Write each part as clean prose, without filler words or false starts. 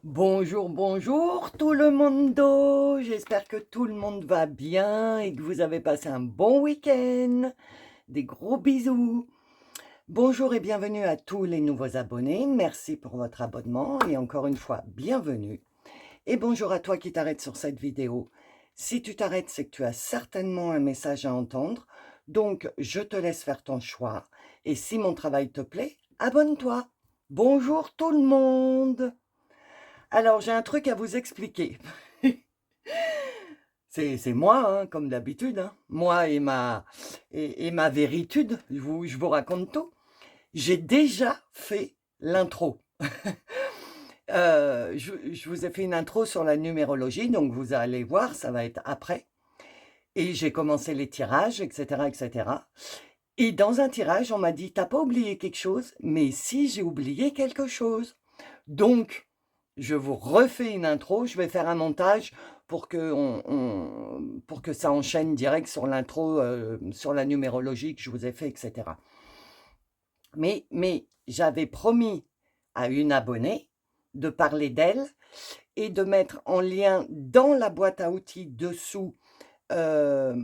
Bonjour, bonjour tout le mondo. J'espère que tout le monde va bien et que vous avez passé un bon week-end. Des gros bisous. Bonjour et bienvenue à tous les nouveaux abonnés. Merci pour votre abonnement et encore une fois, bienvenue. Et bonjour à toi qui t'arrêtes sur cette vidéo. Si tu t'arrêtes, c'est que tu as certainement un message à entendre. Donc, je te laisse faire ton choix. Et si mon travail te plaît, abonne-toi. Bonjour tout le monde. Alors, j'ai un truc à vous expliquer. C'est moi, hein, comme d'habitude. Hein. Moi et ma véritude, je vous raconte tout. J'ai déjà fait l'intro. Je vous ai fait une intro sur la numérologie, donc vous allez voir, ça va être après. Et j'ai commencé les tirages, etc., etc. Et dans un tirage, on m'a dit, t'as pas oublié quelque chose? Mais si, j'ai oublié quelque chose. Donc, je vous refais une intro, je vais faire un montage pour que, pour que ça enchaîne direct sur l'intro, sur la numérologie que je vous ai fait, etc. Mais j'avais promis à une abonnée de parler d'elle et de mettre en lien dans la boîte à outils dessous euh,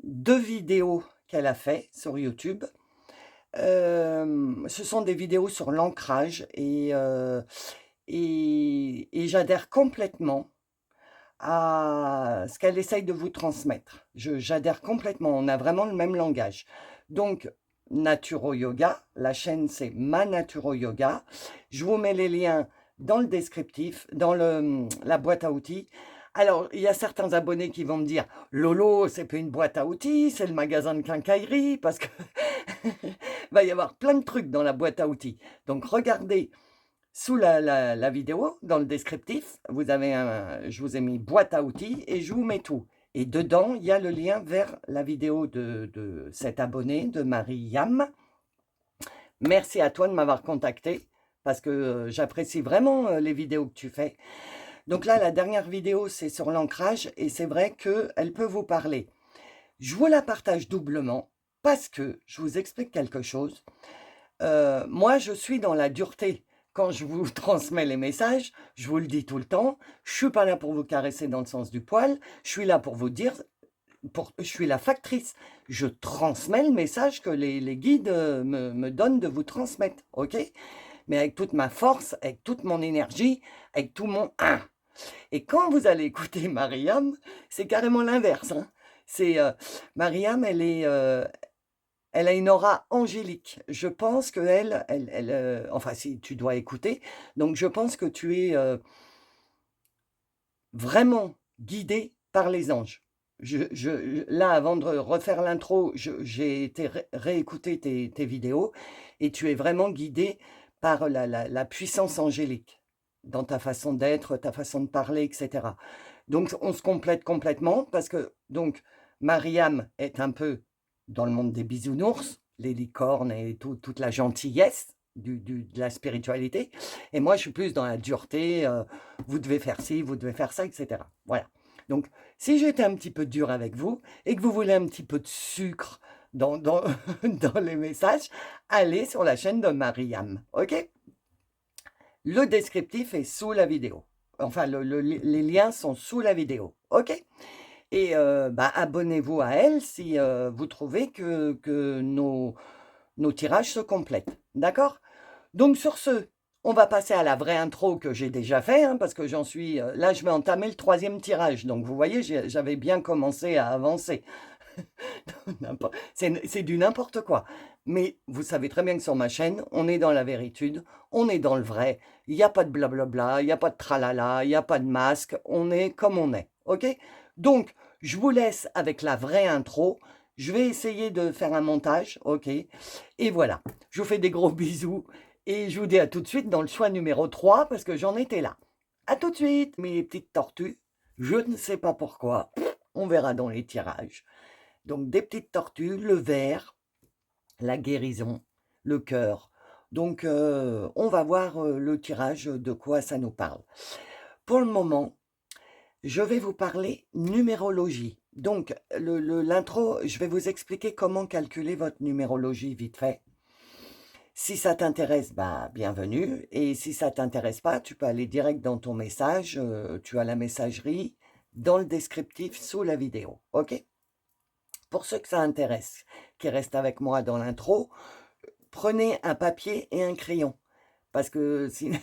2 vidéos qu'elle a fait sur YouTube. Ce sont des vidéos sur l'ancrage et j'adhère complètement à ce qu'elle essaye de vous transmettre. J'adhère complètement, on a vraiment le même langage. Donc, Naturo Yoga, la chaîne c'est Ma Naturo Yoga. Je vous mets les liens dans le descriptif, dans la boîte à outils. Alors, il y a certains abonnés qui vont me dire « Lolo, c'est pas une boîte à outils, c'est le magasin de quincaillerie, parce que va y avoir plein de trucs dans la boîte à outils. » Donc, regardez sous la vidéo, dans le descriptif, je vous ai mis boîte à outils et je vous mets tout. Et dedans, il y a le lien vers la vidéo de cet abonné, de Marie-Yam. Merci à toi de m'avoir contacté parce que j'apprécie vraiment les vidéos que tu fais. Donc là, la dernière vidéo, c'est sur l'ancrage et c'est vrai qu'elle peut vous parler. Je vous la partage doublement parce que je vous explique quelque chose. Moi, je suis dans la dureté. Quand je vous transmets les messages, je vous le dis tout le temps, je suis pas là pour vous caresser dans le sens du poil, je suis là pour vous dire, je suis la factrice. Je transmets le message que les guides me donnent de vous transmettre, ok? Mais avec toute ma force, avec toute mon énergie, avec tout mon 1. Et quand vous allez écouter Mariam, c'est carrément l'inverse. Hein. C'est Mariam, elle a une aura angélique. Je pense qu'elle, enfin si tu dois écouter, donc je pense que tu es vraiment guidé par les anges. Là, avant de refaire l'intro, j'ai été réécouter tes vidéos et tu es vraiment guidé par la puissance angélique dans ta façon d'être, ta façon de parler, etc. Donc, on se complète complètement parce que, donc, Mariam est un peu dans le monde des bisounours, les licornes et toute la gentillesse de la spiritualité. Et moi, je suis plus dans la dureté, vous devez faire ci, vous devez faire ça, etc. Voilà. Donc, si j'étais un petit peu dur avec vous et que vous voulez un petit peu de sucre dans dans les messages, allez sur la chaîne de Mariam, ok? Le descriptif est sous la vidéo. Enfin, les liens sont sous la vidéo, ok? Et bah, abonnez-vous à elle si vous trouvez que nos tirages se complètent, d'accord? Donc sur ce, on va passer à la vraie intro que j'ai déjà fait, hein, parce que j'en suis... là, je vais entamer le 3e tirage. Donc vous voyez, j'avais bien commencé à avancer. C'est du n'importe quoi. Mais vous savez très bien que sur ma chaîne, on est dans la véritude, on est dans le vrai. Il n'y a pas de blablabla, il n'y a pas de tralala, il n'y a pas de masque. On est comme on est. OK? Donc, je vous laisse avec la vraie intro. Je vais essayer de faire un montage. OK? Et voilà. Je vous fais des gros bisous. Et je vous dis à tout de suite dans le choix numéro 3 parce que j'en étais là. À tout de suite, mes petites tortues. Je ne sais pas pourquoi. On verra dans les tirages. Donc des petites tortues, le ver, la guérison, le cœur. Donc on va voir le tirage, de quoi ça nous parle. Pour le moment, je vais vous parler numérologie. Donc l'intro, je vais vous expliquer comment calculer votre numérologie vite fait. Si ça t'intéresse, bah, bienvenue et si ça t'intéresse pas, tu peux aller direct dans ton message, tu as la messagerie dans le descriptif sous la vidéo, OK? Pour ceux que ça intéresse, qui restent avec moi dans l'intro, prenez un papier et un crayon parce que sinon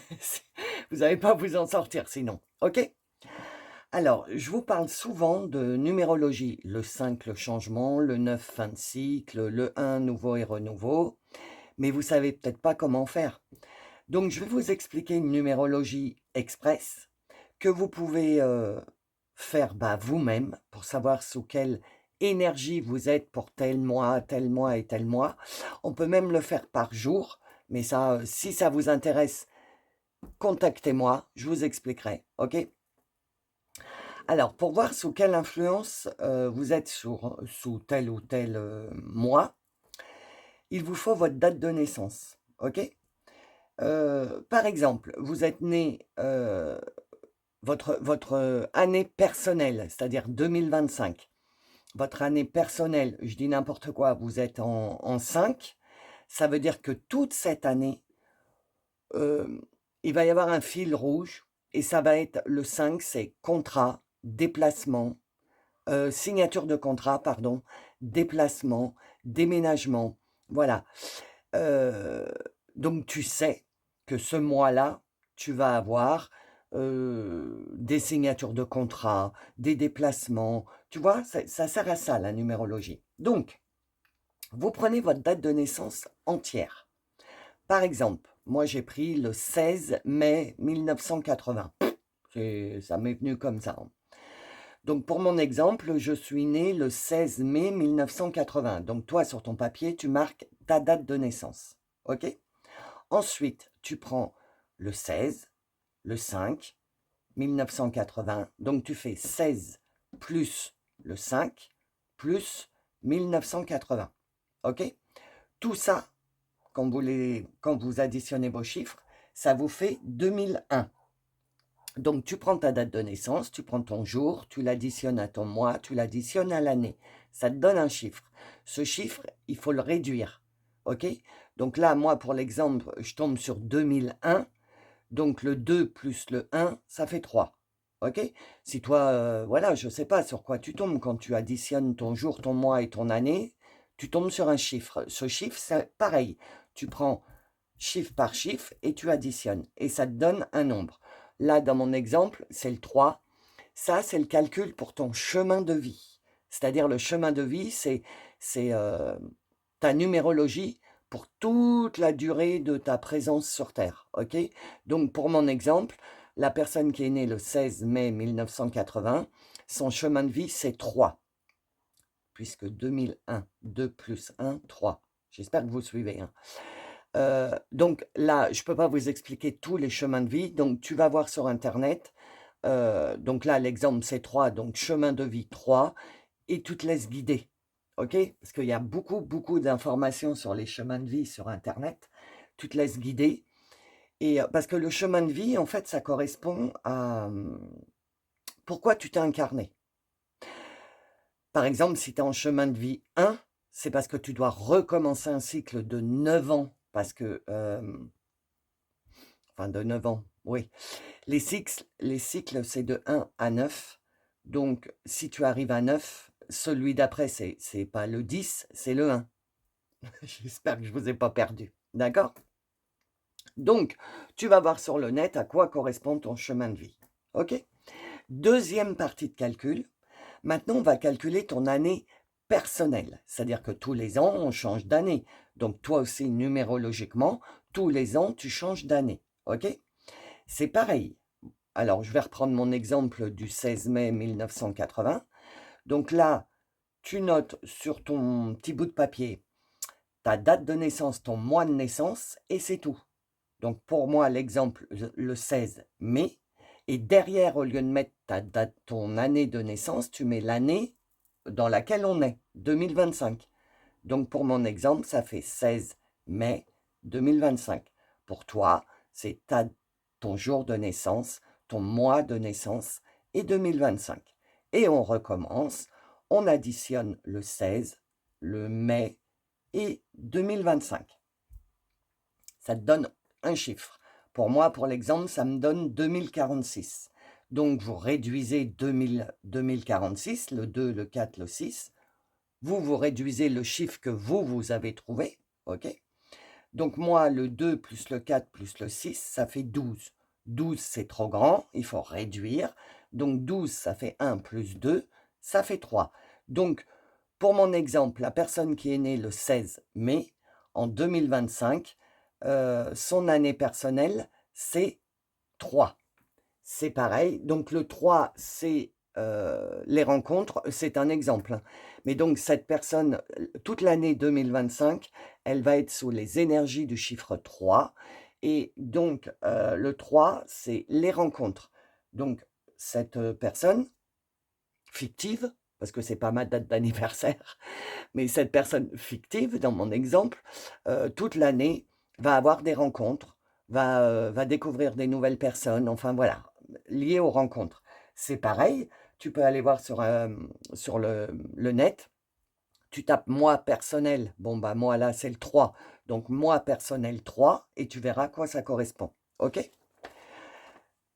vous n'allez pas vous en sortir sinon, OK? Alors, je vous parle souvent de numérologie, le 5 le changement, le 9 fin de cycle, le 1 nouveau et renouveau, mais vous savez peut-être pas comment faire. Donc je vais vous expliquer une numérologie express que vous pouvez, faire, bah, vous-même pour savoir sous quelle énergie vous êtes pour tel mois et tel mois. On peut même le faire par jour, mais ça, si ça vous intéresse, contactez-moi, je vous expliquerai, OK? Alors pour voir sous quelle influence, vous êtes sous tel ou tel, mois, il vous faut votre date de naissance, OK? Par exemple, vous êtes né, votre année personnelle, c'est-à-dire 2025. Votre année personnelle, je dis n'importe quoi, vous êtes en 5, ça veut dire que toute cette année, hem, il va y avoir un fil rouge et ça va être le 5, c'est contrat, déplacement, signature de contrat, pardon, déplacement, déménagement, voilà. Heu, donc tu sais que ce mois-là, tu vas avoir, des signatures de contrat, des déplacements, tu vois? Ça sert à ça la numérologie. Donc, vous prenez votre date de naissance entière. Par exemple, moi j'ai pris le 16 mai 1980. C'est ça m'est venu comme ça, hein. Donc pour mon exemple, je suis né le 16 mai 1980. Donc toi, sur ton papier, tu marques ta date de naissance. OK? Ensuite, tu prends le 16, le 5, 1980. Donc tu fais 16 plus le 5 plus 1980. OK? Tout ça, quand vous additionnez vos chiffres, ça vous fait 2001. Donc tu prends ta date de naissance, tu prends ton jour, tu l'additionnes à ton mois, tu l'additionnes à l'année. Ça te donne un chiffre. Ce chiffre, il faut le réduire. OK? Donc là, moi, pour l'exemple, je tombe sur 2001. Donc le 2 plus le 1, ça fait 3. OK? Si toi, voilà, je ne sais pas sur quoi tu tombes quand tu additionnes ton jour, ton mois et ton année, tu tombes sur un chiffre. Ce chiffre, c'est pareil. Tu prends chiffre par chiffre et tu additionnes et ça te donne un nombre. Là, dans mon exemple, c'est le 3. Ça, c'est le calcul pour ton chemin de vie. C'est-à-dire le chemin de vie, c'est ta numérologie pour toute la durée de ta présence sur terre, OK? Donc pour mon exemple, la personne qui est née le 16 mai 1980, son chemin de vie, c'est 3, puisque 2001, 2 plus 1, 3. J'espère que vous suivez, hein. Donc là, je peux pas vous expliquer tous les chemins de vie, donc tu vas voir sur internet, donc là, l'exemple, c'est 3, donc chemin de vie 3 et tu te laisses guider, OK? Parce qu'il y a beaucoup, beaucoup d'informations sur les chemins de vie sur internet. Tu te laisses guider et parce que le chemin de vie, en fait, ça correspond à, pourquoi tu t'es incarné. Par exemple, si tu es en chemin de vie 1, c'est parce que tu dois recommencer un cycle de 9 ans parce que, enfin de 9 ans, oui. Les cycles, c'est de 1 à 9. Donc, si tu arrives à 9, celui d'après, c'est pas le 10, c'est le 1. J'espère que je vous ai pas perdu. D'accord? Donc, tu vas voir sur le net à quoi correspond ton chemin de vie. OK? Deuxième partie de calcul. Maintenant, on va calculer ton année personnelle. C'est-à-dire que tous les ans, on change d'année. Donc, toi aussi, numérologiquement, tous les ans, tu changes d'année. OK? C'est pareil. Alors, je vais reprendre mon exemple du 16 mai 1980. Donc là, tu notes sur ton petit bout de papier ta date de naissance, ton mois de naissance, et c'est tout. Donc pour moi, l'exemple, le 16 mai. Et derrière, au lieu de mettre ta date, ton année de naissance, tu mets l'année dans laquelle on est, 2025. Donc pour mon exemple, ça fait 16 mai 2025. Pour toi, c'est ton jour de naissance, ton mois de naissance et 2025. Et on recommence, on additionne le 16, le mai et 2025. ça te donne un chiffre. Pour moi, pour l'exemple, ça me donne 2046. Donc, vous réduisez 2046, le 2, le 4, le 6. Vous réduisez le chiffre que vous avez trouvé, ok? Donc, moi, le 2 plus le 4 plus le 6, ça fait 12. 12, c'est trop grand, il faut réduire. Donc, 12, ça fait 1 plus 2, ça fait 3. Donc, pour mon exemple, la personne qui est née le 16 mai, en 2025, son année personnelle, c'est 3. C'est pareil. Donc, le 3, c'est les rencontres. C'est un exemple, hein. Mais donc, cette personne, toute l'année 2025, elle va être sous les énergies du chiffre 3. Et donc, le 3, c'est les rencontres. Donc, cette personne fictive, parce que c'est pas ma date d'anniversaire, mais cette personne fictive, dans mon exemple, toute l'année, va avoir des rencontres, va découvrir des nouvelles personnes, enfin voilà, liées aux rencontres. C'est pareil, tu peux aller voir sur le net, tu tapes moi personnel, bon bah moi là c'est le 3, donc moi personnel 3, et tu verras à quoi ça correspond, ok?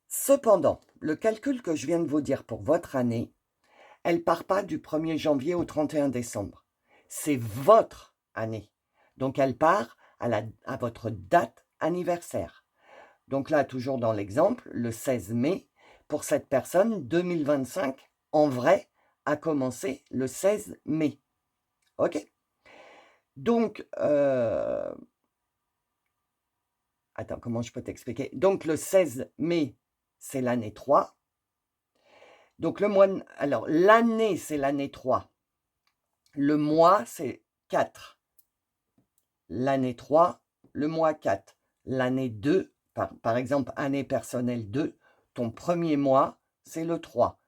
Cependant, le calcul que je viens de vous dire pour votre année, elle part pas du 1er janvier au 31 décembre. C'est votre année. Donc, elle part à votre date anniversaire. Donc là, toujours dans l'exemple, le 16 mai, pour cette personne, 2025, en vrai, a commencé le 16 mai. OK? Donc, attends, comment je peux t'expliquer? Donc, le 16 mai, c'est l'année 3. Donc, alors, l'année, c'est l'année 3. Le mois, c'est 4. L'année 3, le mois 4. L'année 2, par exemple, année personnelle 2, ton premier mois, c'est le 3.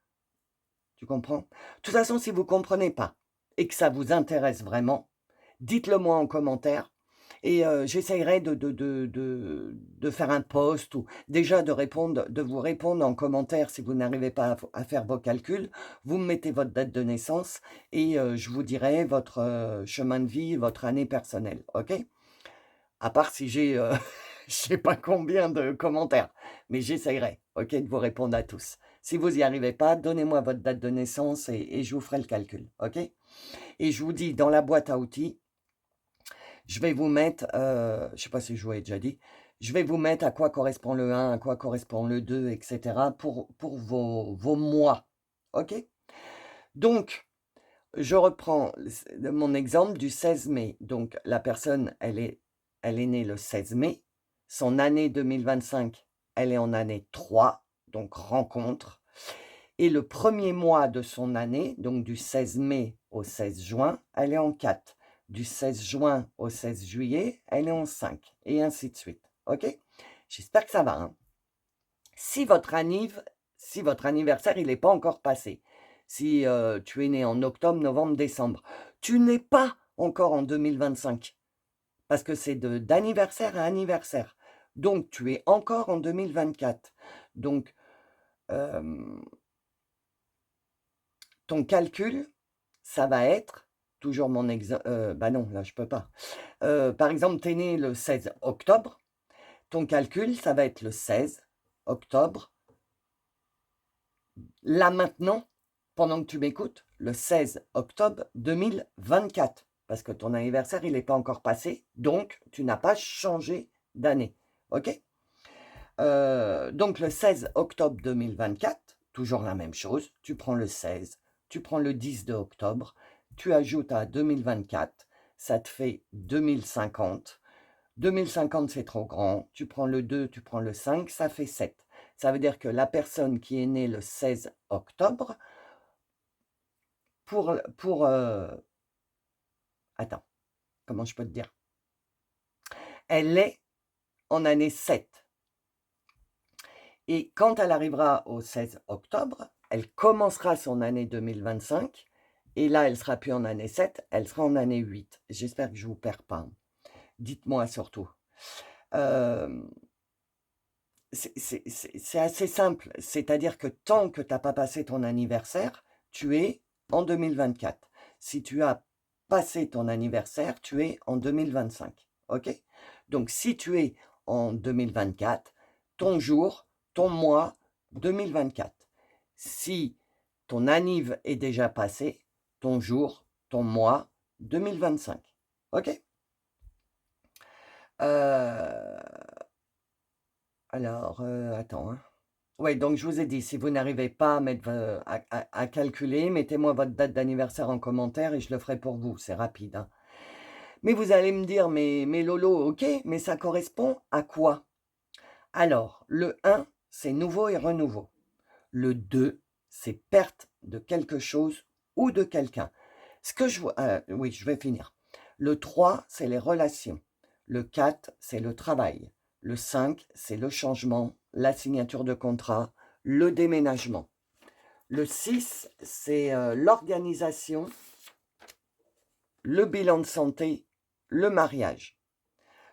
Tu comprends? De toute façon, si vous ne comprenez pas et que ça vous intéresse vraiment, dites-le moi en commentaire et j'essayerai de faire un post ou déjà de vous répondre en commentaire si vous n'arrivez pas à faire vos calculs. Vous me mettez votre date de naissance et je vous dirai votre chemin de vie, votre année personnelle, ok? À part si j'ai, je sais pas combien de commentaires, mais j'essayerai, ok, de vous répondre à tous. Si vous n'y arrivez pas, donnez-moi votre date de naissance et je vous ferai le calcul, ok? Et je vous dis, dans la boîte à outils, je vais vous mettre, je ne sais pas si je vous l'ai déjà dit, je vais vous mettre à quoi correspond le 1, à quoi correspond le 2, etc. pour vos mois, ok? Donc, je reprends mon exemple du 16 mai. Donc, la personne, elle est née le 16 mai. Son année 2025, elle est en année 3, donc rencontre. Et le premier mois de son année, donc du 16 mai au 16 juin, elle est en 4. Du 16 juin au 16 juillet, elle est en 5. Et ainsi de suite. OK? J'espère que ça va, hein? Si votre anniversaire, il n'est pas encore passé, si tu es né en octobre, novembre, décembre, tu n'es pas encore en 2025, parce que c'est d'anniversaire à anniversaire. Donc, tu es encore en 2024. Donc, ton calcul, ça va être, toujours mon exemple, bah non, là, je peux pas. Par exemple, tu es né le 16 octobre, ton calcul, ça va être le 16 octobre. Là maintenant, pendant que tu m'écoutes, le 16 octobre 2024, parce que ton anniversaire, il n'est pas encore passé, donc tu n'as pas changé d'année. OK? Donc le 16 octobre 2024, toujours la même chose, tu prends le 16, tu prends le 10 de octobre, tu ajoutes à 2024, ça te fait 2050. 2050, c'est trop grand. Tu prends le 2, tu prends le 5, ça fait 7. Ça veut dire que la personne qui est née le 16 octobre, attends, comment je peux te dire? Elle est en année 7. Et quand elle arrivera au 16 octobre, elle commencera son année 2025. Et là, elle ne sera plus en année 7, elle sera en année 8. J'espère que je ne vous perds pas. Dites-moi surtout. C'est assez simple. C'est-à-dire que tant que tu n'as pas passé ton anniversaire, tu es en 2024. Si tu as passé ton anniversaire, tu es en 2025. OK? Donc, si tu es en 2024, ton jour, ton mois, 2024. Si ton anniv est déjà passé, ton jour, ton mois, 2025. OK? Euh, alors, attends, hein. Oui, donc je vous ai dit, si vous n'arrivez pas à mettre, à calculer, mettez-moi votre date d'anniversaire en commentaire et je le ferai pour vous. C'est rapide, hein. Mais vous allez me dire, mais Lolo, ok, mais ça correspond à quoi? Alors, le 1, c'est nouveau et renouveau. Le 2, c'est perte de quelque chose ou de quelqu'un. Ce que je vois, oui, je vais finir. Le 3, c'est les relations. Le 4, c'est le travail. Le 5, c'est le changement, la signature de contrat, le déménagement. Le 6, c'est l'organisation, le bilan de santé, le mariage.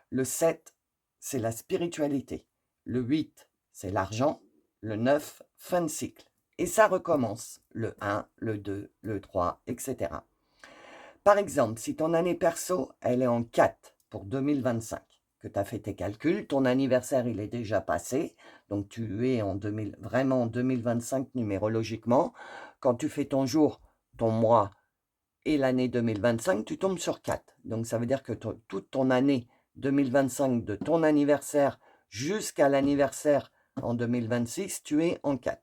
Le 7, c'est la spiritualité. Le 8, c'est l'argent. Le 9, fin de cycle. Et ça recommence. Le 1, le 2, le 3, etc. Par exemple, si ton année perso, elle est en 4 pour 2025, que tu as fait tes calculs, ton anniversaire, il est déjà passé, donc tu es en 2000, vraiment en 2025 numérologiquement. Quand tu fais ton jour, ton mois et l'année 2025, tu tombes sur 4. Donc ça veut dire que toute ton année 2025, de ton anniversaire jusqu'à l'anniversaire en 2026, tu es en 4.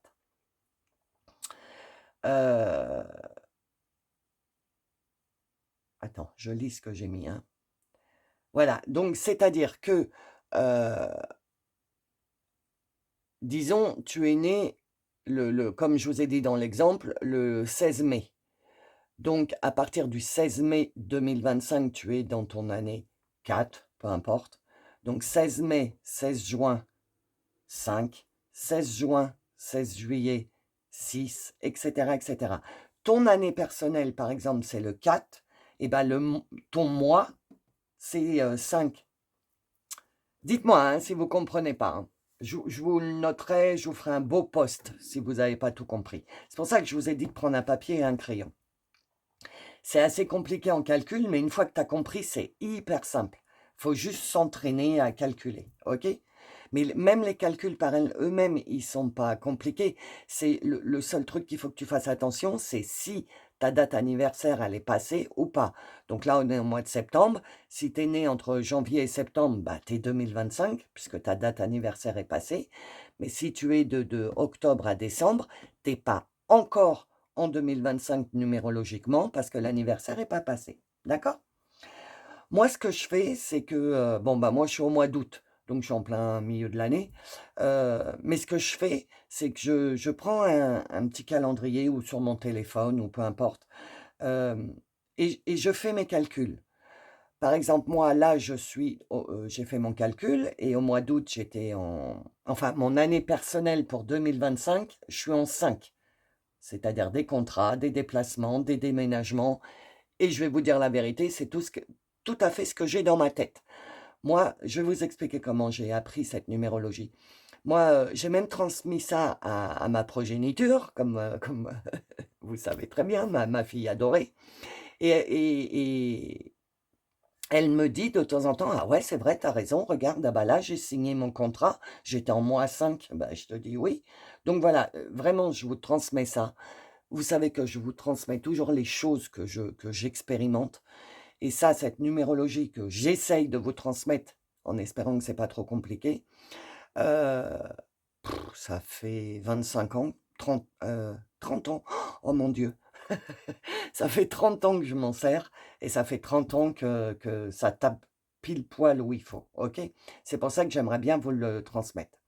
Attends, je lis ce que j'ai mis, hein. Voilà, donc c'est-à-dire que, disons, tu es né, comme je vous ai dit dans l'exemple, le 16 mai. Donc, à partir du 16 mai 2025, tu es dans ton année 4, peu importe. Donc, 16 mai, 16 juin, 5, 16 juin, 16 juillet, 6, etc., etc. Ton année personnelle, par exemple, c'est le 4, et ben ton mois, c'est 5. Dites-moi hein, si vous ne comprenez pas, hein. Je vous le noterai, je vous ferai un beau post si vous n'avez pas tout compris. C'est pour ça que je vous ai dit de prendre un papier et un crayon. C'est assez compliqué en calcul, mais une fois que tu as compris, c'est hyper simple. Il faut juste s'entraîner à calculer, ok? Mais même les calculs par eux-mêmes, ils ne sont pas compliqués. C'est le seul truc qu'il faut que tu fasses attention, c'est si ta date anniversaire, elle est passée ou pas. Donc là, on est au mois de septembre. Si tu es né entre janvier et septembre, bah, tu es 2025, puisque ta date anniversaire est passée. Mais si tu es de octobre à décembre, tu n'es pas encore en 2025 numérologiquement parce que l'anniversaire n'est pas passé. D'accord? Moi, ce que je fais, c'est que, bon, bah, moi, je suis au mois d'août, donc je suis en plein milieu de l'année. Mais ce que je fais, c'est que je prends un petit calendrier ou sur mon téléphone ou peu importe, et je fais mes calculs. Par exemple, moi, là, j'ai fait mon calcul et au mois d'août, enfin, mon année personnelle pour 2025, je suis en 5. C'est-à-dire des contrats, des déplacements, des déménagements. Et je vais vous dire la vérité, c'est tout à fait ce que j'ai dans ma tête. Moi, je vais vous expliquer comment j'ai appris cette numérologie. Moi, j'ai même transmis ça à ma progéniture, comme vous savez très bien, ma fille adorée. Et elle me dit de temps en temps, ah ouais, c'est vrai, t'as raison, regarde, ah bah là, j'ai signé mon contrat, j'étais en mois 5, bah, je te dis oui. Donc voilà, vraiment, je vous transmets ça. Vous savez que je vous transmets toujours les choses que j'expérimente. Et ça, cette numérologie que j'essaye de vous transmettre, en espérant que c'est pas trop compliqué, heu, ça fait 25 ans, 30 ans. Oh mon Dieu! Ça fait 30 ans que je m'en sers et ça fait 30 ans que ça tape pile poil où il faut, OK? C'est pour ça que j'aimerais bien vous le transmettre.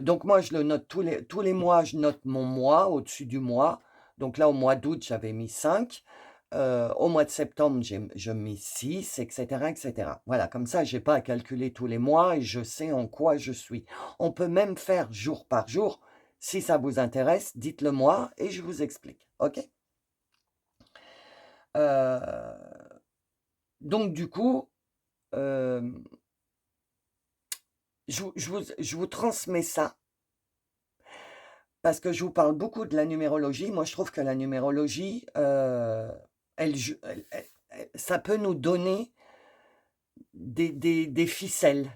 Donc moi, je le note tous les mois, je note mon mois au-dessus du mois. Donc là, au mois d'août, j'avais mis 5. Au mois de septembre, je mis 6, etc., etc. Voilà, comme ça, j'ai pas à calculer tous les mois et je sais en quoi je suis. On peut même faire jour par jour. Si ça vous intéresse, dites-le moi et je vous explique. OK? Heu, donc du coup, hem, je vous transmets ça parce que je vous parle beaucoup de la numérologie. Moi, je trouve que la numérologie, ça peut nous donner des ficelles,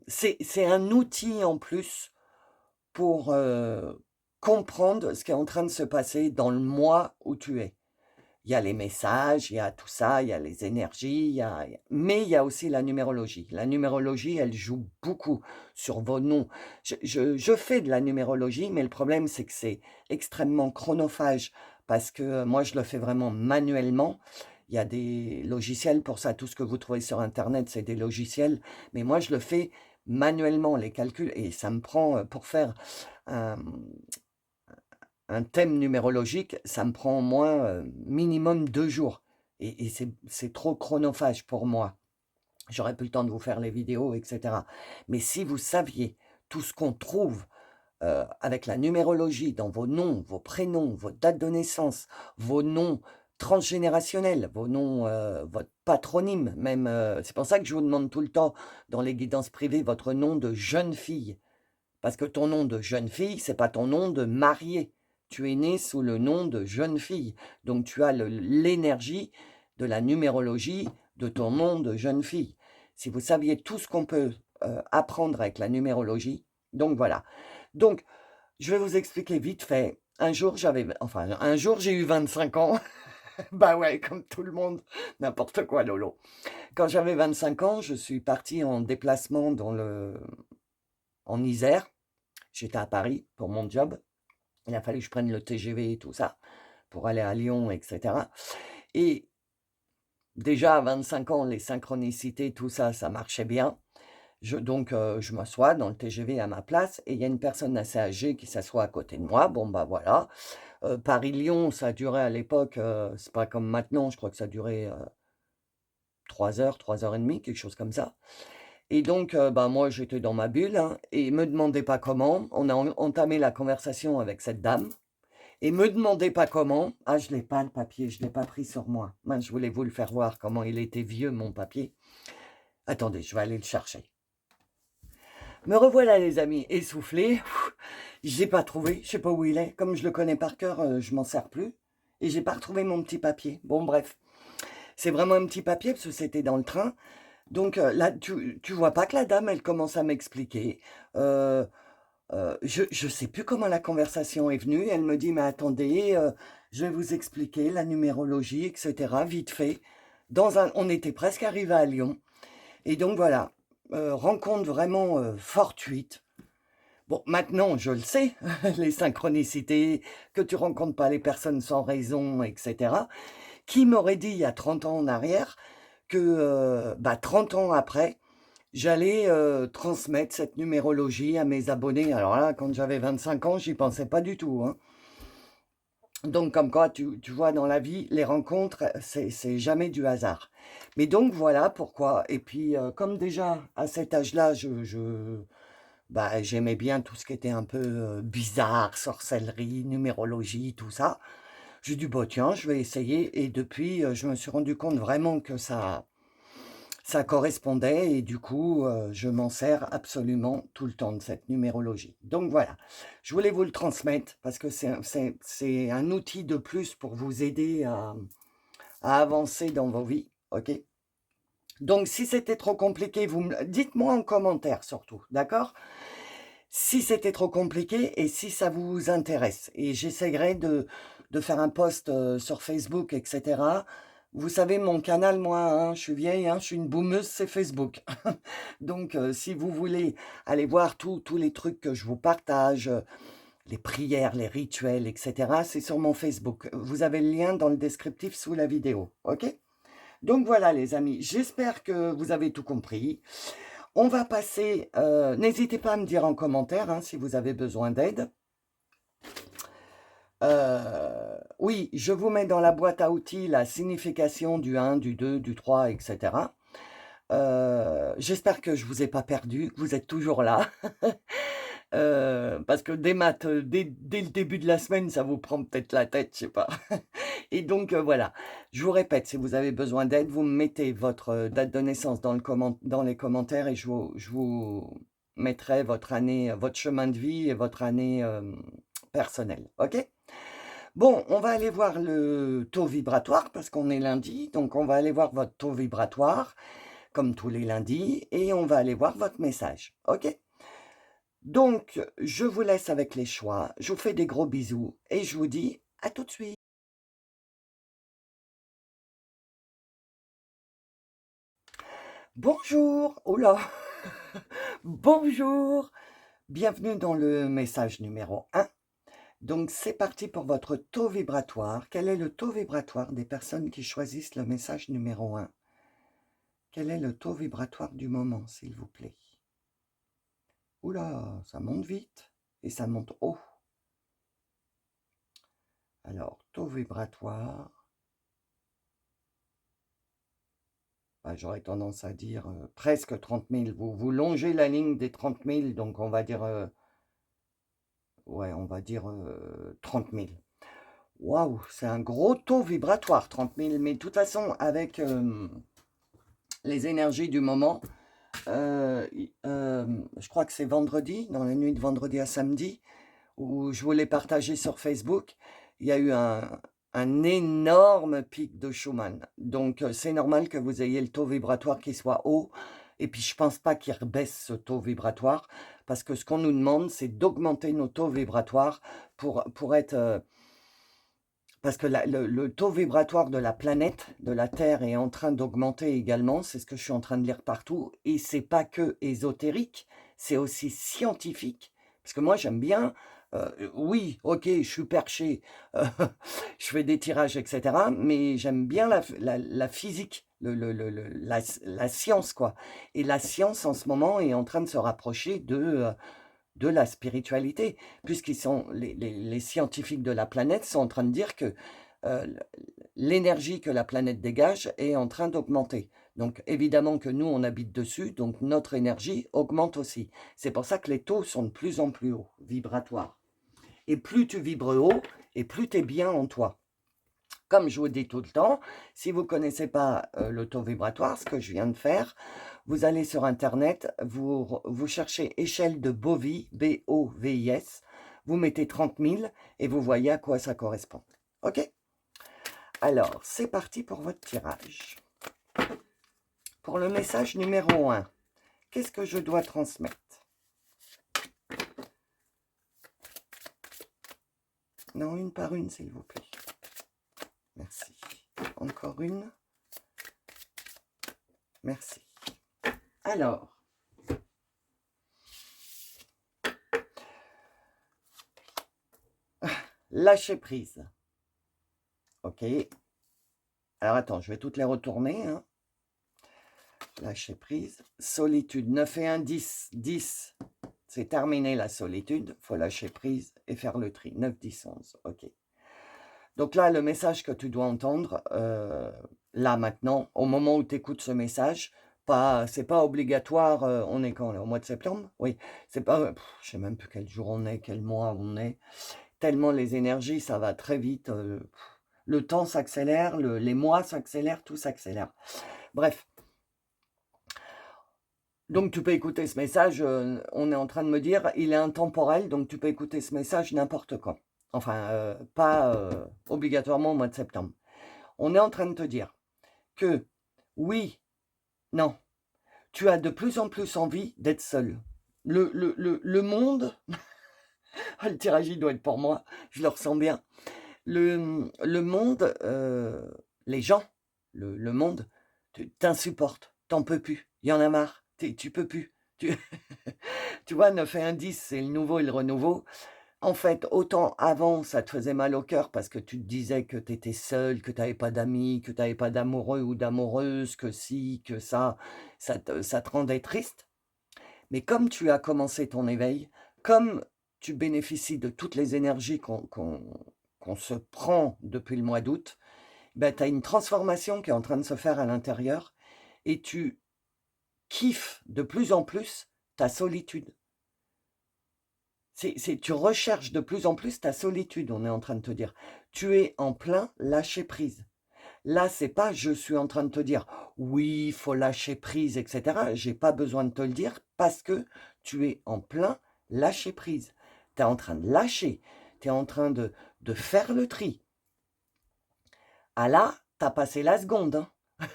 c'est un outil en plus pour, comprendre ce qui est en train de se passer dans le moi où tu es. Il y a les messages, il y a tout ça, il y a les énergies, mais il y a aussi la numérologie. La numérologie, elle joue beaucoup sur vos noms. Je fais de la numérologie, mais le problème, c'est que c'est extrêmement chronophage parce que moi, je le fais vraiment manuellement. Il y a des logiciels pour ça. Tout ce que vous trouvez sur internet, c'est des logiciels, mais moi, je le fais manuellement, les calculs, et ça me prend, pour faire un un thème numérologique, ça me prend au moins, minimum 2 jours, et c'est trop chronophage pour moi. J'aurais plus le temps de vous faire les vidéos et cetera. Mais si vous saviez tout ce qu'on trouve, avec la numérologie dans vos noms, vos prénoms, vos dates de naissance, vos noms transgénérationnels, vos noms, votre patronyme même, c'est pour ça que je vous demande tout le temps dans les guidances privées votre nom de jeune fille. Parce que ton nom de jeune fille, c'est pas ton nom de mariée. Tu es née sous le nom de jeune fille. Donc tu as l'énergie de la numérologie de ton nom de jeune fille. Si vous saviez tout ce qu'on peut apprendre avec la numérologie, donc voilà. Donc, je vais vous expliquer vite fait. Un jour j'ai eu 25 ans. Bah ouais, comme tout le monde, n'importe quoi, Lolo. Quand j'avais 25 ans, je suis partie en déplacement en Isère. J'étais à Paris pour mon job. Il a fallu que je prenne le TGV et tout ça pour aller à Lyon, et cetera. Et déjà à 25 ans, les synchronicités, tout ça, ça marchait bien. Donc, je m'assois dans le TGV à ma place et il y a une personne assez âgée qui s'assoit à côté de moi. Bon, bah voilà. Paris-Lyon, ça a duré à l'époque, c'est pas comme maintenant, je crois que ça a duré 3 heures et demie, quelque chose comme ça. Et donc, bah, moi, j'étais dans ma bulle, hein, et me demandez pas comment, on a entamé la conversation avec cette dame, et me demandez pas comment, ah, je l'ai pas le papier, je l'ai pas pris sur moi. Mince, je voulais vous le faire voir comment il était vieux, mon papier. Attendez, je vais aller le chercher. Me revoilà, les amis, essoufflé. J'ai pas trouvé, je sais pas où il est. Comme je le connais par cœur, je m'en sers plus. Et j'ai pas retrouvé mon petit papier. Bon, bref. C'est vraiment un petit papier parce que c'était dans le train. Donc là, tu vois pas que la dame, elle commence à m'expliquer. Je sais plus comment la conversation est venue. Elle me dit: «Mais attendez, je vais vous expliquer la numérologie et cetera, vite fait». On était presque arrivé à Lyon et donc voilà, rencontre vraiment, fortuite. Bon, maintenant, je le sais, les synchronicités, que tu rencontres pas les personnes sans raison, et cetera. Qui m'aurait dit il y a 30 ans en arrière que, bah, 30 ans après, j'allais, transmettre cette numérologie à mes abonnés. Alors là, quand j'avais 25 ans, j'y pensais pas du tout, hein. Donc comme quoi, tu vois, dans la vie, les rencontres, c'est jamais du hasard. Mais donc voilà pourquoi. Et puis, comme déjà à cet âge-là, bah, j'aimais bien tout ce qui était un peu, bizarre, sorcellerie, numérologie, tout ça. J'ai dit: «Bah, tiens, je vais essayer» et depuis, je me suis rendu compte vraiment que ça correspondait et du coup, je m'en sers absolument tout le temps de cette numérologie. Donc voilà, je voulais vous le transmettre parce que c'est un outil de plus pour vous aider à avancer dans vos vies, OK? Donc si c'était trop compliqué, dites-moi en commentaire surtout, d'accord? Si c'était trop compliqué et si ça vous intéresse et j'essaierai de faire un post, sur Facebook et cetera. Vous savez mon canal moi, hein, je suis vieille, hein, je suis une boomeuse, c'est Facebook. Donc si vous voulez aller voir tous les trucs que je vous partage, les prières, les rituels et cetera, c'est sur mon Facebook. Vous avez le lien dans le descriptif sous la vidéo, OK? Donc voilà les amis, j'espère que vous avez tout compris. On va passer, n'hésitez pas à me dire en commentaire, hein, si vous avez besoin d'aide. Oui, je vous mets dans la boîte à outils la signification du 1, du 2, du 3, et cetera. J'espère que je vous ai pas perdu, que vous êtes toujours là. Parce que des maths, dès le début de la semaine, ça vous prend peut-être la tête, je sais pas. Et donc, voilà, je vous répète, si vous avez besoin d'aide, vous me mettez votre, date de naissance dans les commentaires et je vous mettrai votre année, votre chemin de vie et votre année, personnelle, OK? Bon, on va aller voir le taux vibratoire parce qu'on est lundi, donc on va aller voir votre taux vibratoire. comme tous les lundis, et on va aller voir votre message. OK? Donc, je vous laisse avec les choix. Je vous fais des gros bisous et je vous dis à tout de suite. Bonjour! Oh là! Bonjour! Bienvenue dans le message numéro 1. Donc, c'est parti pour votre taux vibratoire. Quel est le taux vibratoire des personnes qui choisissent le message numéro 1? Quel est le taux vibratoire du moment, s'il vous plaît? Oula, ça monte vite et ça monte haut. Alors, taux vibratoire, j'aurais tendance à dire presque 30 000. Vous longez la ligne des 30 000, donc on va dire, ouais, on va dire 30 000. Waouh, c'est un gros taux vibratoire, 30 000. Mais de toute façon, avec les énergies du moment, je crois que c'est vendredi, dans la nuit de vendredi à samedi, où je voulais partager sur Facebook, il y a eu un énorme pic de Schumann. Donc, c'est normal que vous ayez le taux vibratoire qui soit haut. Et puis, je ne pense pas qu'il rebaisse ce taux vibratoire, parce que ce qu'on nous demande, c'est d'augmenter nos taux vibratoires pour être... parce que le taux vibratoire de la planète, de la Terre, est en train d'augmenter également. C'est ce que je suis en train de lire partout. Et c'est pas que ésotérique, c'est aussi scientifique. Parce que moi, j'aime bien... oui, ok, je suis perché, je fais des tirages, etc. Mais j'aime bien la physique, la science, quoi. Et la science, en ce moment, est en train de se rapprocher de la spiritualité, puisqu'ils sont les scientifiques de la planète sont en train de dire que euh, l'énergie que la planète dégage est en train d'augmenter. Donc évidemment que nous, on habite dessus, donc notre énergie augmente aussi. C'est pour ça que les taux sont de plus en plus hauts, vibratoires. Et plus tu vibres haut, et plus tu es bien en toi. Comme je vous dis tout le temps, si vous ne connaissez pas le taux vibratoire, ce que je viens de faire, vous allez sur Internet, vous cherchez échelle de Bovie, B-O-V-I-S, vous mettez 30 000 et vous voyez à quoi ça correspond. OK? Alors, c'est parti pour votre tirage. Pour le message numéro 1, qu'est-ce que je dois transmettre? Non, une par une, s'il vous plaît. Merci. Encore une. Merci. Alors, lâcher prise. OK. Alors, attends, je vais toutes les retourner. Hein. Lâcher prise. Solitude. 9 et 1, 10. 10. C'est terminé la solitude. Il faut lâcher prise et faire le tri. 9, 10, 11. OK. Donc là, le message que tu dois entendre, là, maintenant, au moment où tu écoutes ce message, c'est pas obligatoire. On est quand? Au mois de septembre? Oui. C'est pas... je sais même plus quel jour on est, quel mois on est. Tellement les énergies, ça va très vite. Le temps s'accélère, les mois s'accélèrent, tout s'accélère. Bref. Donc, tu peux écouter ce message, on est en train de me dire, il est intemporel, donc tu peux écouter ce message n'importe quand. Enfin, pas obligatoirement au mois de septembre. On est en train de te dire que, oui, non, tu as de plus en plus envie d'être seul. Le monde, le tirage il doit être pour moi, je le ressens bien. Le monde, les gens, le monde, t'insupporte, t'en peux plus, il y en a marre, tu peux plus. Tu vois, 9 et 1, 10, c'est le nouveau et le renouveau. En fait, autant avant, ça te faisait mal au cœur parce que tu te disais que tu étais seul, que tu n'avais pas d'amis, que tu n'avais pas d'amoureux ou d'amoureuse, que si, que ça te rendait triste. Mais comme tu as commencé ton éveil, comme tu bénéficies de toutes les énergies qu'on se prend depuis le mois d'août, ben, tu as une transformation qui est en train de se faire à l'intérieur et tu kiffes de plus en plus ta solitude. Tu recherches de plus en plus ta solitude, on est en train de te dire. Tu es en plein lâcher prise. Là, c'est pas je suis en train de te dire oui, il faut lâcher prise, etc. J'ai pas besoin de te le dire parce que tu es en plein lâcher prise. Tu es en train de lâcher, tu es en train de faire le tri. Ah là, tu as passé la seconde. Hein.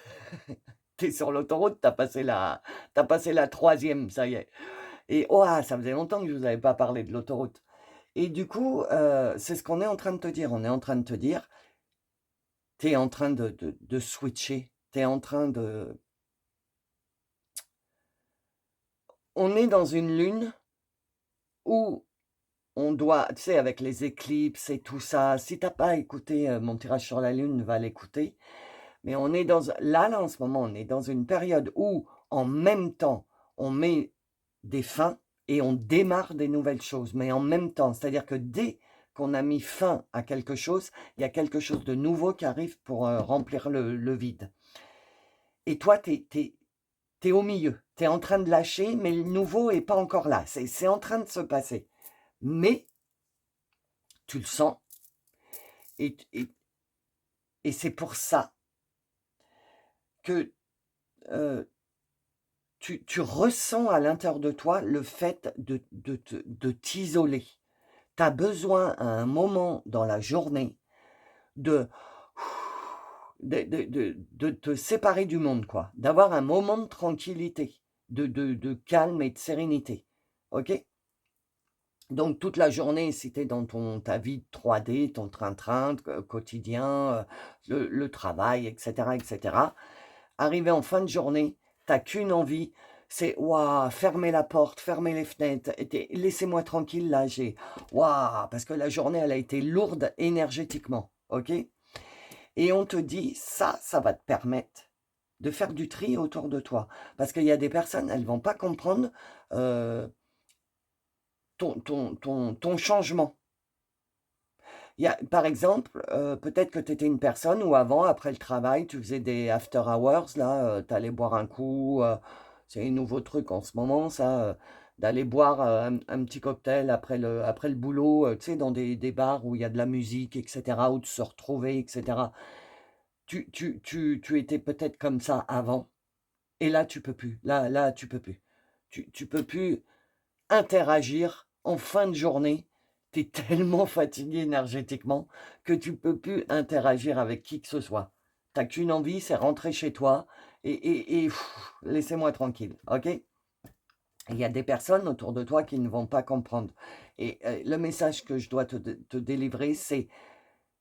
es sur l'autoroute, t'as passé la troisième, ça y est. Et ouah, ça faisait longtemps que je vous avais pas parlé de l'autoroute. Et du coup, c'est ce qu'on est en train de te dire. On est en train de te dire, tu es en train de switcher. Tu es en train de On est dans une lune où on doit, tu sais, avec les éclipses et tout ça, si tu as pas écouté, mon tirage sur la lune, va l'écouter. Mais on est là, en ce moment, on est dans une période où, en même temps, on met des fins et on démarre des nouvelles choses, mais en même temps. C'est-à-dire que dès qu'on a mis fin à quelque chose, il y a quelque chose de nouveau qui arrive pour, remplir le vide. Et toi, tu es au milieu. Tu es en train de lâcher, mais le nouveau est pas encore là. C'est en train de se passer. Mais tu le sens et c'est pour ça que, heu tu ressens à l'intérieur de toi le fait de t'isoler. Tu as besoin à un moment dans la journée de de te séparer du monde, quoi, d'avoir un moment de tranquillité, de calme et de sérénité. OK? Donc toute la journée, si tu es dans ta vie de 3D, ton train-train quotidien, le travail et cetera, arrivé en fin de journée, tu as qu'une envie, c'est: «Waouh, fermez la porte, fermez les fenêtres, et laissez-moi tranquille là, j'ai waouh!» parce que la journée, elle a été lourde énergétiquement, OK? Et on te dit: Ça va te permettre de faire du tri autour de toi. Parce qu'il y a des personnes, elles vont pas comprendre, heu, ton changement. Il y a par exemple, peut-être que tu étais une personne où avant, après le travail, tu faisais des after hours là, tu allais boire un coup, c'est un nouveau truc en ce moment ça, d'aller boire, un petit cocktail après le boulot, tu sais, dans des bars où il y a de la musique et cetera, où de se retrouver et cetera. Tu étais peut-être comme ça avant et là, tu peux plus. Là, tu peux plus. Tu peux plus interagir en fin de journée. Tu es tellement fatigué énergétiquement que tu peux plus interagir avec qui que ce soit. Tu as qu'une envie, c'est rentrer chez toi et laissez-moi tranquille, OK? Il y a des personnes autour de toi qui ne vont pas comprendre et le message que je dois te délivrer, c'est: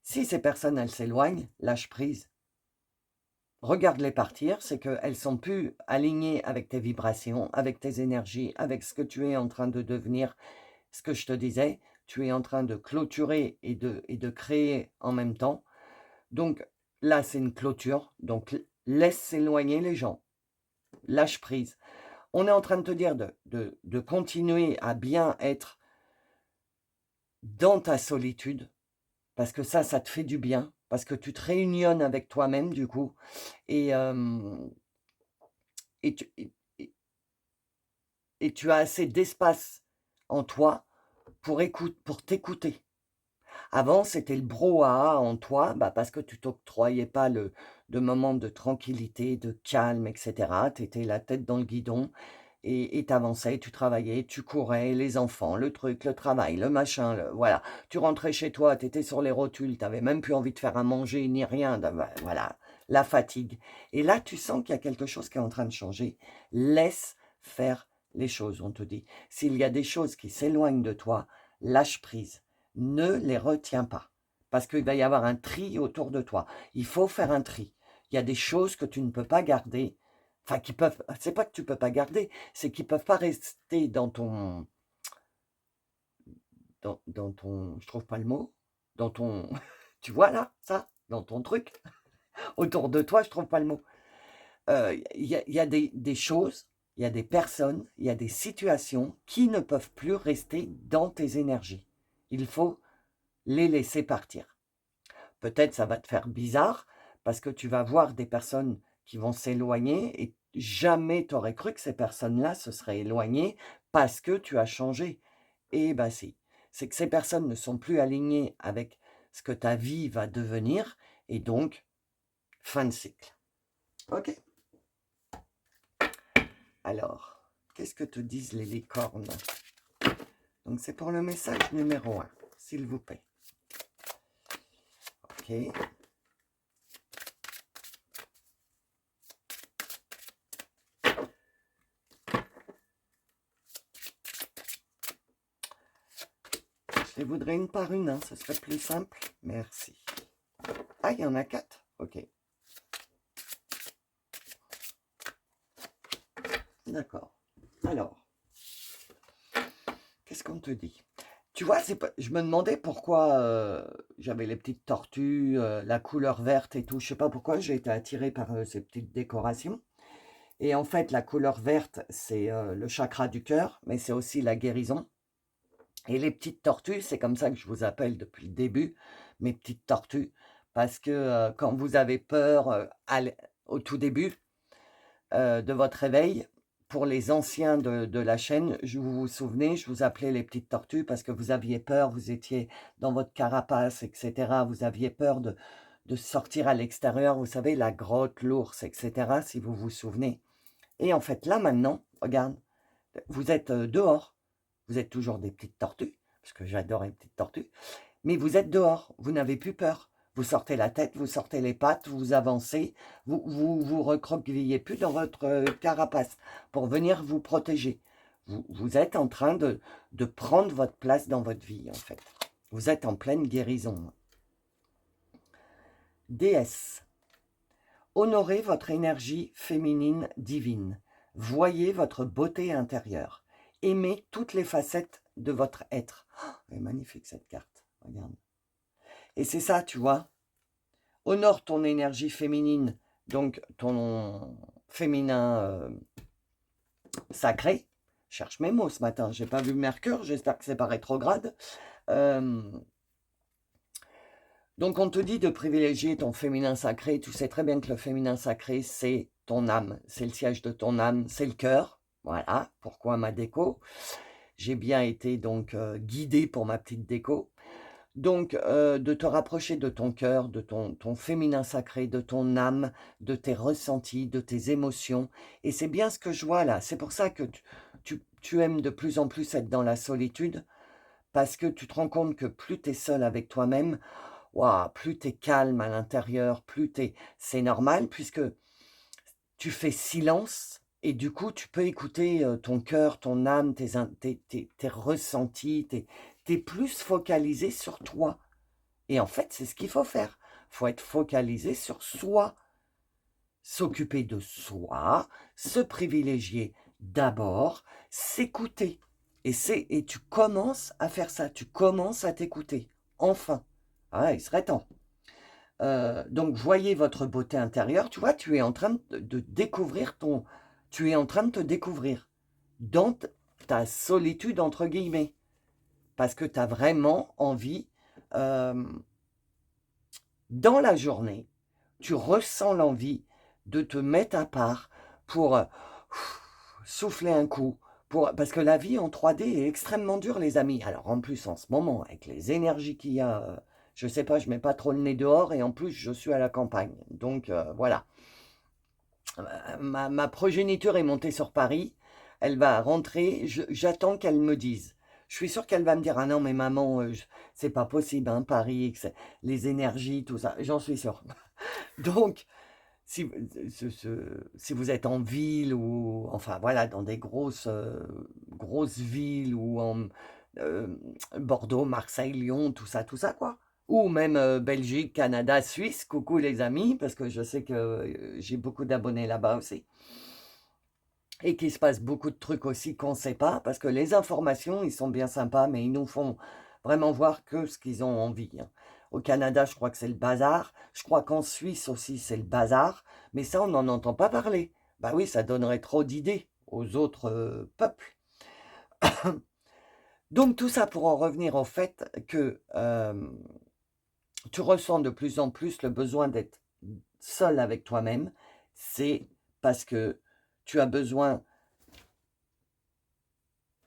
si ces personnes, elles s'éloignent, lâche prise. Regarde-les partir, c'est qu'elles sont plus alignées avec tes vibrations, avec tes énergies, avec ce que tu es en train de devenir. Ce que je te disais, tu es en train de clôturer et de créer en même temps. Donc là, c'est une clôture. Donc laisse s'éloigner les gens. Lâche prise. On est en train de te dire de continuer à bien être dans ta solitude, parce que ça te fait du bien, parce que tu te réunionnes avec toi-même du coup. Et, et, tu, et- et tu as assez d'espace en toi pour t'écouter. Avant, c'était le brouhaha en toi, bah, parce que tu t'octroyais pas de moments de tranquillité, de calme, et cetera. Tu étais la tête dans le guidon et tu avançais, tu travaillais, tu courais, les enfants, le truc, le travail, le machin, voilà. Tu rentrais chez toi, tu étais sur les rotules, tu avais même plus envie de faire à manger ni rien, voilà, la fatigue. Et là, tu sens qu'il y a quelque chose qui est en train de changer. Laisse faire les choses, on te dit. S'il y a des choses qui s'éloignent de toi, lâche prise. Ne les retiens pas, parce qu'il va y avoir un tri autour de toi. Il faut faire un tri. Il y a des choses que tu ne peux pas garder, enfin qui peuvent, c'est pas que tu peux pas garder, c'est qu'ils peuvent pas rester dans ton, je trouve pas le mot, dans ton, tu vois là, ça, dans ton truc, autour de toi, je trouve pas le mot. Il y a des choses, il y a des personnes, il y a des situations qui ne peuvent plus rester dans tes énergies. Il faut les laisser partir. Peut-être ça va te faire bizarre parce que tu vas voir des personnes qui vont s'éloigner et jamais tu aurais cru que ces personnes-là se seraient éloignées parce que tu as changé. Eh ben si, c'est que ces personnes ne sont plus alignées avec ce que ta vie va devenir et donc fin de cycle. OK? Alors, qu'est-ce que te disent les licornes? Donc c'est pour le message numéro 1, s'il vous plaît. OK. Je voudrais une par une, hein, ce serait plus simple. Merci. Ah, il y en a 4. Ok. D'accord. Alors, qu'est-ce qu'on te dit? Tu vois, je me demandais pourquoi j'avais les petites tortues, la couleur verte et tout. Je sais pas pourquoi j'ai été attirée par ces petites décorations. Et en fait, la couleur verte, c'est le chakra du cœur, mais c'est aussi la guérison. Et les petites tortues, c'est comme ça que je vous appelle depuis le début, mes petites tortues, parce que quand vous avez peur au tout début de votre réveil, pour les anciens de la chaîne, vous vous souvenez, je vous appelais les petites tortues parce que vous aviez peur, vous étiez dans votre carapace, etc. Vous aviez peur de sortir à l'extérieur, vous savez, la grotte, l'ours, etc., si vous vous souvenez. Et en fait, là, maintenant, regarde, vous êtes dehors. Vous êtes toujours des petites tortues, parce que j'adore les petites tortues, mais vous êtes dehors, vous n'avez plus peur. Vous sortez la tête, vous sortez les pattes, vous avancez, vous recroquevillez plus dans votre carapace pour venir vous protéger. Vous êtes en train de prendre votre place dans votre vie, en fait. Vous êtes en pleine guérison. Déesse, honorez votre énergie féminine divine. Voyez votre beauté intérieure. Aimez toutes les facettes de votre être. Oh, elle est magnifique cette carte, regarde. Et c'est ça, tu vois. Honore ton énergie féminine, donc ton féminin sacré. Je cherche mes mots ce matin, j'ai pas vu Mercure, j'espère que c'est pas rétrograde. Donc on te dit de privilégier ton féminin sacré. Tu sais très bien que le féminin sacré, c'est ton âme, c'est le siège de ton âme, c'est le cœur. Voilà, pourquoi ma déco. J'ai bien été donc guidée pour ma petite déco. Donc, de te rapprocher de ton cœur, de ton féminin sacré, de ton âme, de tes ressentis, de tes émotions. Et c'est bien ce que je vois là. C'est pour ça que tu aimes de plus en plus être dans la solitude, parce que tu te rends compte que plus tu es seul avec toi-même, waouh, plus tu es calme à l'intérieur, c'est normal, puisque tu fais silence. Et du coup, tu peux écouter ton cœur, ton âme, tes ressentis, t'es plus focalisé sur toi. Et en fait, c'est ce qu'il faut faire. Il faut être focalisé sur soi, s'occuper de soi, se privilégier d'abord, s'écouter. Et tu commences à faire ça, tu commences à t'écouter. Enfin, ah, il serait temps. Donc, voyez votre beauté intérieure. Tu vois, tu es en train de découvrir tu es en train de te découvrir dans ta solitude, entre guillemets. Parce que tu as vraiment envie, dans la journée, tu ressens l'envie de te mettre à part pour souffler un coup. Parce que la vie en 3D est extrêmement dure, les amis. Alors, en plus, en ce moment, avec les énergies qu'il y a, je sais pas, je mets pas trop le nez dehors et en plus, je suis à la campagne. Donc, voilà. Ma progéniture est montée sur Paris. Elle va rentrer. J'attends qu'elle me dise. Je suis sûre qu'elle va me dire, ah non, mais maman, c'est pas possible, hein, Paris, les énergies, tout ça. J'en suis sûre. Donc, si, si vous êtes en ville ou, enfin voilà, dans des grosses villes ou en Bordeaux, Marseille, Lyon, tout ça, quoi. Ou même Belgique, Canada, Suisse, coucou les amis, parce que je sais que j'ai beaucoup d'abonnés là-bas aussi. Et qu'il se passe beaucoup de trucs aussi qu'on ne sait pas, parce que les informations, ils sont bien sympas, mais ils nous font vraiment voir que ce qu'ils ont envie. Hein. Au Canada, je crois que c'est le bazar. Je crois qu'en Suisse aussi, c'est le bazar. Mais ça, on n'en entend pas parler. Bah oui, ça donnerait trop d'idées aux autres peuples. Donc tout ça pour en revenir au fait que tu ressens de plus en plus le besoin d'être seul avec toi-même. C'est parce que tu as besoin...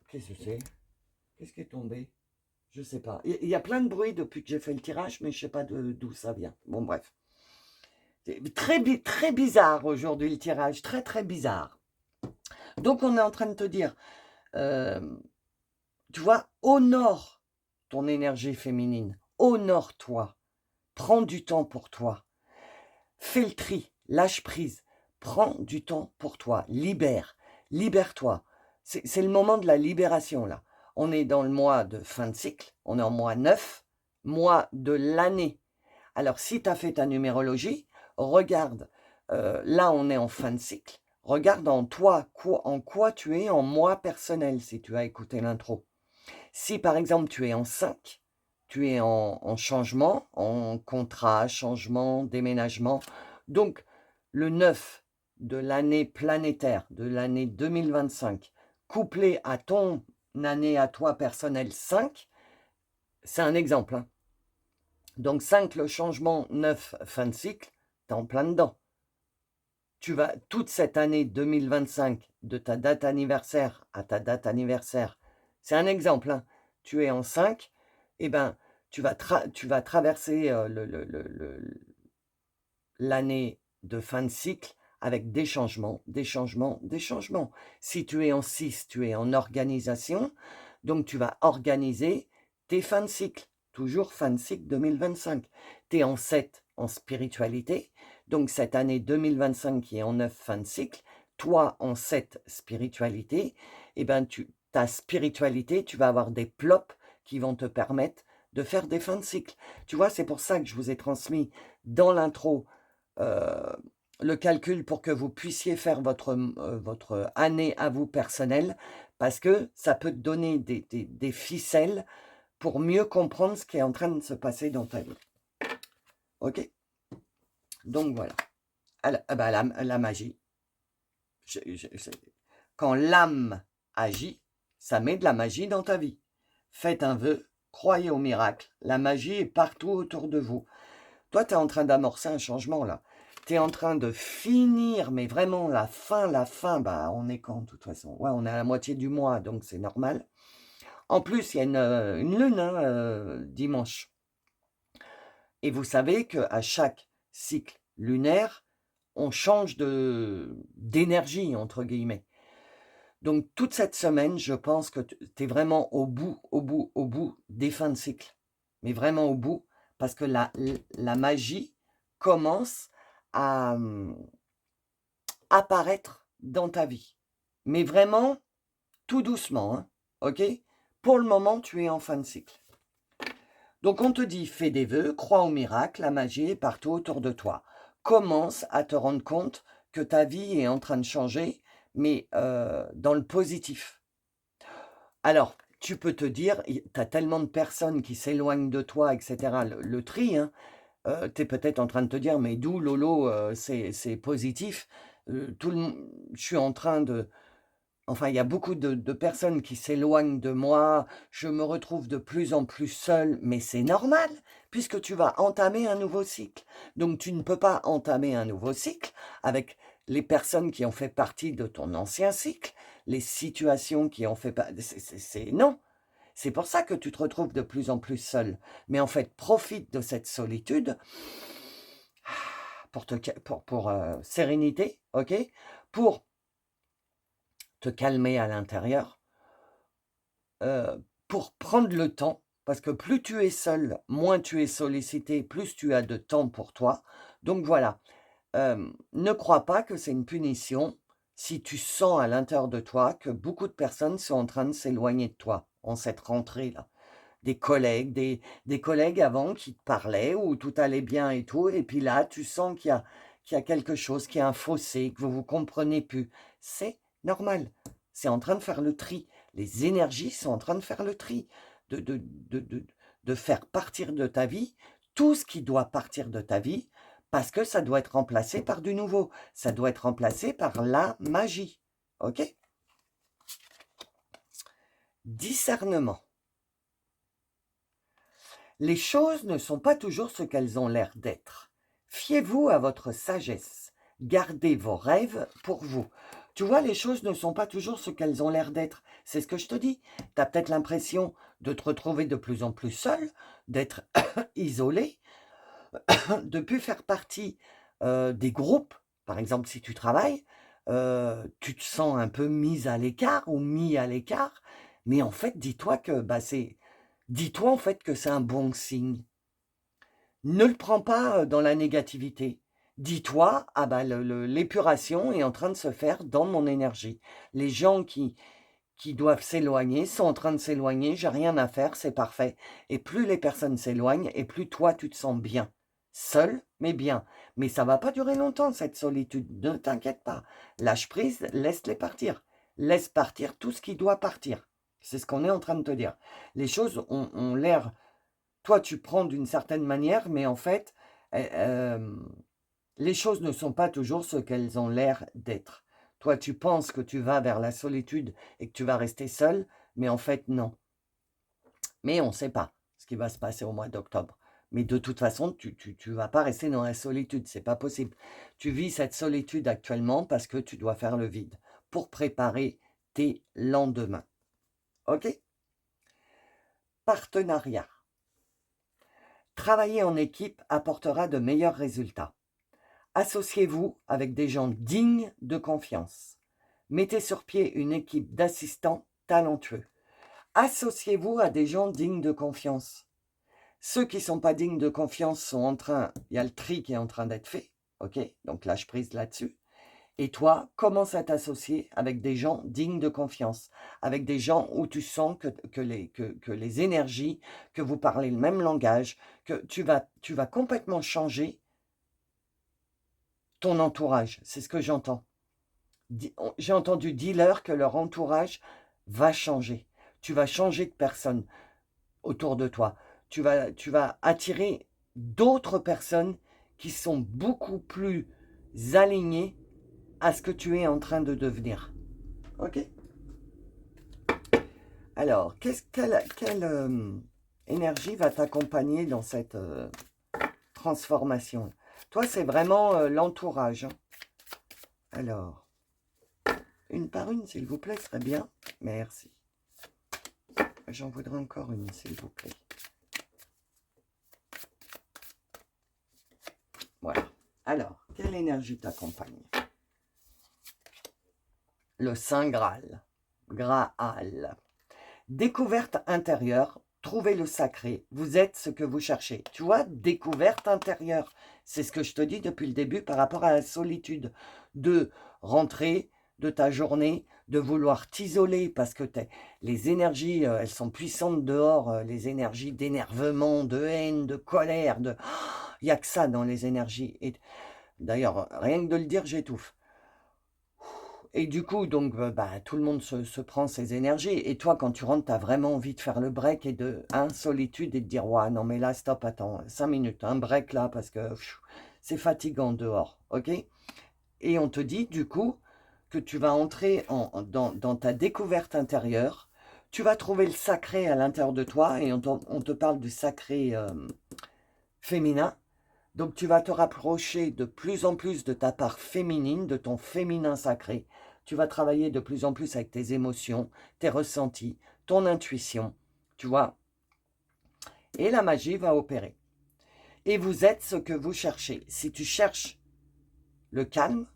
Qu'est-ce que c'est? Qu'est-ce qui est tombé? Je ne sais pas. Il y a plein de bruit depuis que j'ai fait le tirage, mais je ne sais pas d'où ça vient. Bon, bref. C'est très bizarre aujourd'hui le tirage. Très, très bizarre. Donc, on est en train de te dire, tu vois, honore ton énergie féminine. Honore-toi. Prends du temps pour toi. Fais le tri. Lâche prise. Prends du temps pour toi. Libère. Libère-toi. C'est le moment de la libération, là. On est dans le mois de fin de cycle, on est en mois 9, mois de l'année. Alors, si tu as fait ta numérologie, regarde, là, on est en fin de cycle. Regarde en toi, en quoi tu es en moi personnel, si tu as écouté l'intro. Si, par exemple, tu es en 5, tu es en changement, en contrat, changement, déménagement. Donc, le 9 de l'année planétaire, de l'année 2025, couplé à ton année à toi personnelle 5, c'est un exemple, hein. Donc 5, le changement, 9, fin de cycle, tu es en plein dedans. Tu vas, toute cette année 2025, de ta date anniversaire à ta date anniversaire, c'est un exemple, hein, tu es en 5, et ben, tu vas traverser l'année de fin de cycle avec des changements, des changements, des changements. Si tu es en 6, tu es en organisation, donc tu vas organiser tes fins de cycle, toujours fin de cycle 2025. Tu es en 7, en spiritualité, donc cette année 2025 qui est en 9, fin de cycle, toi en 7, spiritualité, et ben ta spiritualité, tu vas avoir des plops qui vont te permettre de faire des fins de cycle. Tu vois, c'est pour ça que je vous ai transmis dans l'intro le calcul pour que vous puissiez faire votre année à vous personnelle, parce que ça peut te donner des ficelles pour mieux comprendre ce qui est en train de se passer dans ta vie. Ok? Donc voilà. La magie. Quand l'âme agit, ça met de la magie dans ta vie. Faites un vœu, croyez au miracle. La magie est partout autour de vous. Toi, tu es en train d'amorcer un changement là. Tu es en train de finir, mais vraiment la fin, bah on est quand de toute façon? Ouais, on est à la moitié du mois, donc c'est normal. En plus, il y a une lune, hein, dimanche. Et vous savez qu'à chaque cycle lunaire, on change d'énergie, entre guillemets. Donc, toute cette semaine, je pense que tu es vraiment au bout des fins de cycle. Mais vraiment au bout, parce que la magie commence à apparaître dans ta vie. Mais vraiment, tout doucement, hein, ok? Pour le moment, tu es en fin de cycle. Donc, on te dit, fais des vœux, crois au miracle, la magie est partout autour de toi. Commence à te rendre compte que ta vie est en train de changer, mais dans le positif. Alors, tu peux te dire, tu as tellement de personnes qui s'éloignent de toi, etc. Le tri, hein, tu es peut-être en train de te dire, mais d'où Lolo, c'est positif. Je suis en train de... Enfin, il y a beaucoup de personnes qui s'éloignent de moi, je me retrouve de plus en plus seule, mais c'est normal, puisque tu vas entamer un nouveau cycle. Donc, tu ne peux pas entamer un nouveau cycle avec les personnes qui ont fait partie de ton ancien cycle, les situations qui ont fait partie... Non, c'est pour ça que tu te retrouves de plus en plus seule. Mais en fait, profite de cette solitude pour sérénité, ok? Pour te calmer à l'intérieur, pour prendre le temps, parce que plus tu es seul, moins tu es sollicité, plus tu as de temps pour toi. Donc voilà, ne crois pas que c'est une punition si tu sens à l'intérieur de toi que beaucoup de personnes sont en train de s'éloigner de toi en cette rentrée-là. Des collègues, des collègues avant qui te parlaient, où tout allait bien et tout, et puis là, tu sens qu'il y a quelque chose, qu'il y a un fossé, que vous ne vous comprenez plus. C'est normal. C'est en train de faire le tri. Les énergies sont en train de faire le tri, de faire partir de ta vie tout ce qui doit partir de ta vie, parce que ça doit être remplacé par du nouveau. Ça doit être remplacé par la magie. OK? Discernement. Les choses ne sont pas toujours ce qu'elles ont l'air d'être. Fiez-vous à votre sagesse. Gardez vos rêves pour vous. Tu vois, les choses ne sont pas toujours ce qu'elles ont l'air d'être. C'est ce que je te dis. Tu as peut-être l'impression de te retrouver de plus en plus seul, d'être isolé, de ne plus faire partie des groupes. Par exemple, si tu travailles, tu te sens un peu mise à l'écart ou mis à l'écart. Mais en fait, dis-toi que dis-toi en fait que c'est un bon signe. Ne le prends pas dans la négativité. Dis-toi, ah bah l'épuration est en train de se faire dans mon énergie. Les gens qui qui doivent s'éloigner sont en train de s'éloigner, j'ai rien à faire, c'est parfait. Et plus les personnes s'éloignent, et plus toi, tu te sens bien. Seul, mais bien. Mais ça va pas durer longtemps, cette solitude. Ne t'inquiète pas. Lâche prise, laisse-les partir. Laisse partir tout ce qui doit partir. C'est ce qu'on est en train de te dire. Les choses ont l'air... Toi, tu prends d'une certaine manière, mais en fait, les choses ne sont pas toujours ce qu'elles ont l'air d'être. Toi, tu penses que tu vas vers la solitude et que tu vas rester seul, mais en fait, non. Mais on ne sait pas ce qui va se passer au mois d'octobre. Mais de toute façon, tu ne vas pas rester dans la solitude, c'est pas possible. Tu vis cette solitude actuellement parce que tu dois faire le vide pour préparer tes lendemains. OK? Partenariat. Travailler en équipe apportera de meilleurs résultats. Associez-vous avec des gens dignes de confiance. Mettez sur pied une équipe d'assistants talentueux. Associez-vous à des gens dignes de confiance. Ceux qui ne sont pas dignes de confiance sont en train, il y a le tri qui est en train d'être fait, ok? Donc lâche prise là-dessus. Et toi, commence à t'associer avec des gens dignes de confiance, avec des gens où tu sens que les énergies, que vous parlez le même langage, que tu vas complètement changer ton entourage. C'est ce que j'entends. J'ai entendu dealers que leur entourage va changer. Tu vas changer de personne autour de toi. Tu vas attirer d'autres personnes qui sont beaucoup plus alignées à ce que tu es en train de devenir. Ok? Alors, quelle énergie va t'accompagner dans cette transformation? Toi, c'est vraiment l'entourage. Hein. Alors, une par une, s'il vous plaît, serait bien. Merci. J'en voudrais encore une, s'il vous plaît. Voilà. Alors, quelle énergie t'accompagne? Le Saint Graal. Graal. Découverte intérieure. Trouvez le sacré. Vous êtes ce que vous cherchez. Tu vois, découverte intérieure. C'est ce que je te dis depuis le début par rapport à la solitude. De rentrer de ta journée, de vouloir t'isoler parce que les énergies, elles sont puissantes dehors, les énergies d'énervement, de haine, de colère, il n'y a que ça dans les énergies. Et d'ailleurs, rien que de le dire, j'étouffe. Et du coup, donc, tout le monde se prend ses énergies. Et toi, quand tu rentres, tu as vraiment envie de faire le break et de solitude et de dire, ouais, non, mais là, stop, attends, 5 minutes, un break là, parce que c'est fatigant dehors, ok? Et on te dit, du coup, que tu vas entrer dans ta découverte intérieure, tu vas trouver le sacré à l'intérieur de toi, et on te parle du sacré féminin. Donc tu vas te rapprocher de plus en plus de ta part féminine, de ton féminin sacré. Tu vas travailler de plus en plus avec tes émotions, tes ressentis, ton intuition, tu vois. Et la magie va opérer. Et vous êtes ce que vous cherchez. Si tu cherches le calme,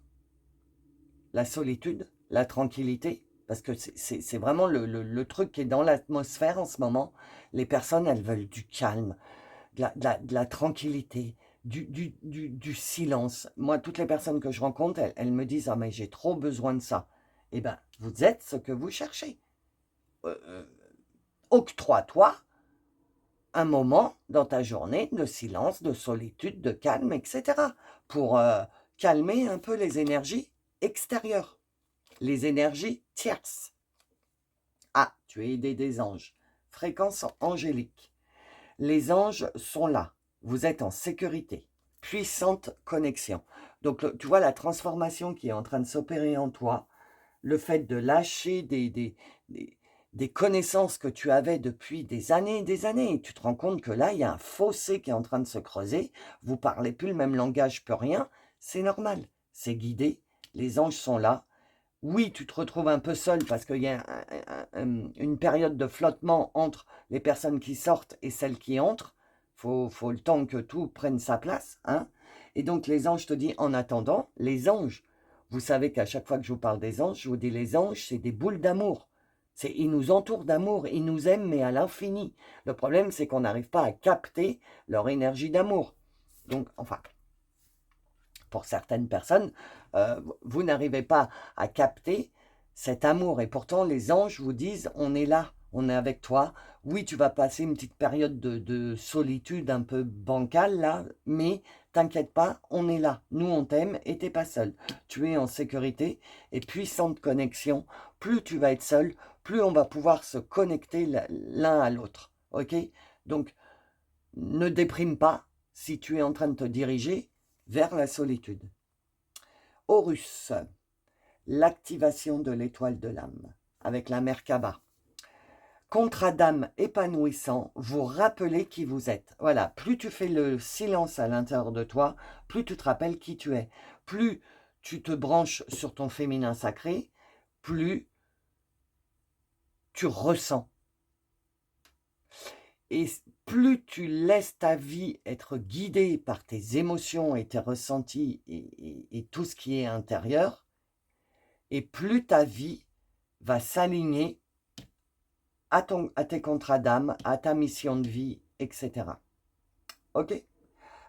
la solitude, la tranquillité, parce que c'est vraiment le truc qui est dans l'atmosphère en ce moment. Les personnes, elles veulent du calme, de la tranquillité, du silence. Moi, toutes les personnes que je rencontre, elles me disent « Ah, mais j'ai trop besoin de ça. » Eh bien, vous êtes ce que vous cherchez. Octroie-toi un moment dans ta journée de silence, de solitude, de calme, etc. pour calmer un peu les énergies extérieures, les énergies tierces. Ah, tu es aidé des anges. Fréquence angélique. Les anges sont là. Vous êtes en sécurité. Puissante connexion. Donc, tu vois la transformation qui est en train de s'opérer en toi, le fait de lâcher des connaissances que tu avais depuis des années et des années. Et tu te rends compte que là, il y a un fossé qui est en train de se creuser. Vous ne parlez plus le même langage, plus rien. C'est normal. C'est guidé. Les anges sont là. Oui, tu te retrouves un peu seul parce qu'il y a une période de flottement entre les personnes qui sortent et celles qui entrent. Faut le temps que tout prenne sa place. Hein. Et donc les anges, je te dis, en attendant, les anges, vous savez qu'à chaque fois que je vous parle des anges, je vous dis les anges, c'est des boules d'amour. Ils nous entourent d'amour, ils nous aiment, mais à l'infini. Le problème, c'est qu'on n'arrive pas à capter leur énergie d'amour. Donc, enfin, pour certaines personnes, vous n'arrivez pas à capter cet amour. Et pourtant, les anges vous disent, on est là, on est avec toi. Oui, tu vas passer une petite période de solitude un peu bancale, là, mais t'inquiète pas, on est là. Nous, on t'aime et t'es pas seul. Tu es en sécurité et puissante connexion. Plus tu vas être seul, plus on va pouvoir se connecter l'un à l'autre. OK? Donc, ne déprime pas si tu es en train de te diriger vers la solitude. Horus, l'activation de l'étoile de l'âme avec la Merkaba. Contrat d'âme épanouissant, vous rappelez qui vous êtes. Voilà, plus tu fais le silence à l'intérieur de toi, plus tu te rappelles qui tu es. Plus tu te branches sur ton féminin sacré, plus tu ressens. Et plus tu laisses ta vie être guidée par tes émotions et tes ressentis et tout ce qui est intérieur, et plus ta vie va s'aligner à tes contrats d'âme, à ta mission de vie, etc. Ok?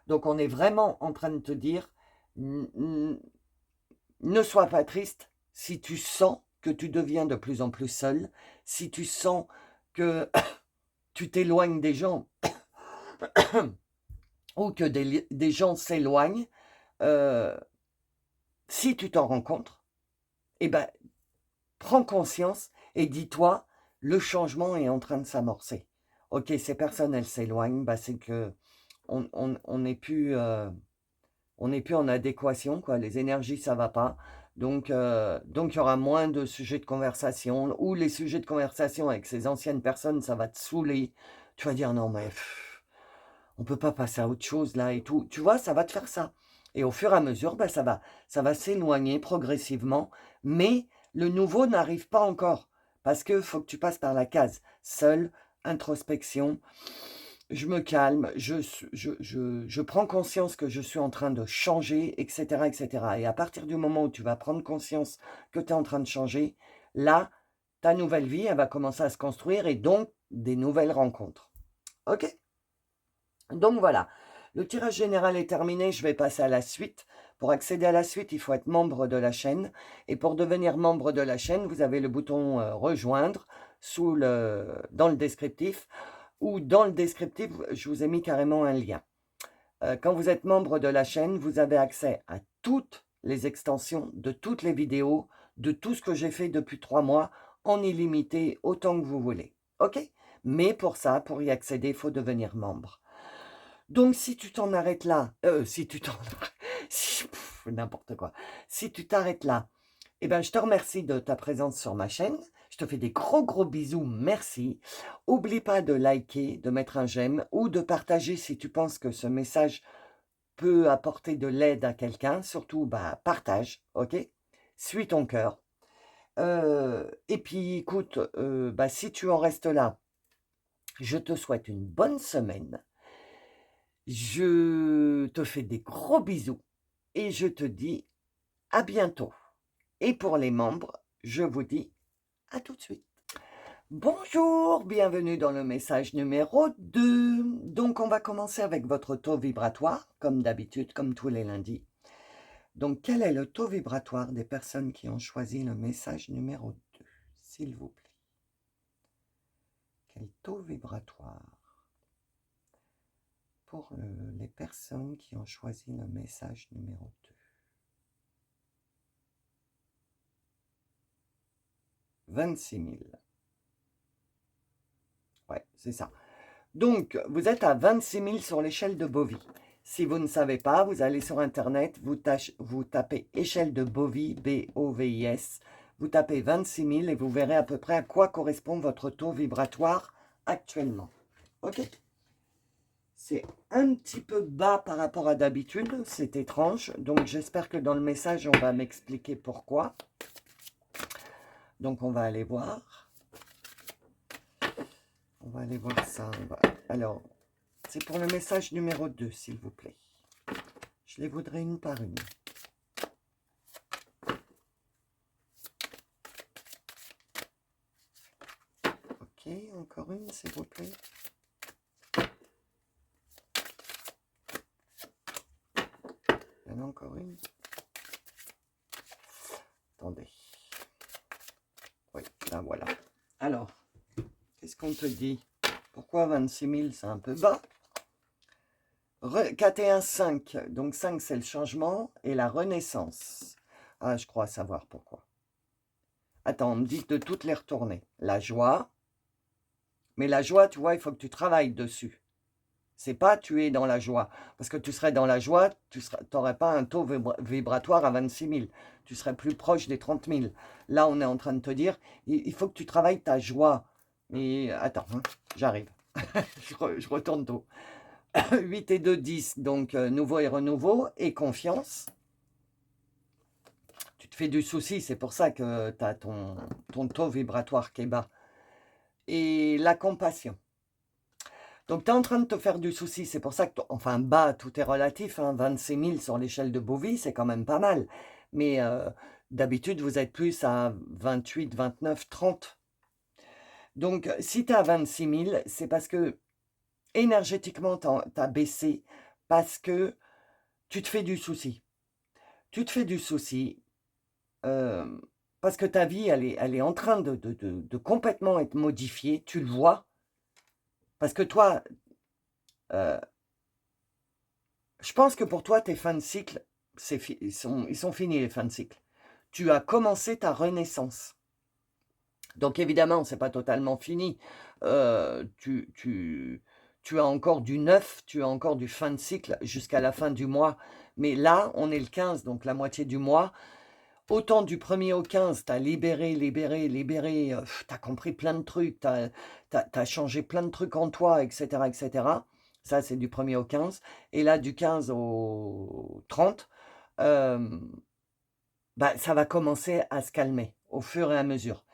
Donc on est vraiment en train de te dire, ne sois pas triste si tu sens que tu deviens de plus en plus seul, si tu sens que tu t'éloignes des gens ou que des gens s'éloignent, si tu t'en rends compte, eh ben, prends conscience et dis-toi, le changement est en train de s'amorcer. Ok, ces personnes, elles s'éloignent, bah, c'est que on n'est plus, en adéquation, quoi. Les énergies, ça va pas. Donc, il y aura moins de sujets de conversation, ou les sujets de conversation avec ces anciennes personnes, ça va te saouler. Tu vas dire, non, mais on peut pas passer à autre chose là et tout. Tu vois, ça va te faire ça. Et au fur et à mesure, bah, ça va s'éloigner progressivement. Mais le nouveau n'arrive pas encore. Parce qu'il faut que tu passes par la case. Seule, introspection. Je me calme, je prends conscience que je suis en train de changer, etc., etc. Et à partir du moment où tu vas prendre conscience que tu es en train de changer, là, ta nouvelle vie, elle va commencer à se construire et donc des nouvelles rencontres. OK? Donc voilà, le tirage général est terminé, je vais passer à la suite. Pour accéder à la suite, il faut être membre de la chaîne. Et pour devenir membre de la chaîne, vous avez le bouton rejoindre dans le descriptif. Ou dans le descriptif, je vous ai mis carrément un lien. Quand vous êtes membre de la chaîne, vous avez accès à toutes les extensions de toutes les vidéos, de tout ce que j'ai fait depuis 3 mois, en illimité, autant que vous voulez. OK? Mais pour ça, pour y accéder, il faut devenir membre. Donc, si tu t'en arrêtes là, n'importe quoi. Si tu t'arrêtes là, eh ben, je te remercie de ta présence sur ma chaîne. Je te fais des gros gros bisous, merci. Oublie pas de liker, de mettre un j'aime ou de partager si tu penses que ce message peut apporter de l'aide à quelqu'un. Surtout, bah, partage, ok? Suis ton cœur. Et puis, écoute, bah, si tu en restes là, je te souhaite une bonne semaine. Je te fais des gros bisous et je te dis à bientôt. Et pour les membres, je vous dis à tout de suite. Bonjour, bienvenue dans le message numéro 2. Donc, on va commencer avec votre taux vibratoire, comme d'habitude, comme tous les lundis. Donc, quel est le taux vibratoire des personnes qui ont choisi le message numéro 2, s'il vous plaît? Quel taux vibratoire pour les personnes qui ont choisi le message numéro 2? 26 000. Ouais, c'est ça. Donc, vous êtes à 26 000 sur l'échelle de Bovie. Si vous ne savez pas, vous allez sur Internet, vous tapez échelle de Bovie, B-O-V-I-S, vous tapez 26 000 et vous verrez à peu près à quoi correspond votre taux vibratoire actuellement. OK? C'est un petit peu bas par rapport à d'habitude, c'est étrange. Donc, j'espère que dans le message, on va m'expliquer pourquoi. Donc, on va aller voir. On va aller voir ça. Alors, c'est pour le message numéro 2, s'il vous plaît. Je les voudrais une par une. Ok, encore une, s'il vous plaît. Il y en a encore une. Attendez. Qu'est-ce qu'on te dit? Pourquoi 26 000, c'est un peu bas? 4 et 1, 5. Donc 5, c'est le changement et la renaissance. Ah, je crois savoir pourquoi. Attends, on me dit de toutes les retourner. La joie. Mais la joie, tu vois, il faut que tu travailles dessus. C'est pas tu es dans la joie. Parce que tu serais dans la joie, tu n'aurais pas un taux vibratoire à 26 000. Tu serais plus proche des 30 000. Là, on est en train de te dire, il faut que tu travailles ta joie. Mais attends, hein, j'arrive. je retourne tout. 8 et 2, 10. Donc, nouveau et renouveau et confiance. Tu te fais du souci, c'est pour ça que tu as ton taux vibratoire qui est bas. Et la compassion. Donc, tu es en train de te faire du souci. C'est pour ça que, enfin, bas, tout est relatif. Hein, 26 000 sur l'échelle de Bovie, c'est quand même pas mal. Mais d'habitude, vous êtes plus à 28, 29, 30. Donc, si tu es à 26 000, c'est parce que énergétiquement, tu as baissé. Parce que tu te fais du souci. Tu te fais du souci. Parce que ta vie, elle est en train de complètement être modifiée. Tu le vois. Parce que toi... je pense que pour toi, tes fins de cycle, ils sont finis, les fins de cycle. Tu as commencé ta renaissance. Donc évidemment, ce n'est pas totalement fini. Tu as encore du neuf, tu as encore du fin de cycle jusqu'à la fin du mois. Mais là, on est le 15, donc la moitié du mois. Autant du 1er au 15, tu as libéré, tu as compris plein de trucs, tu as changé plein de trucs en toi, etc. etc. Ça, c'est du 1er au 15. Et là, du 15 au 30, ça va commencer à se calmer au fur et à mesure.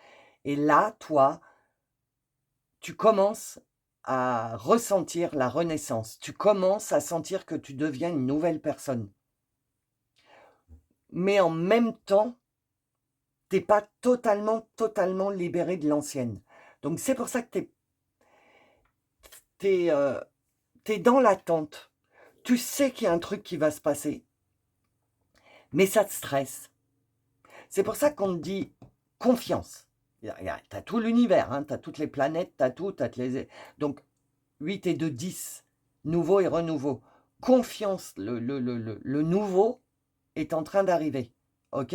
Et là, toi, tu commences à ressentir la renaissance. Tu commences à sentir que tu deviens une nouvelle personne. Mais en même temps, tu n'es pas totalement libéré de l'ancienne. Donc, c'est pour ça que tu es dans l'attente. Tu sais qu'il y a un truc qui va se passer, mais ça te stresse. C'est pour ça qu'on te dit confiance. Tu as tout l'univers, hein, tu as toutes les planètes, tu as tout. Donc, 8 et 2, 10, nouveau et renouveau. Confiance, le nouveau est en train d'arriver. Ok?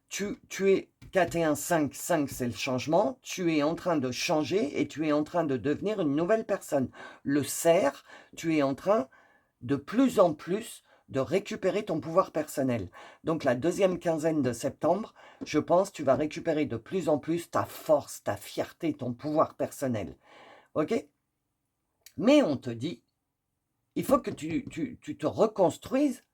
Tu es 4 et 1, 5, 5 c'est le changement, tu es en train de changer et tu es en train de devenir une nouvelle personne. Le cerf, tu es en train de plus en plus de récupérer ton pouvoir personnel. Donc la deuxième quinzaine de septembre, je pense tu vas récupérer de plus en plus ta force, ta fierté, ton pouvoir personnel. Ok? Mais on te dit, il faut que tu te reconstruises.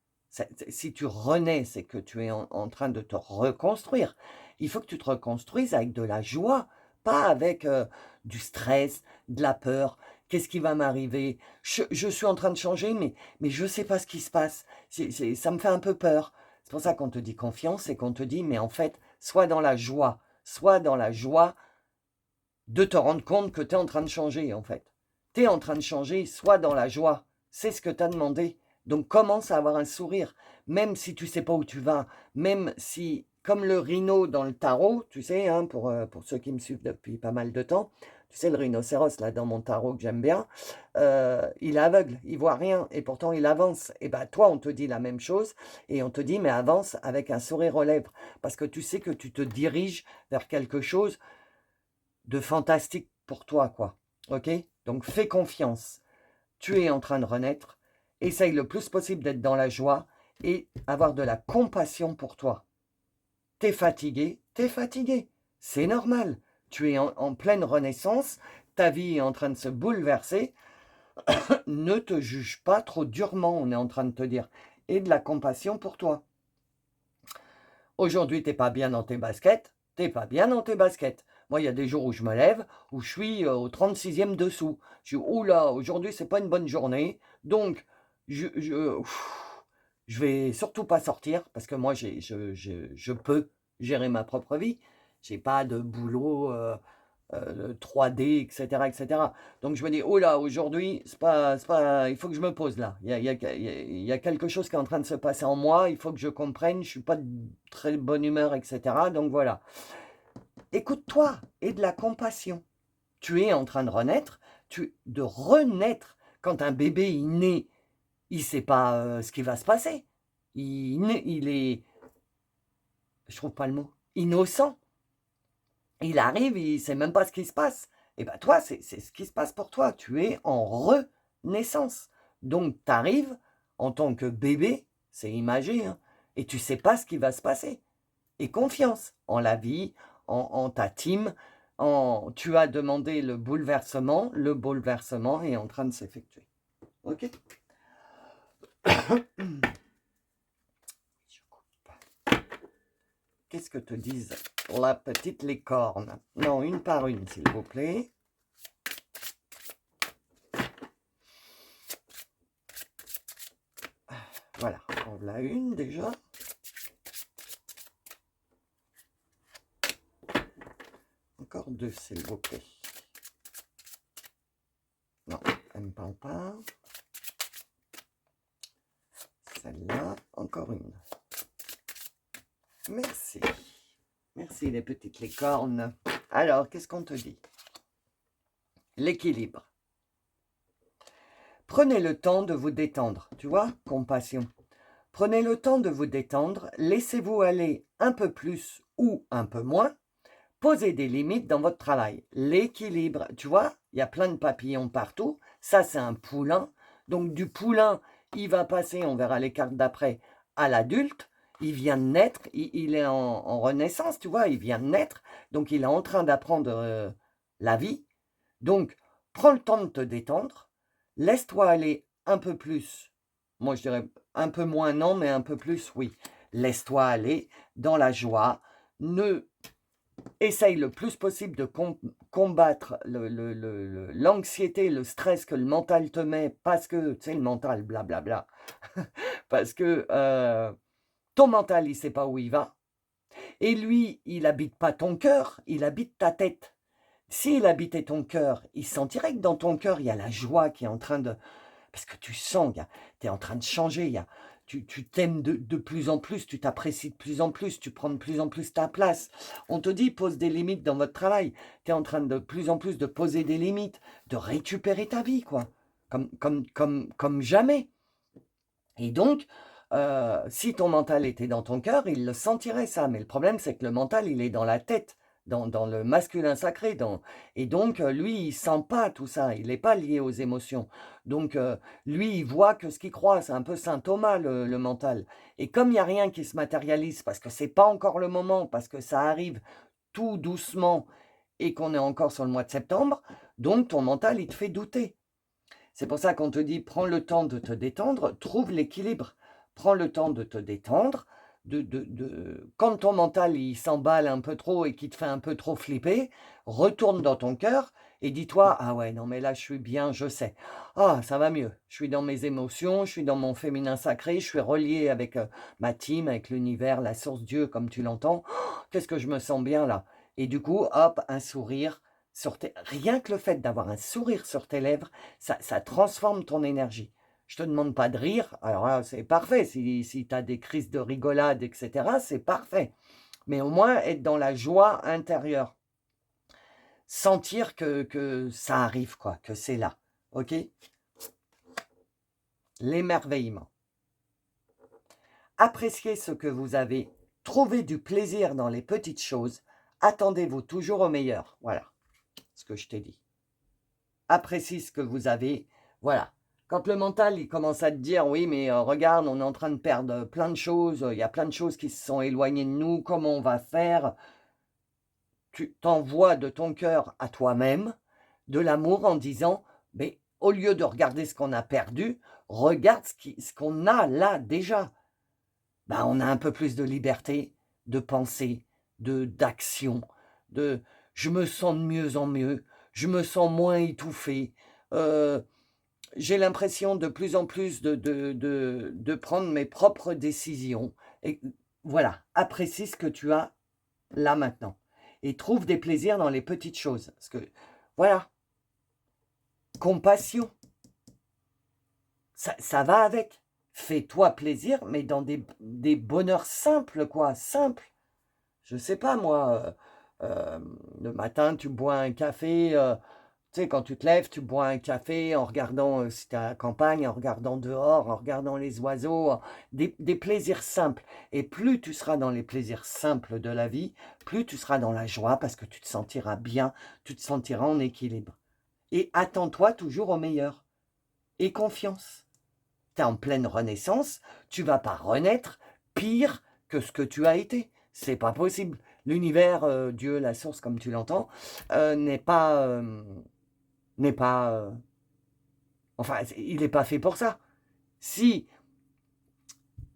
Si tu renais, c'est que tu es en train de te reconstruire. Il faut que tu te reconstruises avec de la joie, pas avec du stress, de la peur. Qu'est-ce qui va m'arriver? Je suis en train de changer, mais je ne sais pas ce qui se passe. Ça me fait un peu peur. C'est pour ça qu'on te dit confiance et qu'on te dit, mais en fait, sois dans la joie de te rendre compte que tu es en train de changer, en fait. Tu es en train de changer, sois dans la joie. C'est ce que tu as demandé. Donc commence à avoir un sourire, même si tu sais pas où tu vas, même si, comme le rhino dans le tarot, tu sais, hein, pour ceux qui me suivent depuis pas mal de temps, tu sais, le rhinocéros, là, dans mon tarot que j'aime bien, il est aveugle, il voit rien, et pourtant il avance. Et bien, toi, on te dit la même chose, et on te dit, mais avance avec un sourire aux lèvres, parce que tu sais que tu te diriges vers quelque chose de fantastique pour toi, quoi. Ok? Donc, fais confiance. Tu es en train de renaître. Essaye le plus possible d'être dans la joie et avoir de la compassion pour toi. T'es fatigué, t'es fatigué. C'est normal. Tu es en pleine renaissance. Ta vie est en train de se bouleverser. Ne te juge pas trop durement, on est en train de te dire. Et de la compassion pour toi. Aujourd'hui, t'es pas bien dans tes baskets. T'es pas bien dans tes baskets. Moi, il y a des jours où je me lève, où je suis au 36e dessous. Je dis, oula, aujourd'hui, c'est pas une bonne journée. Donc, je vais surtout pas sortir parce que moi, je peux gérer ma propre vie. J'ai pas de boulot 3D, etc., etc. Donc, je me dis, oula, aujourd'hui, c'est pas, il faut que je me pose là. Il y a quelque chose qui est en train de se passer en moi. Il faut que je comprenne. Je suis pas de très bonne humeur, etc. Donc, voilà. Écoute-toi et de la compassion. tu es en train de renaître, de renaître. Quand un bébé il naît, il ne sait pas ce qui va se passer. Il est, je trouve pas le mot, innocent. Il arrive, il ne sait même pas ce qui se passe. Et bien toi, c'est ce qui se passe pour toi. Tu es en renaissance. Donc tu arrives en tant que bébé, c'est imagé, hein, et tu ne sais pas ce qui va se passer. Et confiance en la vie, en ta team. Tu as demandé le bouleversement est en train de s'effectuer. Ok. Qu'est-ce que te disent la petite licorne? Non, une par une, s'il vous plaît. Voilà, on l'a une déjà. Encore deux, s'il vous plaît. Non, elle ne parle pas. Celle-là, encore une. Merci. Merci les petites licornes. Alors, qu'est-ce qu'on te dit? L'équilibre. Prenez le temps de vous détendre. Tu vois, compassion. Prenez le temps de vous détendre. Laissez-vous aller un peu plus ou un peu moins. Posez des limites dans votre travail. L'équilibre. Tu vois, il y a plein de papillons partout. Ça, c'est un poulain. Donc, du poulain, il va passer, on verra les cartes d'après, à l'adulte. Il vient de naître, il est en renaissance, tu vois, il vient de naître, donc il est en train d'apprendre la vie. Donc, prends le temps de te détendre, laisse-toi aller un peu plus, moi je dirais un peu moins non, mais un peu plus oui. Laisse-toi aller dans la joie, essaye le plus possible de combattre l'anxiété, le stress que le mental te met, parce que, tu sais, le mental, blablabla, parce que ton mental, il ne sait pas où il va. Et lui, il n'habite pas ton cœur, il habite ta tête. S'il habitait ton cœur, il sentirait que dans ton cœur, il y a la joie qui est en train de... Parce que tu sens, tu es en train de changer, tu t'aimes de plus en plus, tu t'apprécies de plus en plus, tu prends de plus en plus ta place. On te dit, pose des limites dans votre travail. Tu es en train de plus en plus de poser des limites, de récupérer ta vie, quoi. Comme jamais. Et donc, si ton mental était dans ton cœur, il le sentirait ça. Mais le problème, c'est que le mental, il est dans la tête, dans le masculin sacré. Et donc, lui, il ne sent pas tout ça. Il n'est pas lié aux émotions. Donc, lui, il voit que ce qu'il croit. C'est un peu Saint Thomas, le mental. Et comme il n'y a rien qui se matérialise, parce que ce n'est pas encore le moment, parce que ça arrive tout doucement et qu'on est encore sur le mois de septembre, donc ton mental, il te fait douter. C'est pour ça qu'on te dit, prends le temps de te détendre, trouve l'équilibre. Prends le temps de te détendre. Quand ton mental il s'emballe un peu trop et qu'il te fait un peu trop flipper, retourne dans ton cœur et dis-toi, ah ouais, non mais là je suis bien, je sais. Ah, ça va mieux. Je suis dans mes émotions, je suis dans mon féminin sacré, je suis relié avec ma team, avec l'univers, la source Dieu, comme tu l'entends. Oh, qu'est-ce que je me sens bien là. Et du coup, hop, un sourire. Rien que le fait d'avoir un sourire sur tes lèvres, ça transforme ton énergie. Je ne te demande pas de rire, alors là, c'est parfait. Si tu as des crises de rigolade, etc., c'est parfait. Mais au moins, être dans la joie intérieure. Sentir que ça arrive, quoi, que c'est là. OK? L'émerveillement. Appréciez ce que vous avez. Trouvez du plaisir dans les petites choses. Attendez-vous toujours au meilleur. Voilà ce que je t'ai dit. Apprécie ce que vous avez. Voilà. Quand le mental il commence à te dire, oui, mais regarde, on est en train de perdre plein de choses, il y a plein de choses qui se sont éloignées de nous, comment on va faire? Tu t'envoies de ton cœur à toi-même de l'amour en disant, mais au lieu de regarder ce qu'on a perdu, regarde ce qu'on a là déjà. Ben, on a un peu plus de liberté, de pensée, d'action, je me sens de mieux en mieux, je me sens moins étouffé. J'ai l'impression de plus en plus de prendre mes propres décisions. Et voilà, apprécie ce que tu as là maintenant. Et trouve des plaisirs dans les petites choses. Parce que, voilà, compassion, ça va avec. Fais-toi plaisir, mais dans des bonheurs simples, quoi, simples. Je sais pas, moi, le matin, tu bois un café, Tu sais, quand tu te lèves, tu bois un café en regardant, si tu es à la campagne, en regardant dehors, en regardant les oiseaux, des plaisirs simples. Et plus tu seras dans les plaisirs simples de la vie, plus tu seras dans la joie parce que tu te sentiras bien, tu te sentiras en équilibre. Et attends-toi toujours au meilleur. Et confiance. Tu es en pleine renaissance, tu vas pas renaître pire que ce que tu as été. C'est pas possible. L'univers, Dieu, la source, comme tu l'entends, n'est pas, enfin, il n'est pas fait pour ça. Si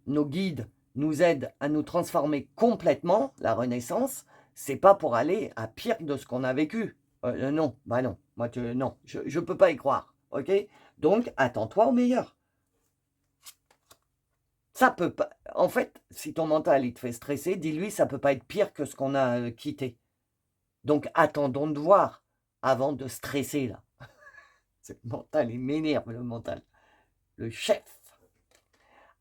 nos guides nous aident à nous transformer complètement, la renaissance, c'est pas pour aller à pire de ce qu'on a vécu. Non, bah non, moi non, je peux pas y croire, ok? Donc, attends-toi au meilleur. Ça peut pas. En fait, si ton mental il te fait stresser, dis-lui ça peut pas être pire que ce qu'on a quitté. Donc, attendons de voir avant de stresser là. C'est le mental, il m'énerve le mental. Le chef.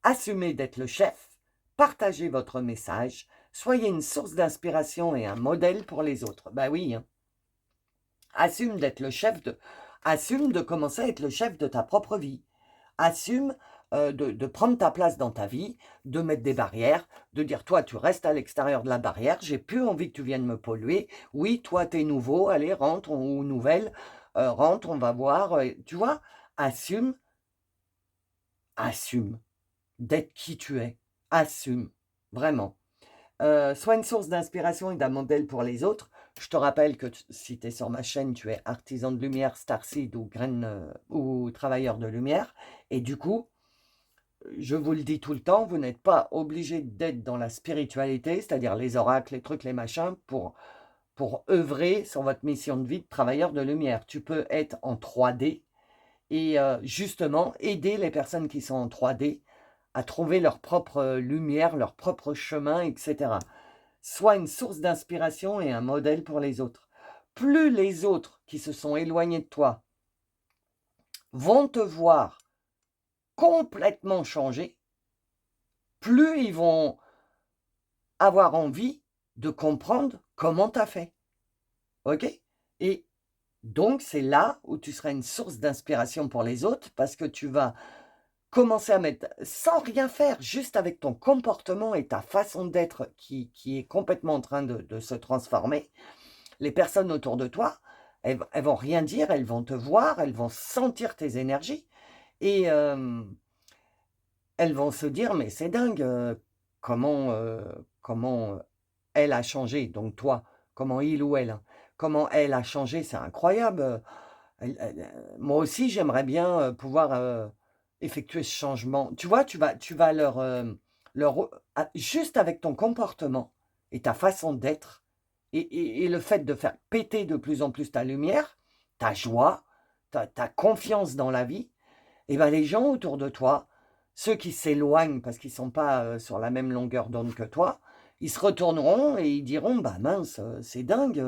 Assumez d'être le chef, partagez votre message, soyez une source d'inspiration et un modèle pour les autres. Ben oui, hein. Assume d'être le chef de... Assume de commencer à être le chef de ta propre vie. Assume de prendre ta place dans ta vie, de mettre des barrières, de dire toi tu restes à l'extérieur de la barrière, j'ai plus envie que tu viennes me polluer. Oui, toi t'es nouveau, allez rentre ou nouvelle, rentre, on va voir. Tu vois, assume, assume d'être qui tu es. Assume, vraiment. Sois une source d'inspiration et d'un modèle pour les autres. Je te rappelle que si tu es sur ma chaîne, tu es artisan de lumière, starseed ou graine ou travailleur de lumière. Et du coup, je vous le dis tout le temps, vous n'êtes pas obligé d'être dans la spiritualité, c'est-à-dire les oracles, les trucs, les machins, pour œuvrer sur votre mission de vie de travailleur de lumière. Tu peux être en 3D et justement aider les personnes qui sont en 3D à trouver leur propre lumière, leur propre chemin, etc. Sois une source d'inspiration et un modèle pour les autres. Plus les autres qui se sont éloignés de toi vont te voir complètement changer, plus ils vont avoir envie de comprendre comment tu as fait. OK? Et donc, c'est là où tu seras une source d'inspiration pour les autres parce que tu vas commencer à mettre, sans rien faire, juste avec ton comportement et ta façon d'être qui est complètement en train de se transformer, les personnes autour de toi, elles vont rien dire, elles vont te voir, elles vont sentir tes énergies et elles vont se dire: «Mais c'est dingue, comment elle a changé», donc toi, comment il ou elle, hein, comment elle a changé, c'est incroyable, moi aussi j'aimerais bien, pouvoir, effectuer ce changement. Tu vois, tu vas leur juste avec ton comportement et ta façon d'être et le fait de faire péter de plus en plus ta lumière, ta joie, ta confiance dans la vie et ben les gens autour de toi, ceux qui s'éloignent parce qu'ils ne sont pas, sur la même longueur d'onde que toi, ils se retourneront et ils diront: «Bah mince, c'est dingue,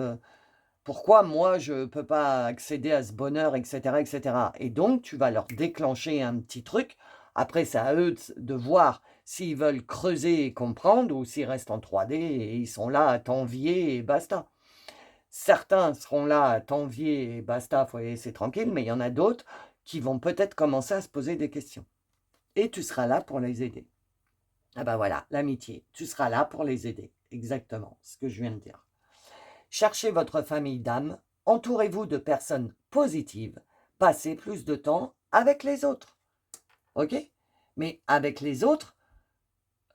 pourquoi moi je ne peux pas accéder à ce bonheur?» et cetera et cetera et donc tu vas leur déclencher un petit truc. Après, c'est à eux de voir s'ils veulent creuser et comprendre ou s'ils restent en 3D et ils sont là à t'envier et basta. Certains seront là à t'envier et basta, faut les laisser tranquilles, mais il y en a d'autres qui vont peut-être commencer à se poser des questions et tu seras là pour les aider. Ah bah voilà, l'amitié, tu seras là pour les aider. Exactement, ce que je viens de dire. Cherchez votre famille d'âme, entourez-vous de personnes positives, passez plus de temps avec les autres. OK? Mais avec les autres,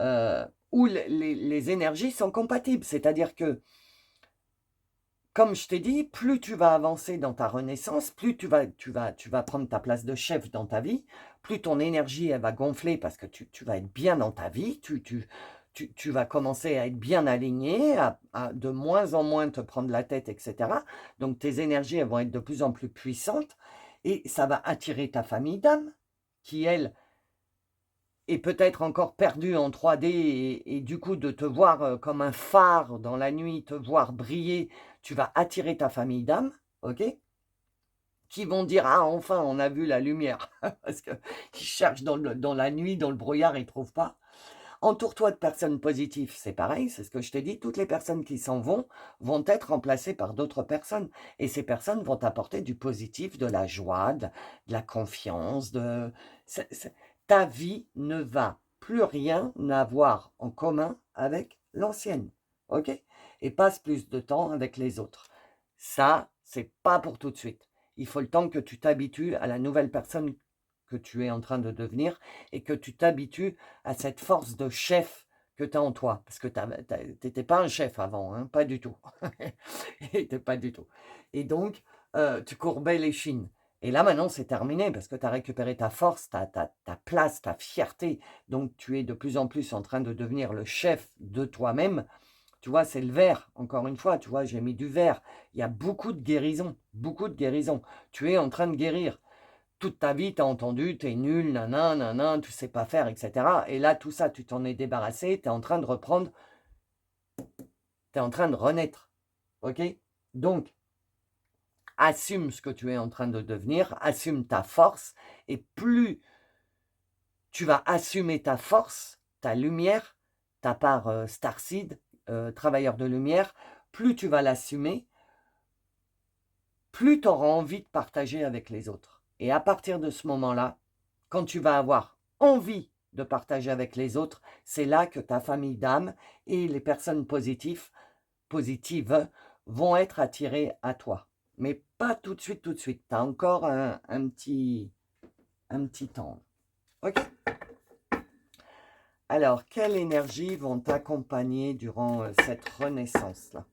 où les énergies sont compatibles. C'est-à-dire que, comme je t'ai dit, plus tu vas avancer dans ta renaissance, plus tu vas prendre ta place de chef dans ta vie, plus ton énergie elle va gonfler parce que tu vas être bien dans ta vie, tu vas commencer à être bien aligné, à de moins en moins te prendre la tête, etc. Donc tes énergies elles vont être de plus en plus puissantes et ça va attirer ta famille d'âme qui, elle, est peut-être encore perdue en 3D et du coup de te voir comme un phare dans la nuit, te voir briller, tu vas attirer ta famille d'âme, ok? Qui vont dire: «Ah enfin on a vu la lumière» parce qu'ils cherchent dans la nuit, dans le brouillard, ils ne trouvent pas. Entoure-toi de personnes positives, c'est pareil, c'est ce que je t'ai dit. Toutes les personnes qui s'en vont être remplacées par d'autres personnes. Et ces personnes vont t'apporter du positif, de la joie, de la confiance. Ta vie ne va plus rien avoir en commun avec l'ancienne. OK? Et passe plus de temps avec les autres. Ça, c'est pas pour tout de suite. Il faut le temps que tu t'habitues à la nouvelle personne que tu es en train de devenir et que tu t'habitues à cette force de chef que tu as en toi. Parce que tu n'étais pas un chef avant, hein, pas du tout. Pas du tout. Et donc, tu courbais les chines. Et là, maintenant, c'est terminé parce que tu as récupéré ta force, ta place, ta fierté. Donc, tu es de plus en plus en train de devenir le chef de toi-même. Tu vois, c'est le vert, encore une fois, tu vois, j'ai mis du vert. Il y a beaucoup de guérison, beaucoup de guérison. Tu es en train de guérir. Toute ta vie, tu as entendu, tu es nul, nanan, nanan, tu sais pas faire, etc. Et là, tout ça, tu t'en es débarrassé, tu es en train de reprendre, tu es en train de renaître. OK? Donc, assume ce que tu es en train de devenir, assume ta force, et plus tu vas assumer ta force, ta lumière, ta part starseed, travailleur de lumière, plus tu vas l'assumer, plus tu auras envie de partager avec les autres. Et à partir de ce moment-là, quand tu vas avoir envie de partager avec les autres, c'est là que ta famille d'âme et les personnes positives vont être attirées à toi. Mais pas tout de suite, tout de suite. Tu as encore un petit temps. OK? Alors, quelles énergies vont t'accompagner durant cette renaissance-là?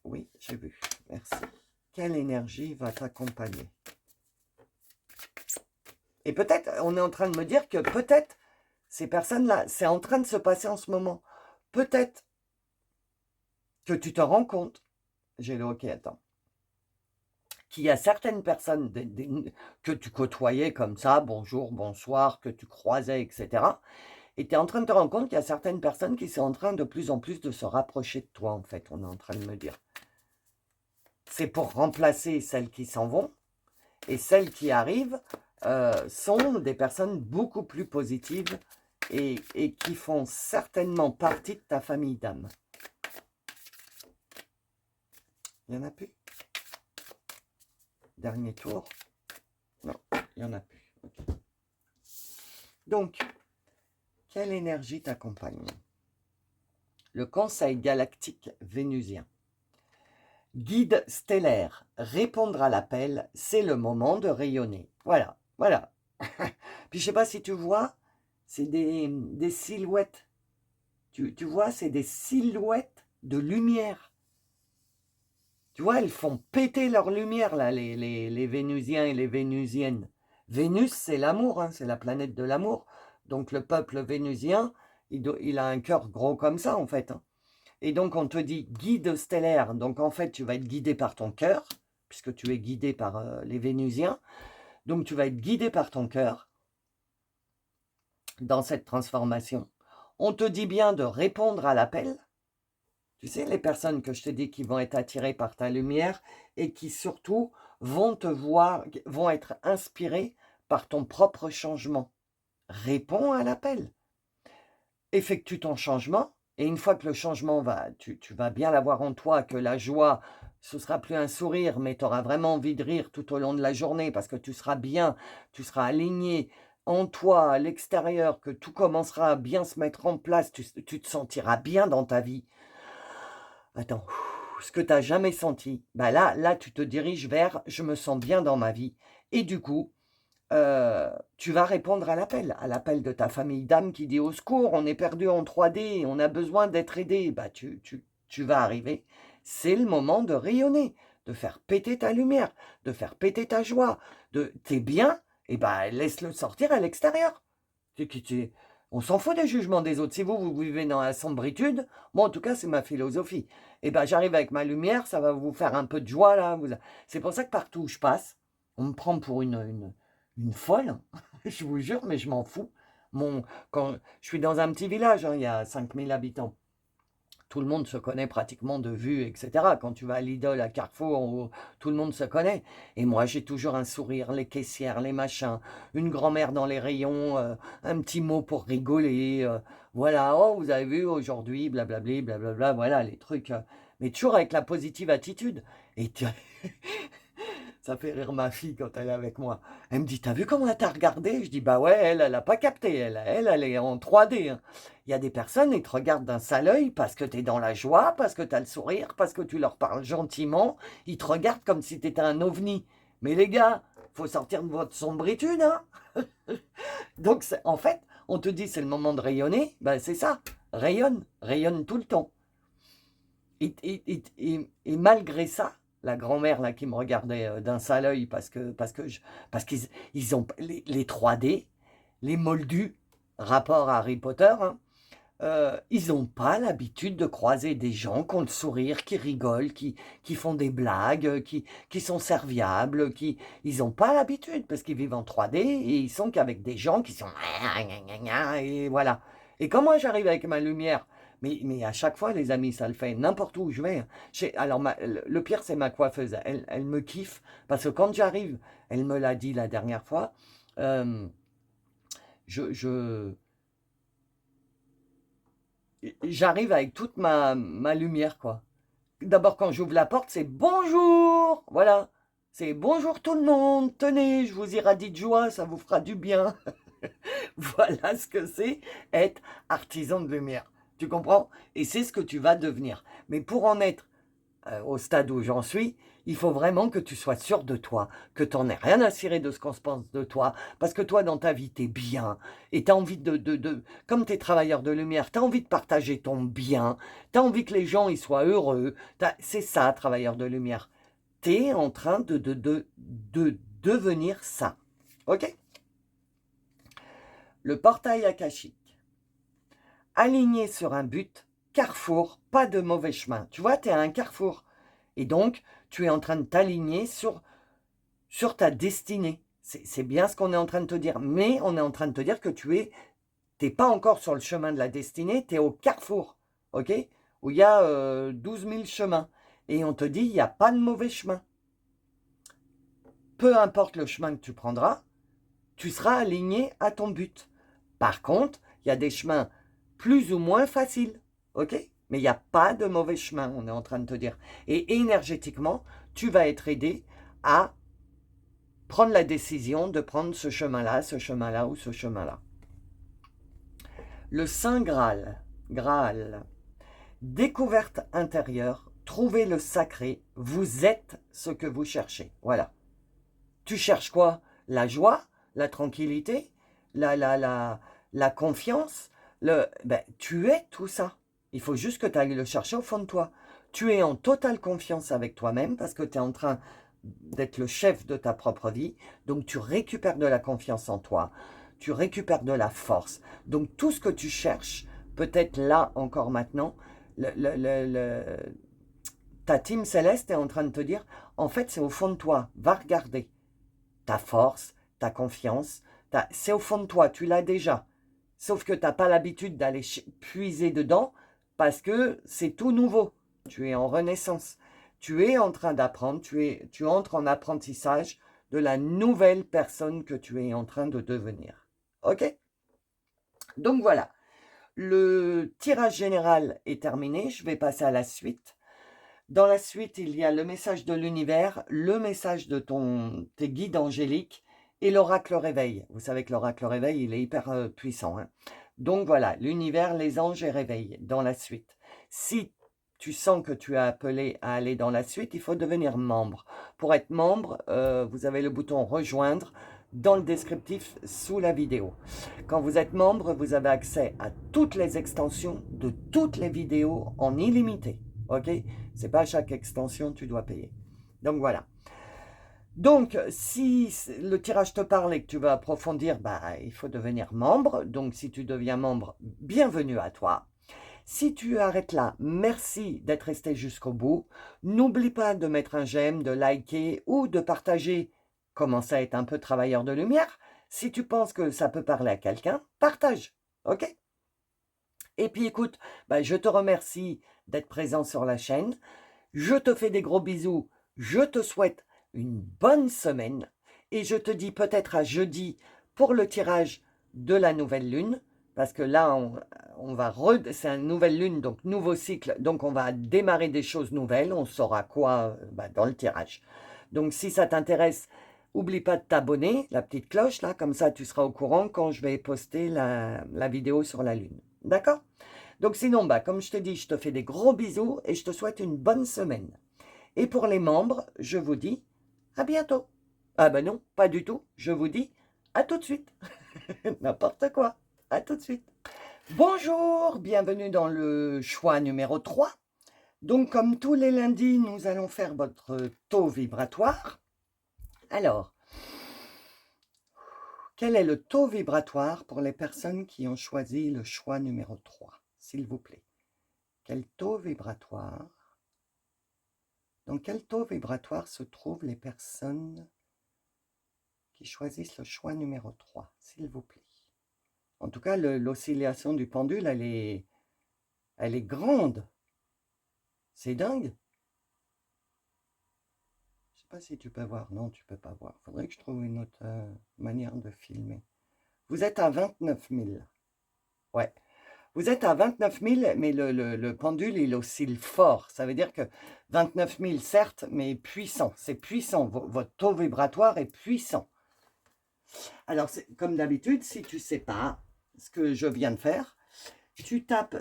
Oui, j'ai vu. Merci. Quelle énergie va t'accompagner? Et peut-être, on est en train de me dire que peut-être, ces personnes-là, c'est en train de se passer en ce moment. Peut-être que tu te rends compte, j'ai le OK, attends, qu'il y a certaines personnes que tu côtoyais comme ça, bonjour, bonsoir, que tu croisais, etc. Et tu es en train de te rendre compte qu'il y a certaines personnes qui sont en train de plus en plus de se rapprocher de toi, en fait, on est en train de me dire. C'est pour remplacer celles qui s'en vont, et celles qui arrivent sont des personnes beaucoup plus positives et qui font certainement partie de ta famille d'âme. Il n'y en a plus? Dernier tour? Non, il n'y en a plus. Okay. Donc, quelle énergie t'accompagne? Le Conseil galactique vénusien. Guide stellaire, répondre à l'appel, c'est le moment de rayonner. Voilà, voilà. Puis je sais pas si tu vois, c'est des silhouettes. Tu vois, c'est des silhouettes de lumière. Tu vois, elles font péter leur lumière, là, les Vénusiens et les Vénusiennes. Vénus, c'est l'amour, hein, c'est la planète de l'amour. Donc le peuple vénusien, il a un cœur gros comme ça, en fait. Hein. Et donc, on te dit guide stellaire. Donc, en fait, tu vas être guidé par ton cœur, puisque tu es guidé par les Vénusiens. Donc, tu vas être guidé par ton cœur dans cette transformation. On te dit bien de répondre à l'appel. Tu sais, les personnes que je te dis qui vont être attirées par ta lumière et qui surtout vont te voir, vont être inspirées par ton propre changement. Réponds à l'appel. Effectue ton changement. Et une fois que le changement va, tu vas bien l'avoir en toi, que la joie, ce sera plus un sourire, mais tu auras vraiment envie de rire tout au long de la journée parce que tu seras bien, tu seras aligné en toi, à l'extérieur, que tout commencera à bien se mettre en place, tu te sentiras bien dans ta vie. Attends, ce que tu n'as jamais senti, bah là, tu te diriges vers « je me sens bien dans ma vie ». Et du coup, tu vas répondre à l'appel de ta famille d'âme qui dit « au secours, on est perdu en 3D, on a besoin d'être aidé ». Bah, tu vas arriver. C'est le moment de rayonner, de faire péter ta lumière, de faire péter ta joie. T'es bien, et bah, laisse-le sortir à l'extérieur. On s'en fout des jugements des autres. Si vous vivez dans la sombritude, moi en tout cas c'est ma philosophie. Et ben j'arrive avec ma lumière, ça va vous faire un peu de joie là. C'est pour ça que partout où je passe, on me prend pour une folle. Je vous jure, mais je m'en fous. Quand je suis dans un petit village, hein, il y a 5000 habitants. tout le monde se connaît pratiquement de vue, etc. Quand tu vas à Lidl, à Carrefour, tout le monde se connaît. Et moi, j'ai toujours un sourire, les caissières, les machins, une grand-mère dans les rayons, un petit mot pour rigoler. Voilà, oh, vous avez vu aujourd'hui, blablabli, blablabla, voilà, les trucs. Mais toujours avec la positive attitude. Et ça fait rire ma fille quand elle est avec moi. Elle me dit, t'as vu comment elle t'a regardé? Je dis, bah ouais, elle a pas capté. Elle est en 3D, hein. Il y a des personnes, ils te regardent d'un sale œil parce que tu es dans la joie, parce que tu as le sourire, parce que tu leur parles gentiment. Ils te regardent comme si tu étais un ovni. Mais les gars, faut sortir de votre sombritude, hein. Donc, en fait, on te dit, c'est le moment de rayonner. Ben, c'est ça. Rayonne. Rayonne tout le temps. Et malgré ça, la grand-mère là qui me regardait d'un sale œil parce qu'ils ils ont les 3D, les moldus, rapport à Harry Potter, hein, ils n'ont pas l'habitude de croiser des gens qui ont le sourire, qui rigolent, qui font des blagues, qui sont serviables, ils n'ont pas l'habitude parce qu'ils vivent en 3D et ils sont qu'avec des gens qui sont et voilà. Et quand moi j'arrive avec ma lumière, mais à chaque fois les amis ça le fait n'importe où je vais. Alors le pire c'est ma coiffeuse, elle me kiffe parce que quand j'arrive, elle me l'a dit la dernière fois, euh, je j'arrive avec toute ma lumière, quoi. D'abord, quand j'ouvre la porte, c'est bonjour, voilà. C'est bonjour tout le monde, tenez, je vous irradie de joie, ça vous fera du bien. Voilà ce que c'est être artisan de lumière. Tu comprends? Et c'est ce que tu vas devenir. Mais pour en être au stade où j'en suis, il faut vraiment que tu sois sûr de toi, que tu n'en aies rien à cirer de ce qu'on se pense de toi, parce que toi, dans ta vie, tu es bien, et tu as envie comme tu es travailleur de lumière, tu as envie de partager ton bien, tu as envie que les gens ils soient heureux, c'est ça, travailleur de lumière. Tu es en train de devenir ça. Ok? Le portail akashique. Aligné sur un but, carrefour, pas de mauvais chemin. Tu vois, tu es à un carrefour. Et donc, tu es en train de t'aligner sur ta destinée. C'est bien ce qu'on est en train de te dire. Mais on est en train de te dire que tu n'es pas encore sur le chemin de la destinée, tu es au carrefour, ok? Où il y a 12 000 chemins. Et on te dit, il n'y a pas de mauvais chemin. Peu importe le chemin que tu prendras, tu seras aligné à ton but. Par contre, il y a des chemins plus ou moins faciles, ok? Mais il n'y a pas de mauvais chemin, on est en train de te dire. Et énergétiquement, tu vas être aidé à prendre la décision de prendre ce chemin-là ou ce chemin-là. Le Saint Graal, Graal, découverte intérieure, trouvez le sacré, vous êtes ce que vous cherchez. Voilà. Tu cherches quoi? La joie, la tranquillité, la confiance. Tu es tout ça. Il faut juste que tu ailles le chercher au fond de toi. Tu es en totale confiance avec toi-même parce que tu es en train d'être le chef de ta propre vie. Donc tu récupères de la confiance en toi. Tu récupères de la force. Donc tout ce que tu cherches, peut-être là encore maintenant, ta team céleste est en train de te dire, en fait c'est au fond de toi. Va regarder ta force, ta confiance, c'est au fond de toi, tu l'as déjà. Sauf que tu n'as pas l'habitude d'aller puiser dedans parce que c'est tout nouveau. Tu es en renaissance. Tu es en train d'apprendre, tu entres en apprentissage de la nouvelle personne que tu es en train de devenir. Ok? Donc voilà, le tirage général est terminé. Je vais passer à la suite. Dans la suite, il y a le message de l'univers, le message de tes guides angéliques et l'oracle réveil. Vous savez que l'oracle réveil, il est hyper puissant, hein. Donc voilà, l'univers, les anges et réveil dans la suite. Si tu sens que tu es appelé à aller dans la suite, il faut devenir membre. Pour être membre, vous avez le bouton rejoindre dans le descriptif sous la vidéo. Quand vous êtes membre, vous avez accès à toutes les extensions de toutes les vidéos en illimité. Ok? C'est pas à chaque extension tu dois payer. Donc voilà. Donc, si le tirage te parle et que tu veux approfondir, il faut devenir membre. Donc, si tu deviens membre, bienvenue à toi. Si tu arrêtes là, merci d'être resté jusqu'au bout. N'oublie pas de mettre un j'aime, de liker ou de partager. Commence à être un peu travailleur de lumière. Si tu penses que ça peut parler à quelqu'un, partage. Ok? Et puis écoute, je te remercie d'être présent sur la chaîne. Je te fais des gros bisous. Je te souhaite une bonne semaine. Et je te dis peut-être à jeudi pour le tirage de la nouvelle lune. Parce que là, c'est une nouvelle lune, donc nouveau cycle. Donc, on va démarrer des choses nouvelles. On saura quoi dans le tirage. Donc, si ça t'intéresse, n'oublie pas de t'abonner, la petite cloche, là. Comme ça, tu seras au courant quand je vais poster la vidéo sur la lune. D'accord? Donc, sinon, comme je te dis, je te fais des gros bisous et je te souhaite une bonne semaine. Et pour les membres, je vous dis à bientôt. Ah ben non, pas du tout. Je vous dis à tout de suite. N'importe quoi. À tout de suite. Bonjour, bienvenue dans le choix numéro 3. Donc, comme tous les lundis, nous allons faire votre taux vibratoire. Alors, quel est le taux vibratoire pour les personnes qui ont choisi le choix numéro 3, s'il vous plaît? Quel taux vibratoire? Dans quel taux vibratoire se trouvent les personnes qui choisissent le choix numéro 3, s'il vous plaît? En tout cas, l'oscillation du pendule, elle est grande. C'est dingue. Je ne sais pas si tu peux voir. Non, tu ne peux pas voir. Il faudrait que je trouve une autre manière de filmer. Vous êtes à 29 000. Ouais. Vous êtes à 29 000, mais le pendule, il oscille fort. Ça veut dire que 29 000, certes, mais puissant. C'est puissant. Votre taux vibratoire est puissant. Alors, comme d'habitude, si tu ne sais pas ce que je viens de faire, tu tapes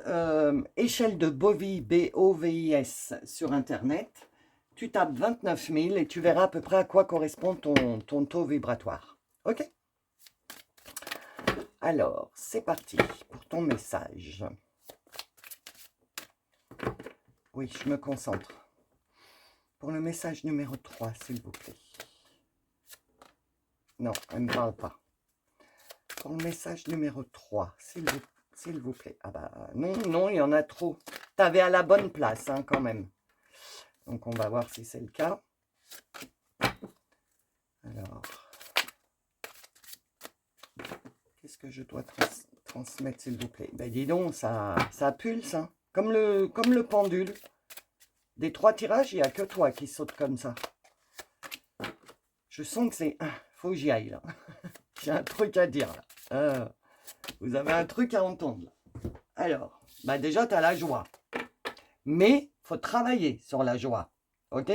échelle de Bovis, B-O-V-I-S, sur Internet. Tu tapes 29 000 et tu verras à peu près à quoi correspond ton taux vibratoire. OK? Alors, c'est parti pour ton message. Oui, je me concentre. Pour le message numéro 3, s'il vous plaît. Non, elle ne me parle pas. Pour le message numéro 3, s'il vous plaît. Ah bah non, il y en a trop. Tu avais à la bonne place, hein, quand même. Donc, on va voir si c'est le cas. Alors, qu'est-ce que je dois transmettre, s'il vous plaît? Ben, dis donc, ça pulse, hein. Comme le pendule. Des 3 tirages, il n'y a que toi qui saute comme ça. Je sens que c'est... faut que j'y aille, là. J'ai un truc à dire, là. Vous avez un truc à entendre. Alors, déjà, tu as la joie. Mais, il faut travailler sur la joie. OK?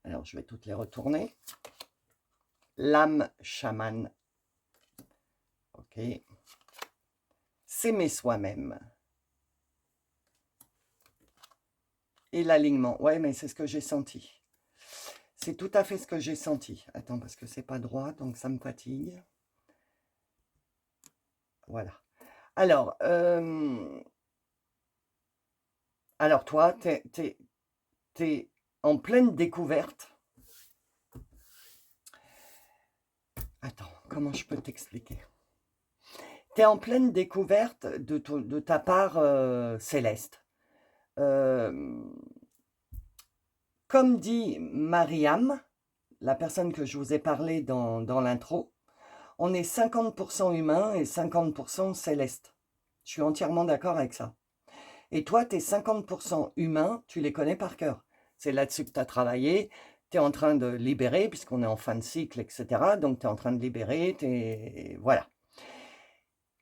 Alors, je vais toutes les retourner. L'âme chamane. OK. S'aimer soi-même. Et l'alignement. Ouais, mais c'est ce que j'ai senti. C'est tout à fait ce que j'ai senti. Attends, parce que c'est pas droit, donc ça me fatigue. Voilà. Alors, toi, t'es en pleine découverte. Attends, comment je peux t'expliquer? Tu es en pleine découverte de ta part céleste. Comme dit Mariam, la personne que je vous ai parlé dans l'intro, on est 50% humain et 50% céleste. Je suis entièrement d'accord avec ça. Et toi, tu es 50% humain, tu les connais par cœur. C'est là-dessus que tu as travaillé, tu es en train de libérer, puisqu'on est en fin de cycle, etc. Donc, tu es en train de libérer, voilà.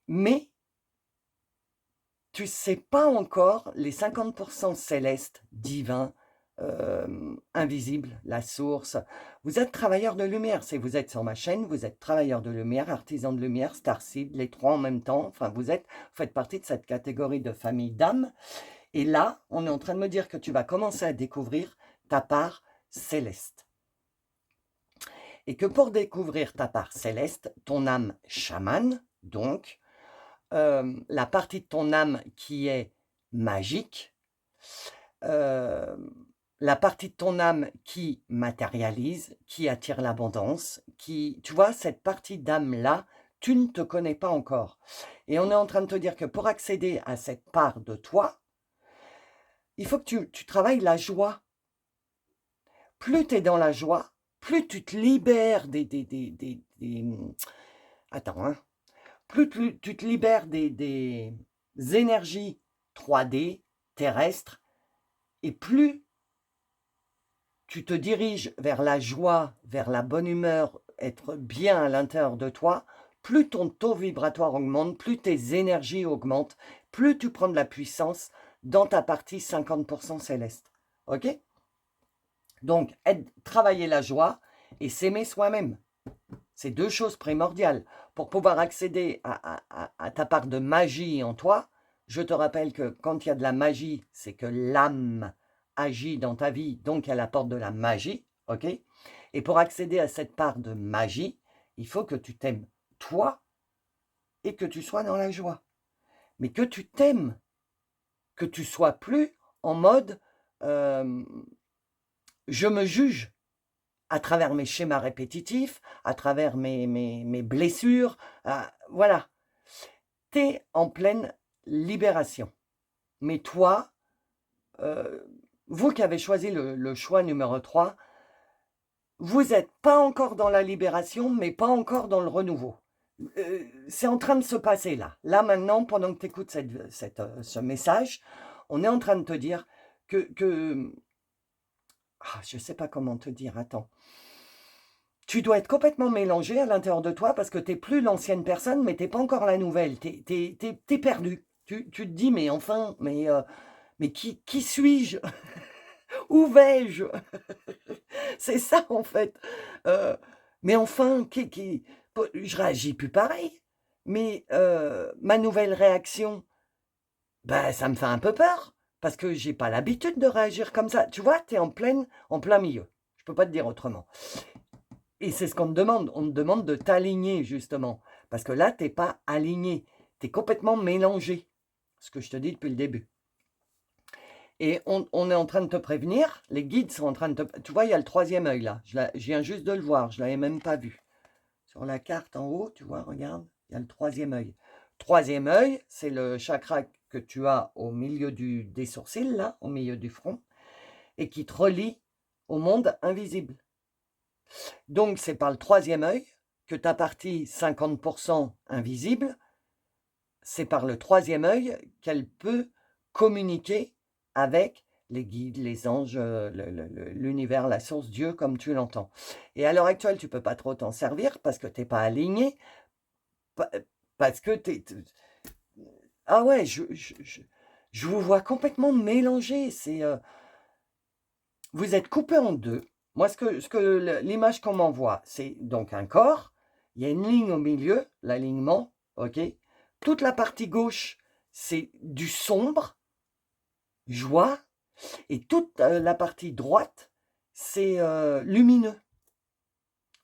Mais, tu ne sais pas encore les 50% célestes, divins, invisibles, la source. Vous êtes travailleur de lumière. Si vous êtes sur ma chaîne, vous êtes travailleur de lumière, artisan de lumière, starseed, les 3 en même temps. Enfin, vous faites partie de cette catégorie de famille d'âmes. Et là, on est en train de me dire que tu vas commencer à découvrir ta part céleste. Et que pour découvrir ta part céleste, ton âme chamane, donc, la partie de ton âme qui est magique, la partie de ton âme qui matérialise, qui attire l'abondance, tu vois, cette partie d'âme-là, tu ne te connais pas encore. Et on est en train de te dire que pour accéder à cette part de toi, il faut que tu travailles la joie. Plus tu es dans la joie, plus tu te libères attends, hein. Plus tu te libères des énergies 3D, terrestre, et plus tu te diriges vers la joie, vers la bonne humeur, être bien à l'intérieur de toi, plus ton taux vibratoire augmente, plus tes énergies augmentent, plus tu prends de la puissance dans ta partie 50% céleste. Ok? Donc, travailler la joie et s'aimer soi-même. C'est deux choses primordiales. Pour pouvoir accéder à ta part de magie en toi, je te rappelle que quand il y a de la magie, c'est que l'âme agit dans ta vie, donc elle apporte de la magie, ok? Et pour accéder à cette part de magie, il faut que tu t'aimes toi et que tu sois dans la joie. Mais que tu t'aimes, que tu sois plus en mode je me juge à travers mes schémas répétitifs, à travers mes blessures, voilà. Tu es en pleine libération. Mais toi, vous qui avez choisi le choix numéro 3, vous n'êtes pas encore dans la libération, mais pas encore dans le renouveau. C'est en train de se passer là. Là maintenant, pendant que tu écoutes ce message, on est en train de te dire que je ne sais pas comment te dire, attends. Tu dois être complètement mélangé à l'intérieur de toi parce que tu n'es plus l'ancienne personne, mais tu n'es pas encore la nouvelle. Tu es perdu. Tu te dis, mais enfin, mais qui suis-je? Où vais-je? C'est ça en fait. Mais enfin, je réagis plus pareil. Mais ma nouvelle réaction, ben, ça me fait un peu peur parce que j'ai pas l'habitude de réagir comme ça. Tu vois, tu es en plein milieu. Je peux pas te dire autrement. Et c'est ce qu'on te demande. On te demande de t'aligner justement. Parce que là, tu n'es pas aligné. Tu es complètement mélangé. Ce que je te dis depuis le début. Et on est en train de te prévenir, les guides sont en train de te... Tu vois, il y a le troisième œil là, je viens juste de le voir, je ne l'avais même pas vu. Sur la carte en haut, tu vois, regarde, il y a le troisième œil. Troisième œil, c'est le chakra que tu as au milieu des sourcils, là, au milieu du front, et qui te relie au monde invisible. Donc, c'est par le troisième œil que ta partie 50% invisible, c'est par le troisième œil qu'elle peut communiquer avec les guides, les anges, l'univers, la source, Dieu, comme tu l'entends. Et à l'heure actuelle, tu ne peux pas trop t'en servir parce que tu n'es pas aligné, parce que tu es... Ah ouais, je vous vois complètement mélangé. Vous êtes coupé en deux. Moi, l'image qu'on m'envoie, c'est donc un corps, il y a une ligne au milieu, l'alignement, ok? Toute la partie gauche, c'est du sombre, joie, et toute la partie droite, c'est lumineux.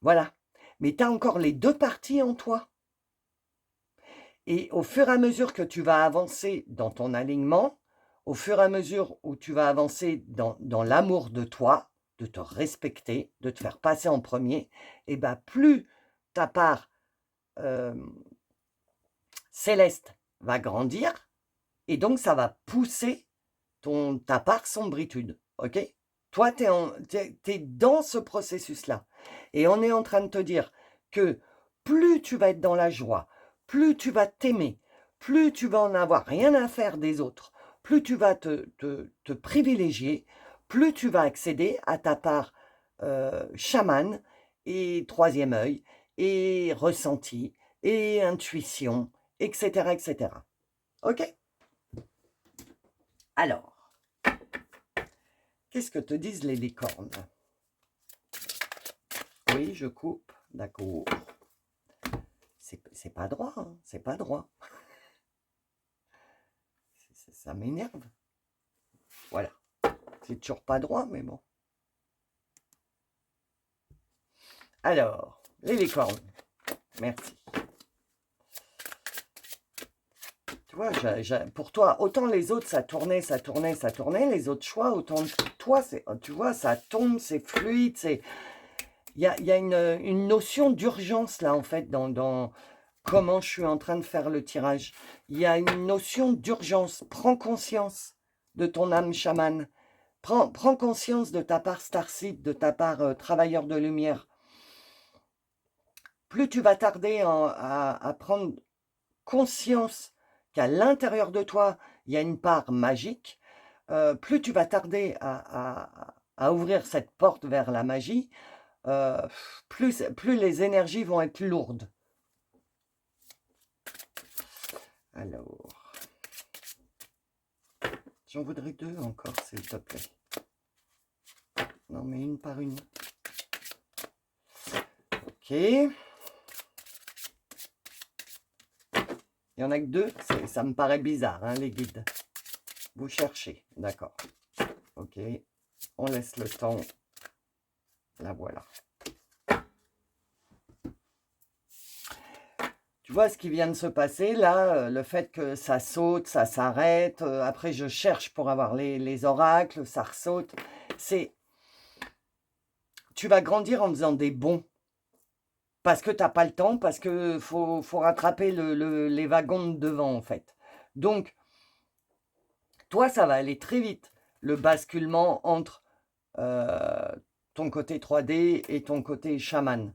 Voilà. Mais tu as encore les deux parties en toi. Et au fur et à mesure que tu vas avancer dans ton alignement, au fur et à mesure où tu vas avancer dans l'amour de toi, de te respecter, de te faire passer en premier, et ben plus ta part céleste va grandir, et donc ça va pousser ta part sombritude, ok? Toi, tu es dans ce processus-là. Et on est en train de te dire que plus tu vas être dans la joie, plus tu vas t'aimer, plus tu vas en avoir rien à faire des autres, plus tu vas te privilégier, plus tu vas accéder à ta part chaman et troisième œil et ressenti et intuition, etc., etc. Ok? Alors, qu'est-ce que te disent les licornes? Oui, je coupe. D'accord. C'est pas droit, hein, c'est pas droit. Ça m'énerve. Voilà. C'est toujours pas droit, mais bon. Alors, les licornes. Merci. Tu vois, pour toi, autant les autres, ça tournait. Les autres choix, autant toi, tu vois, ça tourne, c'est fluide, c'est... Il y a une notion d'urgence, là, en fait, dans comment je suis en train de faire le tirage. Il y a une notion d'urgence. Prends conscience de ton âme chamane. Prends conscience de ta part starseed, de ta part travailleur de lumière. Plus tu vas tarder à prendre conscience qu'à l'intérieur de toi, il y a une part magique. Plus tu vas tarder à ouvrir cette porte vers la magie, plus les énergies vont être lourdes. Alors, j'en voudrais 2 encore, s'il te plaît. Non, mais une par une. Ok. Il n'y en a que 2, ça me paraît bizarre, hein, les guides. Vous cherchez, d'accord. Ok, on laisse le temps. La voilà. Tu vois ce qui vient de se passer là, le fait que ça saute, ça s'arrête, après je cherche pour avoir les oracles, ça ressaute. Tu vas grandir en faisant des bonds. Parce que tu n'as pas le temps, parce que faut rattraper les wagons de devant en fait. Donc, toi, ça va aller très vite, le basculement entre ton côté 3D et ton côté chaman.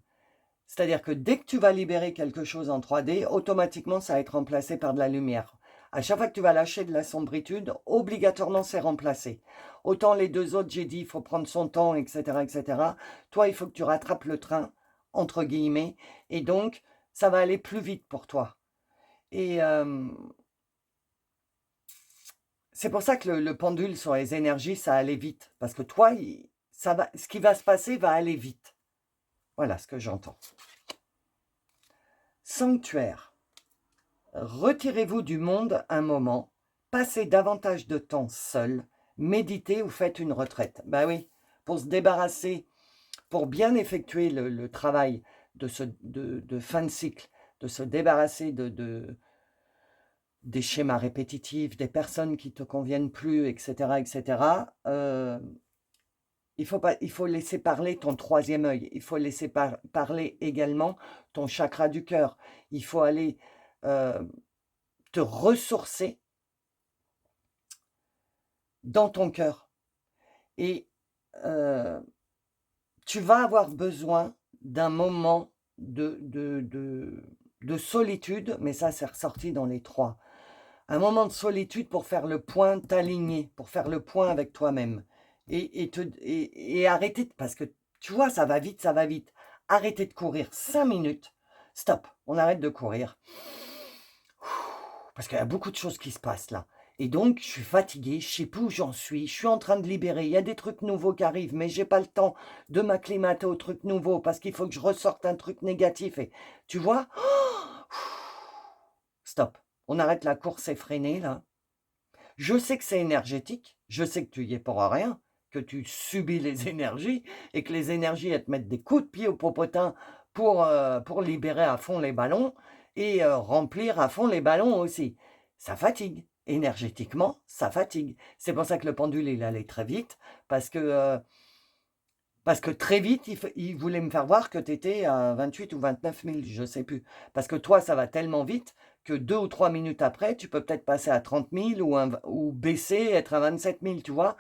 C'est-à-dire que dès que tu vas libérer quelque chose en 3D, automatiquement, ça va être remplacé par de la lumière. À chaque fois que tu vas lâcher de la sombritude, obligatoirement, c'est remplacé. Autant les 2 autres, j'ai dit, il faut prendre son temps, etc., etc. Toi, il faut que tu rattrapes le train, entre guillemets, et donc, ça va aller plus vite pour toi. Et c'est pour ça que le pendule sur les énergies, ça allait vite. Parce que toi, ce qui va se passer va aller vite. Voilà ce que j'entends. Sanctuaire. Retirez-vous du monde un moment, passez davantage de temps seul, méditez ou faites une retraite. Ben oui, pour se débarrasser, pour bien effectuer le travail de fin de cycle, de se débarrasser des schémas répétitifs, des personnes qui ne te conviennent plus, etc., etc., il faut laisser parler ton 3e œil. Il faut laisser parler également ton chakra du cœur. Il faut aller te ressourcer dans ton cœur. Et tu vas avoir besoin d'un moment de solitude, mais ça, c'est ressorti dans les 3. Un moment de solitude pour faire le point, t'aligner, pour faire le point avec toi-même. Et arrêter, parce que tu vois, ça va vite, ça va vite. Arrêtez de courir 5 minutes. Stop, on arrête de courir. Parce qu'il y a beaucoup de choses qui se passent là. Et donc, je suis fatiguée, je ne sais plus où j'en suis, je suis en train de libérer, il y a des trucs nouveaux qui arrivent, mais je n'ai pas le temps de m'acclimater aux trucs nouveaux parce qu'il faut que je ressorte un truc négatif. Et tu vois, stop, on arrête la course effrénée là. Je sais que c'est énergétique, je sais que tu y es pour rien, que tu subis les énergies et que les énergies, elles te mettent des coups de pied au popotin pour libérer à fond les ballons et remplir à fond les ballons aussi. Ça fatigue. Énergétiquement, ça fatigue. C'est pour ça que le pendule, il allait très vite, parce que très vite, il voulait me faire voir que tu étais à 28 ou 29 000, je ne sais plus. Parce que toi, ça va tellement vite que 2 ou 3 minutes après, tu peux peut-être passer à 30 000 ou baisser, être à 27 000, tu vois.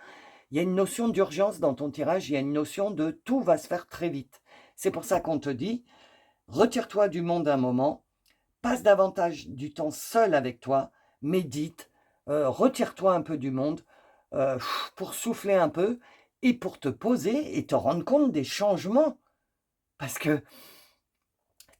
Il y a une notion d'urgence dans ton tirage, il y a une notion de tout va se faire très vite. C'est pour ça qu'on te dit, retire-toi du monde un moment, passe davantage du temps seul avec toi, médite, retire-toi un peu du monde pour souffler un peu et pour te poser et te rendre compte des changements. Parce que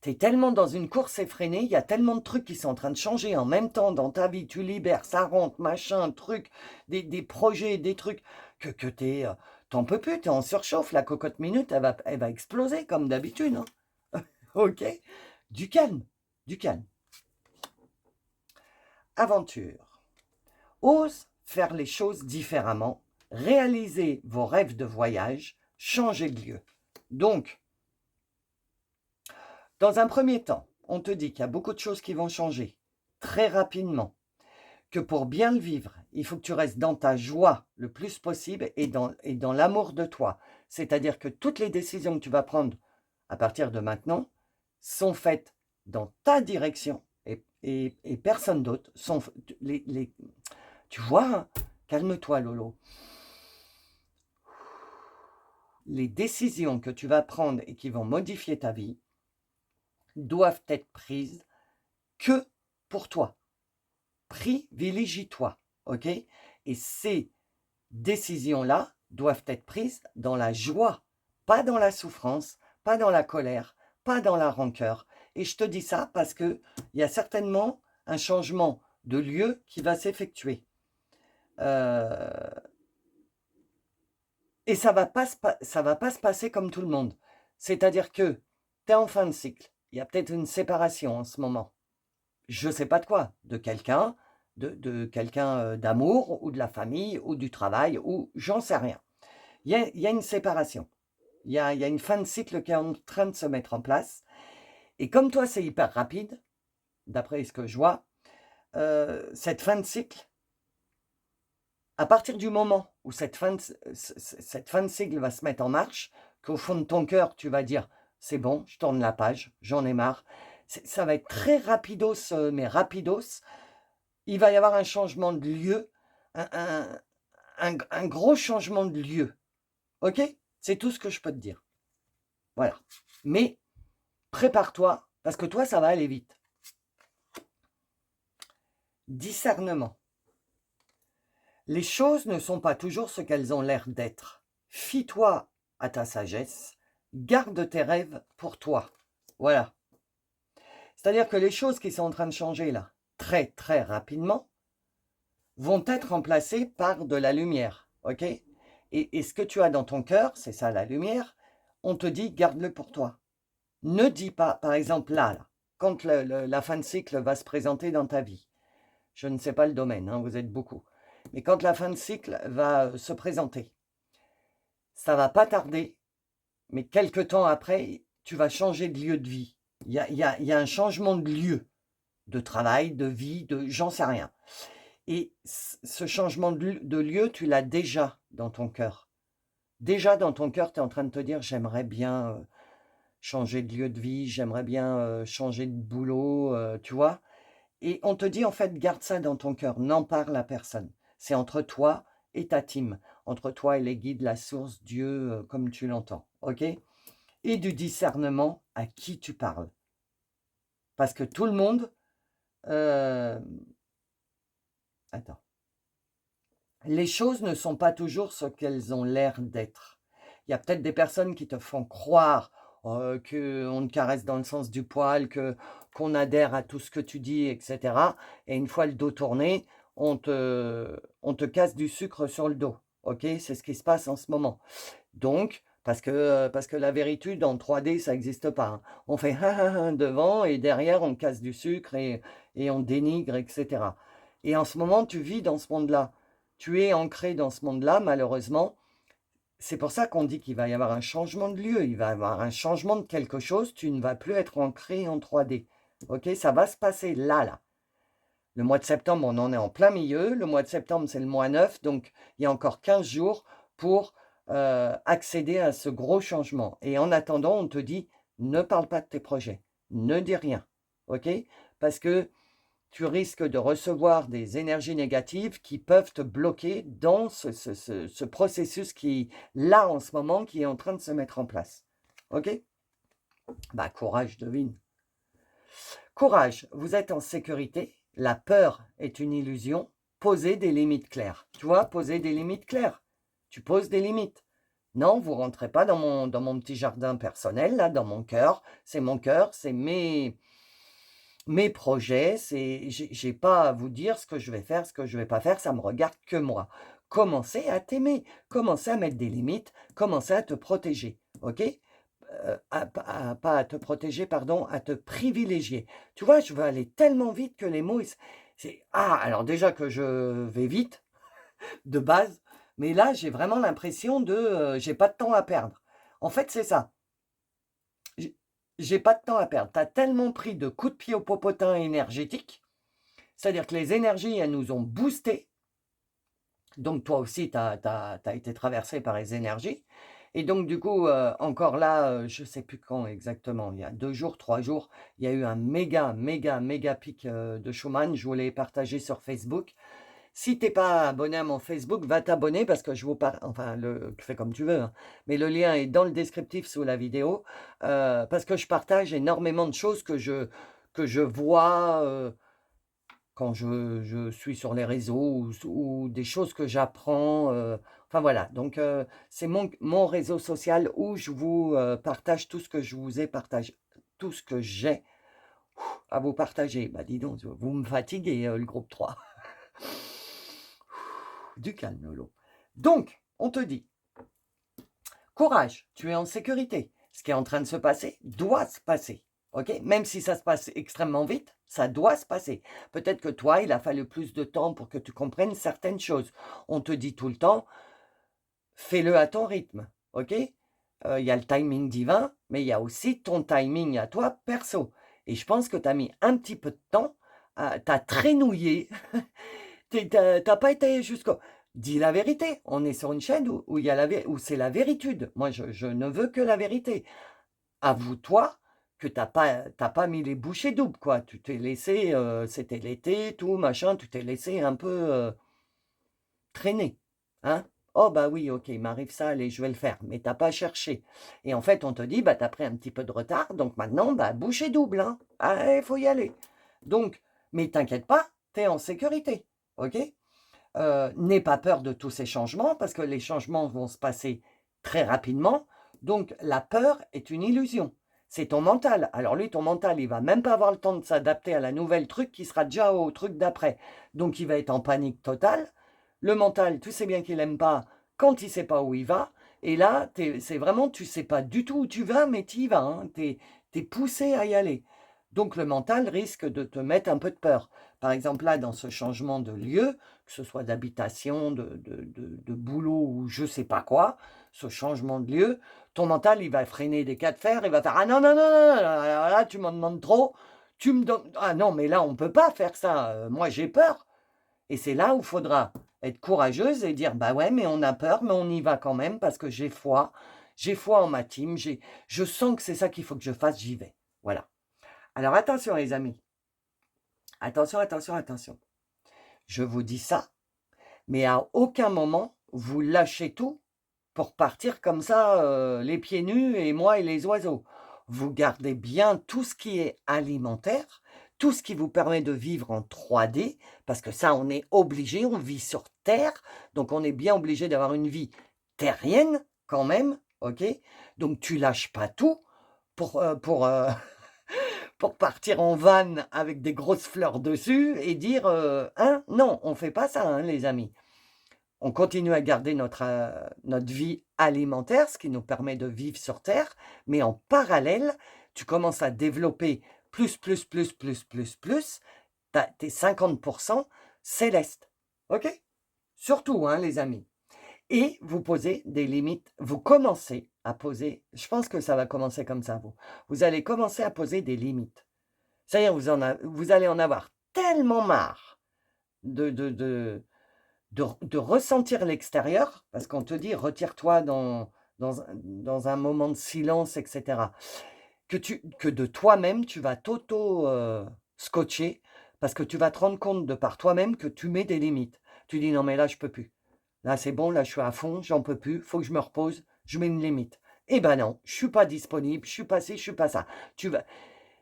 tu es tellement dans une course effrénée, il y a tellement de trucs qui sont en train de changer en même temps dans ta vie, tu libères, ça rentre, machin, truc, des projets, des trucs, que t'en peux plus, tu es en surchauffe, la cocotte minute, elle va exploser comme d'habitude. Hein. Ok. Du calme, du calme. Aventure. Ose faire les choses différemment, réaliser vos rêves de voyage, changer de lieu. Donc, dans un premier temps, on te dit qu'il y a beaucoup de choses qui vont changer très rapidement, que pour bien le vivre, il faut que tu restes dans ta joie le plus possible et dans l'amour de toi. C'est-à-dire que toutes les décisions que tu vas prendre à partir de maintenant sont faites dans ta direction et personne d'autre. Tu vois, hein, calme-toi Lolo. Les décisions que tu vas prendre et qui vont modifier ta vie doivent être prises que pour toi. Privilégie-toi. ok? Et ces décisions-là doivent être prises dans la joie, pas dans la souffrance, pas dans la colère, pas dans la rancœur. Et je te dis ça parce qu'il y a certainement un changement de lieu qui va s'effectuer. Et ça va pas se passer comme tout le monde. C'est-à-dire que tu es en fin de cycle. Il y a peut-être une séparation en ce moment. Je ne sais pas de quoi. De quelqu'un, de quelqu'un d'amour ou de la famille ou du travail ou j'en sais rien. Il y a une séparation. Il y a une fin de cycle qui est en train de se mettre en place. Et comme toi, c'est hyper rapide, d'après ce que je vois, cette fin de cycle, à partir du moment où cette fin de cycle va se mettre en marche, qu'au fond de ton cœur, tu vas dire, c'est bon, je tourne la page, j'en ai marre. Ça va être très rapidos, mais rapidos. Il va y avoir un changement de lieu, un gros changement de lieu. Ok? C'est tout ce que je peux te dire. Voilà. Mais prépare-toi, parce que toi, ça va aller vite. Discernement. Les choses ne sont pas toujours ce qu'elles ont l'air d'être. Fie-toi à ta sagesse, garde tes rêves pour toi. Voilà. C'est-à-dire que les choses qui sont en train de changer là, très très rapidement, vont être remplacées par de la lumière. Ok? Et ce que tu as dans ton cœur, c'est ça la lumière, on te dit garde-le pour toi. Ne dis pas, par exemple là quand la fin de cycle va se présenter dans ta vie, je ne sais pas le domaine, hein, vous êtes beaucoup, mais quand la fin de cycle va se présenter, ça va pas tarder, mais quelque temps après, tu vas changer de lieu de vie. Il y a un changement de lieu, de travail, de vie, j'en sais rien. Et ce changement de lieu, tu l'as déjà dans ton cœur. Déjà dans ton cœur, tu es en train de te dire, j'aimerais bien changer de lieu de vie, j'aimerais bien changer de boulot, tu vois. Et on te dit, en fait, garde ça dans ton cœur, n'en parle à personne. C'est entre toi et ta team, entre toi et les guides, la source, Dieu, comme tu l'entends, ok? Et du discernement à qui tu parles. Parce que tout le monde... Attends. Les choses ne sont pas toujours ce qu'elles ont l'air d'être. Il y a peut-être des personnes qui te font croire qu'on te caresse dans le sens du poil, qu'on adhère à tout ce que tu dis, etc. Et une fois le dos tourné, on te casse du sucre sur le dos. Ok? C'est ce qui se passe en ce moment. Donc, parce que la véritude en 3D, ça n'existe pas, hein. On fait devant et derrière, on casse du sucre et on dénigre, etc. Et en ce moment, tu vis dans ce monde-là. Tu es ancré dans ce monde-là, malheureusement. C'est pour ça qu'on dit qu'il va y avoir un changement de lieu, il va y avoir un changement de quelque chose. Tu ne vas plus être ancré en 3D. Ok? Ça va se passer là. Le mois de septembre, on en est en plein milieu. Le mois de septembre, c'est le mois 9, donc il y a encore 15 jours pour accéder à ce gros changement. Et en attendant, on te dit, ne parle pas de tes projets, ne dis rien, ok? Parce que tu risques de recevoir des énergies négatives qui peuvent te bloquer dans ce processus qui, là, en ce moment, qui est en train de se mettre en place. Ok? Bah, courage, devine. Courage, vous êtes en sécurité. La peur est une illusion. Posez des limites claires. Tu vois, poser des limites claires. Tu poses des limites. Non, vous rentrez pas dans mon petit jardin personnel, là, dans mon cœur. C'est mon cœur, c'est mes projets. J'ai pas à vous dire ce que je vais faire, ce que je vais pas faire. Ça me regarde que moi. Commencez à t'aimer. Commencez à mettre des limites. Commencez à te protéger. OK? Pas à te protéger, pardon, à te privilégier. Tu vois, je veux aller tellement vite que les mots, alors déjà que je vais vite, de base, mais là, j'ai vraiment l'impression j'ai pas de temps à perdre. En fait, c'est ça. J'ai pas de temps à perdre. Tu as tellement pris de coups de pied au popotin énergétique, c'est-à-dire que les énergies, elles nous ont boosté. Donc, toi aussi, tu as été traversé par les énergies. Et donc, du coup, encore là, je ne sais plus quand exactement, il y a 2 jours, 3 jours, il y a eu un méga, méga, méga pic de Schumann. Je vous l'ai partagé sur Facebook. Si tu n'es pas abonné à mon Facebook, va t'abonner parce que je vous parle, enfin, fais comme tu veux, hein, mais le lien est dans le descriptif sous la vidéo, parce que je partage énormément de choses que je vois quand je suis sur les réseaux ou des choses que j'apprends, enfin voilà. Donc c'est mon réseau social où je vous, partage tout ce que je vous ai partagé tout ce que j'ai à vous partager. Bah, dis donc, vous me fatiguez, le groupe 3. Du calme, Lolo. Donc, on te dit: «Courage, tu es en sécurité. Ce qui est en train de se passer doit se passer». OK? Même si ça se passe extrêmement vite, ça doit se passer. Peut-être que toi, il a fallu plus de temps pour que tu comprennes certaines choses. On te dit tout le temps: «Fais-le à ton rythme». OK? Il y a le timing divin, mais il y a aussi ton timing à toi perso et je pense que tu as mis un petit peu de temps à tu as traînouillé. Tu pas été jusqu'au dis la vérité. On est sur une chaîne où il y a la vé où c'est la véritude. Moi, je ne veux que la vérité. Avoue-toi que tu pas mis les bouchées doubles, quoi. Tu t'es laissé, c'était l'été, tout machin, tu t'es laissé un peu, traîner, hein? «Oh bah oui, OK, il m'arrive ça, allez, je vais le faire», mais tu pas cherché et en fait, on te dit: «Bah, tu as pris un petit peu de retard, donc maintenant, bah, bouchée double, hein. Ah, il faut y aller». Donc mais t'inquiète pas, tu es en sécurité, OK? N'aie pas peur de tous ces changements parce que les changements vont se passer très rapidement. Donc la peur est une illusion. C'est ton mental. Alors lui, ton mental, il va même pas avoir le temps de s'adapter à la nouvelle truc qui sera déjà au truc d'après. Donc il va être en panique totale. Le mental, tu sais bien qu'il aime pas quand il sait pas où il va. Et là, c'est vraiment, tu sais pas du tout où tu vas, mais tu y vas, hein. Tu es poussé à y aller. Donc le mental risque de te mettre un peu de peur. Par exemple, là, dans ce changement de lieu, que ce soit d'habitation, de boulot ou je sais pas quoi, ce changement de lieu, ton mental, il va freiner des cas de fer, il va faire: «Ah non, non, non, non, non, alors là, tu m'en demandes trop, tu me donnes ah non, mais là, on peut pas faire ça, moi j'ai peur» et c'est là où il faudra être courageuse et dire: «Bah ouais, mais on a peur, mais on y va quand même parce que j'ai foi en ma team, je sens que c'est ça qu'il faut que je fasse, j'y vais». Voilà. Alors attention les amis, attention, attention, attention. Je vous dis ça, mais à aucun moment vous lâchez tout pour partir comme ça, les pieds nus et moi et les oiseaux. Vous gardez bien tout ce qui est alimentaire, tout ce qui vous permet de vivre en 3D, parce que ça, on est obligé, on vit sur terre, donc on est bien obligé d'avoir une vie terrienne quand même, OK? Donc tu lâches pas tout pour pour partir en van avec des grosses fleurs dessus et dire, hein? Non, on fait pas ça, hein, les amis. On continue à garder notre vie alimentaire, ce qui nous permet de vivre sur terre, mais en parallèle, tu commences à développer plus, tu tes 50 célestes. OK? Surtout, hein, les amis et vous posez des limites. Vous commencez à poser je pense que ça va commencer comme ça, vous. Vous allez commencer à poser des limites. C'est-à-dire vous allez en avoir tellement marre de de de de ressentir l'extérieur, parce qu'on te dit: «Retire-toi dans un moment de silence» et cetera. Que de toi-même, tu vas scotcher parce que tu vas te rendre compte de par toi-même que tu mets des limites. Tu dis: «Non mais là je peux plus. Là c'est bon, là je suis à fond, j'en peux plus, faut que je me repose, je mets une limite». Eh ben non, je suis pas disponible, je suis pas ci, je suis pas ça. Tu vas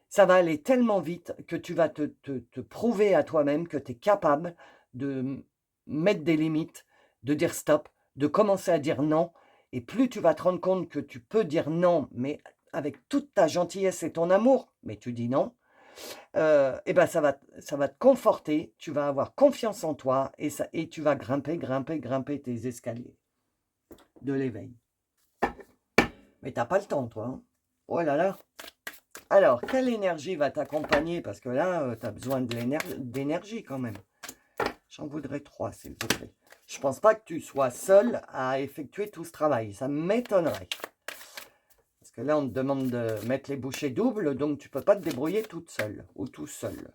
Ça va aller tellement vite que tu vas te prouver à toi-même que tu es capable de mettre des limites, de dire stop, de commencer à dire non et plus tu vas te rendre compte que tu peux dire non, mais avec toute ta gentillesse et ton amour, mais tu dis non, et ben ça va te conforter, tu vas avoir confiance en toi et tu vas grimper, grimper, grimper tes escaliers de l'éveil. Mais tu as pas le temps toi, hein. Oh là là! Alors, quelle énergie va t'accompagner? Parce que là, tu as besoin d'énergie quand même. J'en voudrais 3, s'il vous plaît. Je pense pas que tu sois seul à effectuer tout ce travail. Ça m'étonnerait. Parce que là, on te demande de mettre les bouchées doubles, donc tu peux pas te débrouiller toute seule ou tout seul.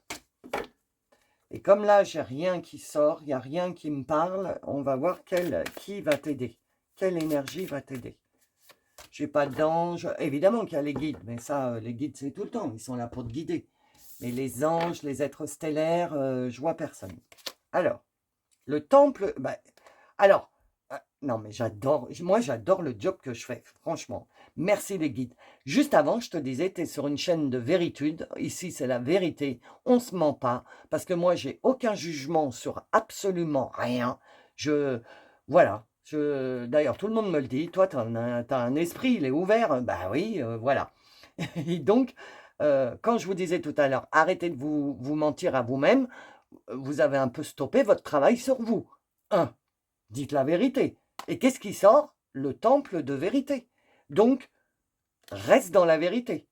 Et comme là, j'ai rien qui sort, il n'y a rien qui me parle, on va voir qui va t'aider. Quelle énergie va t'aider? J'ai pas d'ange. Évidemment qu'il y a les guides, mais ça, les guides, c'est tout le temps. Ils sont là pour te guider. Mais les anges, les êtres stellaires, je vois personne. Alors, le temple, bah, alors, Non, mais moi j'adore le job que je fais, franchement. Merci les guides. Juste avant, je te disais, tu es sur une chaîne de véritude. Ici, c'est la vérité. On ne se ment pas. Parce que moi, j'ai aucun jugement sur absolument rien. Je, voilà. D'ailleurs, tout le monde me le dit. Toi, tu as, un esprit, il est ouvert. Bah oui, voilà. Et donc, quand je vous disais tout à l'heure, arrêtez de vous mentir à vous-même, vous avez un peu stoppé votre travail sur vous. Dites la vérité. Et qu'est-ce qui sort? Le temple de vérité. Donc, reste dans la vérité.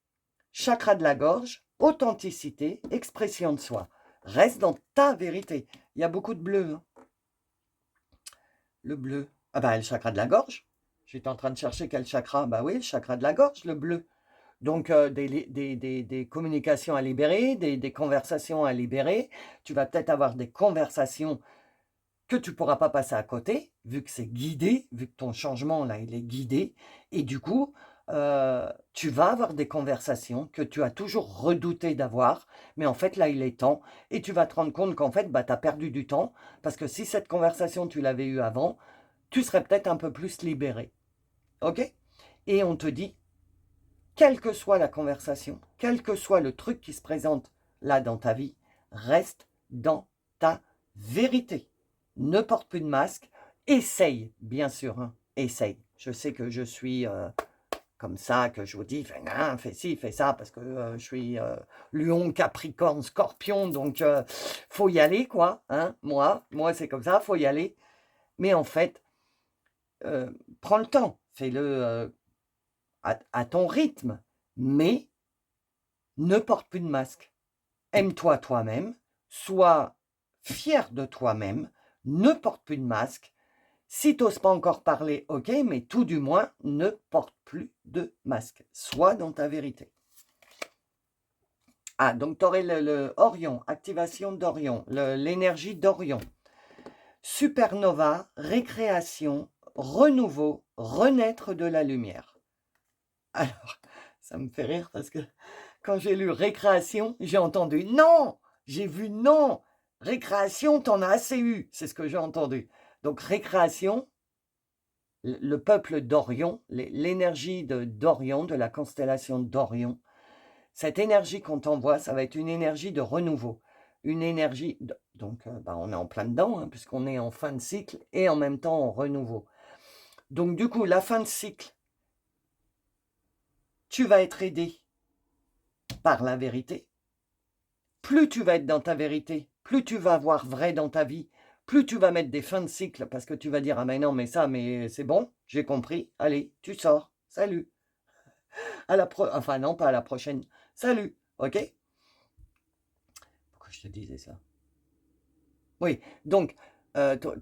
Chakra de la gorge, authenticité, expression de soi. Reste dans ta vérité. Il y a beaucoup de bleu. Hein. Le bleu. Ah bah, le chakra de la gorge. J'étais en train de chercher quel chakra. Bah oui, le chakra de la gorge, le bleu. Donc, des communications à libérer, des conversations à libérer. Tu vas peut-être avoir des conversations que tu ne pourras pas passer à côté, vu que c'est guidé, vu que ton changement, là, il est guidé. Et du coup, tu vas avoir des conversations que tu as toujours redouté d'avoir, mais en fait, là, il est temps. Et tu vas te rendre compte qu'en fait, bah, tu as perdu du temps, parce que si cette conversation, tu l'avais eue avant, tu serais peut-être un peu plus libéré. OK? Et on te dit, quelle que soit la conversation, quel que soit le truc qui se présente là dans ta vie, reste dans ta vérité. Ne porte plus de masque. Essaye, bien sûr, hein, essaye. Je sais que je suis comme ça, que je vous dis, fais ci, fais ça, parce que je suis Lion, Capricorne, Scorpion, donc faut y aller, quoi. Hein, moi c'est comme ça, faut y aller. Mais en fait, prends le temps, fais-le à ton rythme, mais ne porte plus de masque. Aime-toi toi-même, sois fier de toi-même, ne porte plus de masque. Si tu n'oses pas encore parler, ok, mais tout du moins, ne porte plus de masque. Sois dans ta vérité. Ah, donc tu aurais le Orion, activation d'Orion, l'énergie d'Orion. Supernova, récréation, renouveau, renaître de la lumière. Alors, ça me fait rire parce que quand j'ai lu récréation, j'ai entendu non, j'ai vu non, récréation, t'en as assez eu, c'est ce que j'ai entendu. Donc récréation, le peuple d'Orion, l'énergie d'Orion, de la constellation d'Orion, cette énergie qu'on t'envoie, ça va être une énergie de renouveau, une énergie, donc on est en plein dedans, hein, puisqu'on est en fin de cycle et en même temps en renouveau. Donc du coup, la fin de cycle, tu vas être aidé par la vérité. Plus tu vas être dans ta vérité, plus tu vas voir vrai dans ta vie, plus tu vas mettre des fins de cycle parce que tu vas dire ah mais non mais ça mais c'est bon, j'ai compris, allez, tu sors, salut. Enfin non, pas à la prochaine. Salut, OK? Pourquoi je te disais ça? Oui, donc tout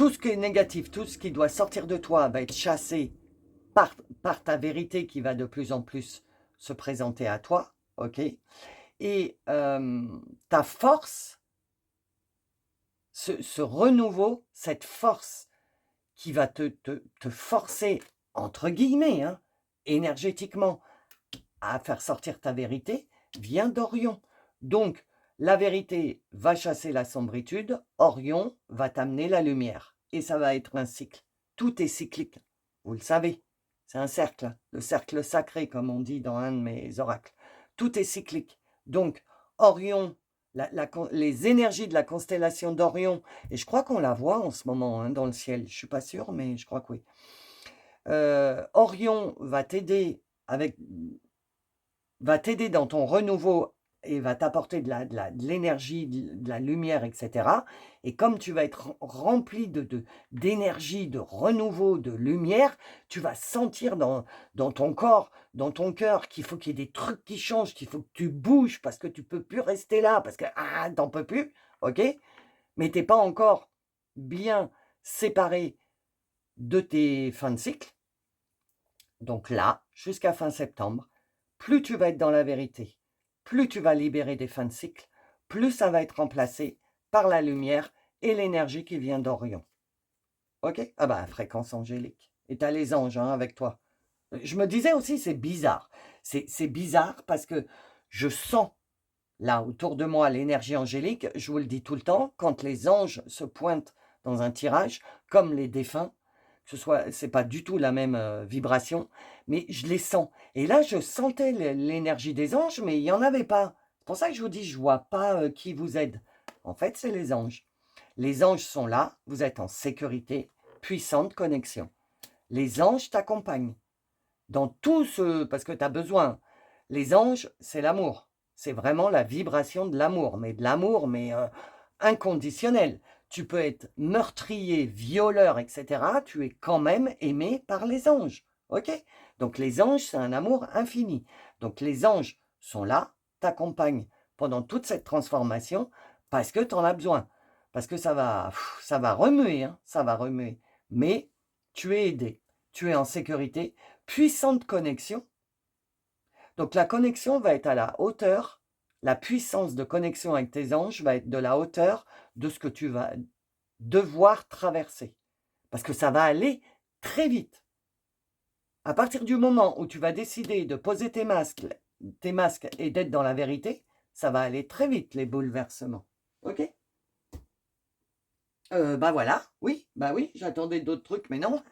ce qui est négatif, tout ce qui doit sortir de toi va être chassé par ta vérité qui va de plus en plus se présenter à toi, OK? Et ta force, ce renouveau, cette force qui va te forcer, entre guillemets, hein, énergétiquement, à faire sortir ta vérité, vient d'Orion. Donc, la vérité va chasser la sombritude, Orion va t'amener la lumière. Et ça va être un cycle. Tout est cyclique, vous le savez. C'est un cercle, le cercle sacré, comme on dit dans un de mes oracles. Tout est cyclique. Donc, Orion, les énergies de la constellation d'Orion, et je crois qu'on la voit en ce moment hein, dans le ciel, je ne suis pas sûre, mais je crois que oui. Orion va t'aider dans ton renouveau et va t'apporter de l'énergie, de la lumière, etc. Et comme tu vas être rempli d'énergie, de renouveau, de lumière, tu vas sentir dans ton corps, dans ton cœur, qu'il faut qu'il y ait des trucs qui changent, qu'il faut que tu bouges parce que tu ne peux plus rester là, parce que t'en peux plus, ok? Mais tu n'es pas encore bien séparé de tes fins de cycle. Donc là, jusqu'à fin septembre, plus tu vas être dans la vérité, plus tu vas libérer des fins de cycle, plus ça va être remplacé par la lumière et l'énergie qui vient d'Orion. Ok? Ah ben, fréquence angélique. Et tu as les anges hein, avec toi. Je me disais aussi, c'est bizarre. C'est bizarre parce que je sens Là, autour de moi, l'énergie angélique, je vous le dis tout le temps, quand les anges se pointent dans un tirage, comme les défunts, que ce soit, c'est pas du tout la même vibration, mais je les sens. Et là, je sentais l'énergie des anges, mais il n'y en avait pas. C'est pour ça que je vous dis, je vois pas qui vous aide. En fait, c'est les anges. Les anges sont là, vous êtes en sécurité, puissante connexion. Les anges t'accompagnent dans tout ce... Parce que tu as besoin. Les anges, c'est l'amour. C'est vraiment la vibration de l'amour. Mais de l'amour, mais inconditionnel. Tu peux être meurtrier, violeur, etc. Tu es quand même aimé par les anges. OK? Donc les anges, c'est un amour infini. Donc les anges sont là, t'accompagnent pendant toute cette transformation parce que tu en as besoin. Parce que ça va remuer, hein, ça va remuer. Mais tu es aidé, tu es en sécurité, puissante connexion. Donc la connexion va être à la hauteur, la puissance de connexion avec tes anges va être de la hauteur de ce que tu vas devoir traverser. Parce que ça va aller très vite. À partir du moment où tu vas décider de poser tes masques et d'être dans la vérité, ça va aller très vite, les bouleversements. OK? Bah voilà, oui, bah oui, j'attendais d'autres trucs, mais non.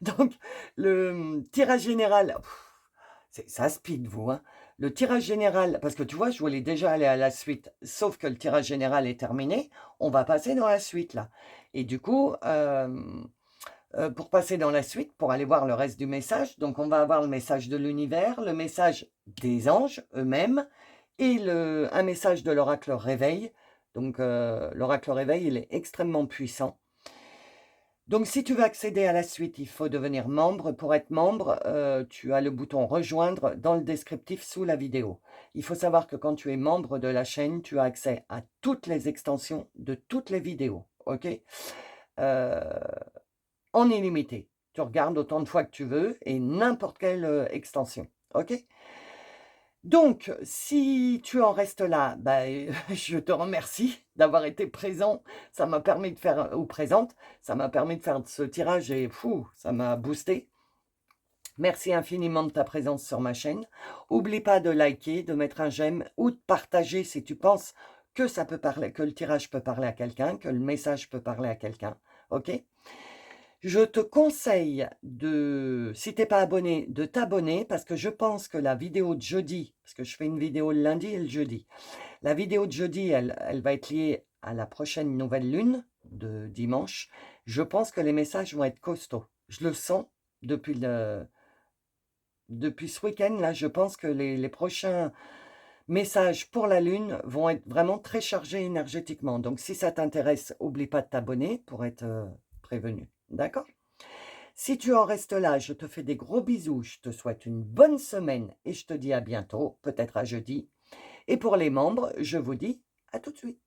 Donc, le tirage général, ça speed, vous, hein. Le tirage général, parce que tu vois, je voulais déjà aller à la suite, sauf que le tirage général est terminé, on va passer dans la suite, là. Et du coup, pour passer dans la suite, pour aller voir le reste du message, donc on va avoir le message de l'univers, le message des anges eux-mêmes, et un message de l'oracle réveil. Donc, l'oracle réveil, il est extrêmement puissant. Donc, si tu veux accéder à la suite, il faut devenir membre. Pour être membre, tu as le bouton rejoindre dans le descriptif sous la vidéo. Il faut savoir que quand tu es membre de la chaîne, tu as accès à toutes les extensions de toutes les vidéos. OK? En illimité. Tu regardes autant de fois que tu veux et n'importe quelle extension. OK? Donc, si tu en restes là, bah, je te remercie d'avoir été présent. Ça m'a permis de faire, ou présente, ça m'a permis de faire ce tirage et fou, ça m'a boosté. Merci infiniment de ta présence sur ma chaîne. Oublie pas de liker, de mettre un j'aime ou de partager si tu penses que ça peut parler, que le tirage peut parler à quelqu'un, que le message peut parler à quelqu'un. OK? Je te conseille de, si tu n'es pas abonné, de t'abonner parce que je pense que la vidéo de jeudi, parce que je fais une vidéo le lundi et le jeudi, la vidéo de jeudi, elle va être liée à la prochaine nouvelle lune de dimanche. Je pense que les messages vont être costauds. Je le sens depuis, depuis ce week-end, là, je pense que les prochains messages pour la lune vont être vraiment très chargés énergétiquement. Donc, si ça t'intéresse, n'oublie pas de t'abonner pour être prévenu. D'accord? Si tu en restes là, je te fais des gros bisous, je te souhaite une bonne semaine et je te dis à bientôt, peut-être à jeudi. Et pour les membres, je vous dis à tout de suite.